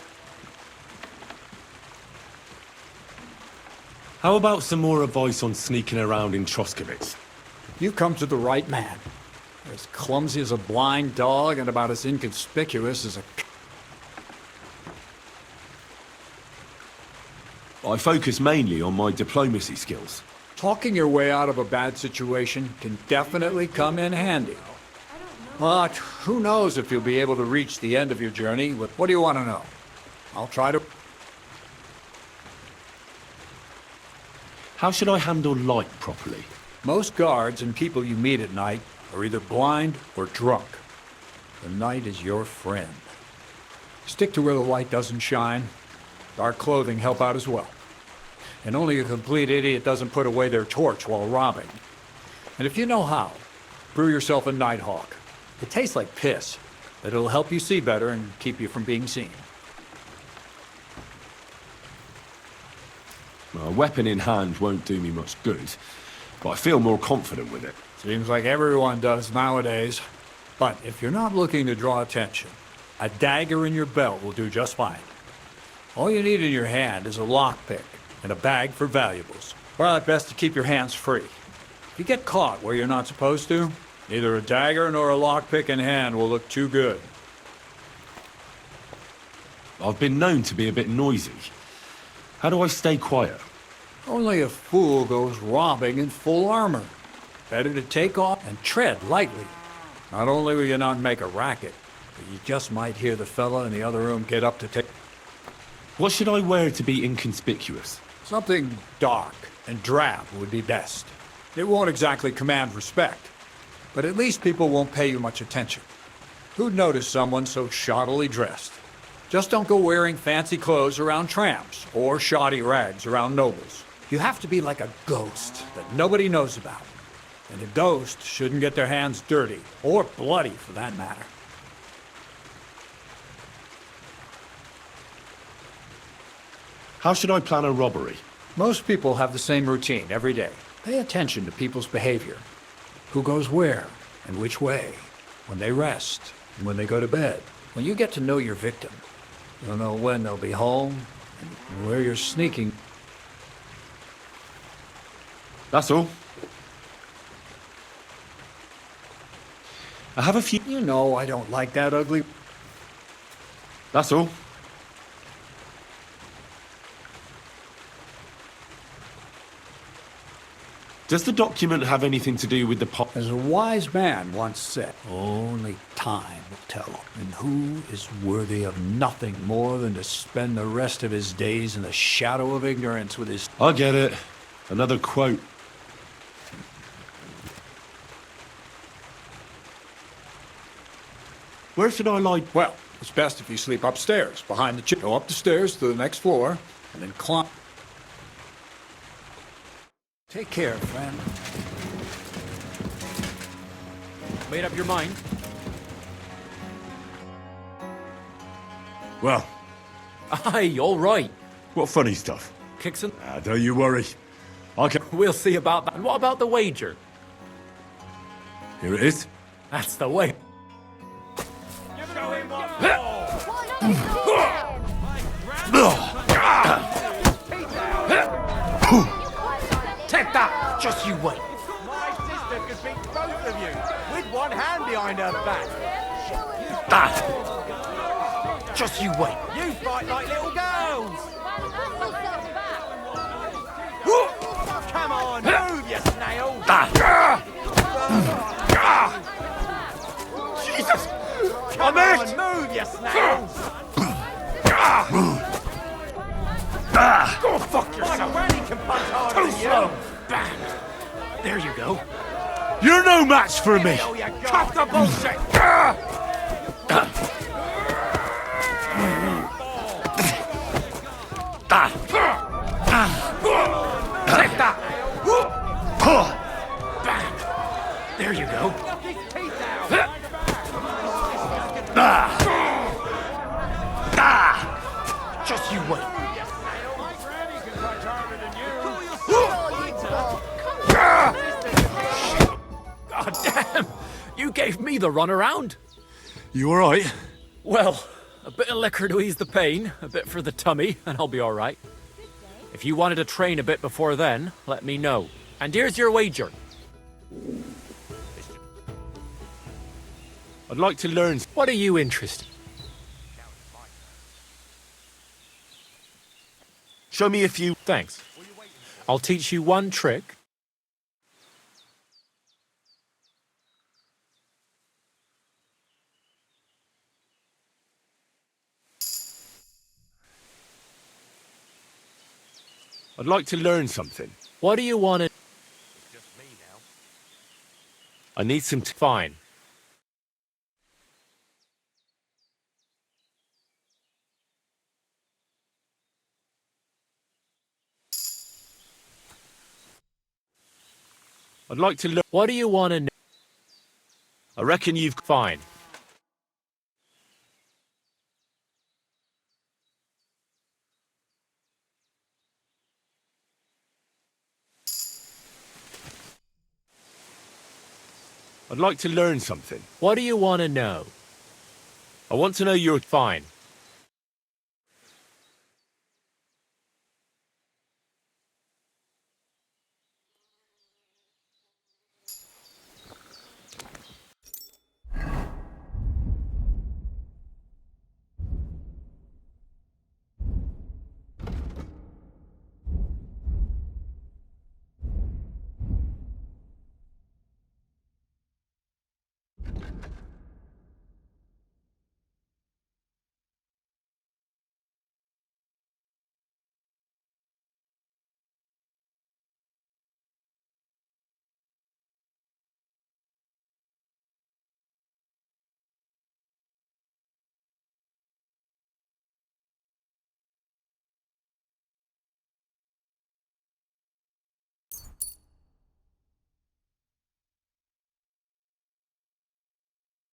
Speaker 13: How about some more advice on sneaking around in Troskowitz?
Speaker 10: You've come to the right man. As clumsy as a blind dog and about as inconspicuous as a...
Speaker 2: I focus mainly on my diplomacy skills.
Speaker 10: Talking your way out of a bad situation can definitely come in handy. But who knows if you'll be able to reach the end of your journey with... What do you want to know? I'll try to...
Speaker 13: How should I handle light properly?
Speaker 10: Most guards and people you meet at night are either blind or drunk. The night is your friend. Stick to where the light doesn't shine. Dark clothing help out as well. And only a complete idiot doesn't put away their torch while robbing. And if you know how, brew yourself a Nighthawk. It tastes like piss, but it'll help you see better and keep you from being seen.
Speaker 2: A weapon in hand won't do me much good, but I feel more confident with it.
Speaker 10: Seems like everyone does nowadays. But if you're not looking to draw attention, a dagger in your belt will do just fine. All you need in your hand is a lockpick and a bag for valuables. Well, it's best to keep your hands free. If you get caught where you're not supposed to, neither a dagger nor a lockpick in hand will look too good.
Speaker 2: I've been known to be a bit noisy. How do I stay quiet?
Speaker 10: Only a fool goes robbing in full armor. Better to take off and tread lightly. Not only will you not make a racket, but you just might hear the fella in the other room get up to take...
Speaker 2: What should I wear to be inconspicuous?
Speaker 10: Something dark and drab would be best. It won't exactly command respect, but at least people won't pay you much attention. Who'd notice someone so shoddily dressed? Just don't go wearing fancy clothes around tramps or shoddy rags around nobles. You have to be like a ghost that nobody knows about. And a ghost shouldn't get their hands dirty, or bloody for that matter.
Speaker 2: How should I plan a robbery?
Speaker 10: Most people have the same routine every day. Pay attention to people's behavior. Who goes where and which way, when they rest and when they go to bed. When you get to know your victim, you'll know when they'll be home and where you're sneaking.
Speaker 2: That's all. I have a few...
Speaker 10: You know I don't like that ugly...
Speaker 13: That's all. Does the document have anything to do with the pot?
Speaker 10: As a wise man once said, only time will tell. And who is worthy of nothing more than to spend the rest of his days in the shadow of ignorance with his...
Speaker 13: I get it. Another quote. Where should I lie?
Speaker 10: Well, it's best if you sleep upstairs, behind the Go up the stairs to the next floor, and then climb. Take care, friend.
Speaker 23: Made up your mind?
Speaker 2: Well,
Speaker 23: Aye, all right.
Speaker 2: what funny stuff?
Speaker 23: Kixon?
Speaker 2: Don't you worry. I can...
Speaker 23: We'll see about that. And what about the wager?
Speaker 2: Here it is.
Speaker 23: That's the way.
Speaker 8: Take that! Just you wait.
Speaker 7: My sister could beat both of you with one hand behind her back.
Speaker 8: Just you wait.
Speaker 7: You fight like little girls. Come on, move, you snail.
Speaker 2: Jesus!
Speaker 7: Come on, move, you snails.
Speaker 8: Go fuck yourself.
Speaker 7: My granny can punch harder
Speaker 8: Too
Speaker 7: than you.
Speaker 8: slow. Bang. There you go.
Speaker 2: You're no match for me!
Speaker 7: All you got.
Speaker 8: Cut the bullshit. Take that. Bang. There you go. Just you wait.
Speaker 7: My granny can punch harder than you.
Speaker 23: God damn! You gave me the runaround.
Speaker 2: You alright?
Speaker 23: Well, a bit of liquor to ease the pain, a bit for the tummy, and I'll be all right. If you wanted to train a bit before then, let me know. And here's your wager.
Speaker 2: I'd like to learn...
Speaker 23: What are you interested in?
Speaker 2: Show me a few...
Speaker 23: Thanks. I'll teach you one trick.
Speaker 2: I'd like to learn something.
Speaker 23: What do you want to...
Speaker 2: I need some...
Speaker 23: Fine.
Speaker 2: I'd like to learn...
Speaker 23: What do you want to know?
Speaker 2: I reckon you've...
Speaker 23: Fine.
Speaker 2: I'd like to learn something.
Speaker 23: What do you want to know?
Speaker 2: I want to know your...
Speaker 23: Fine.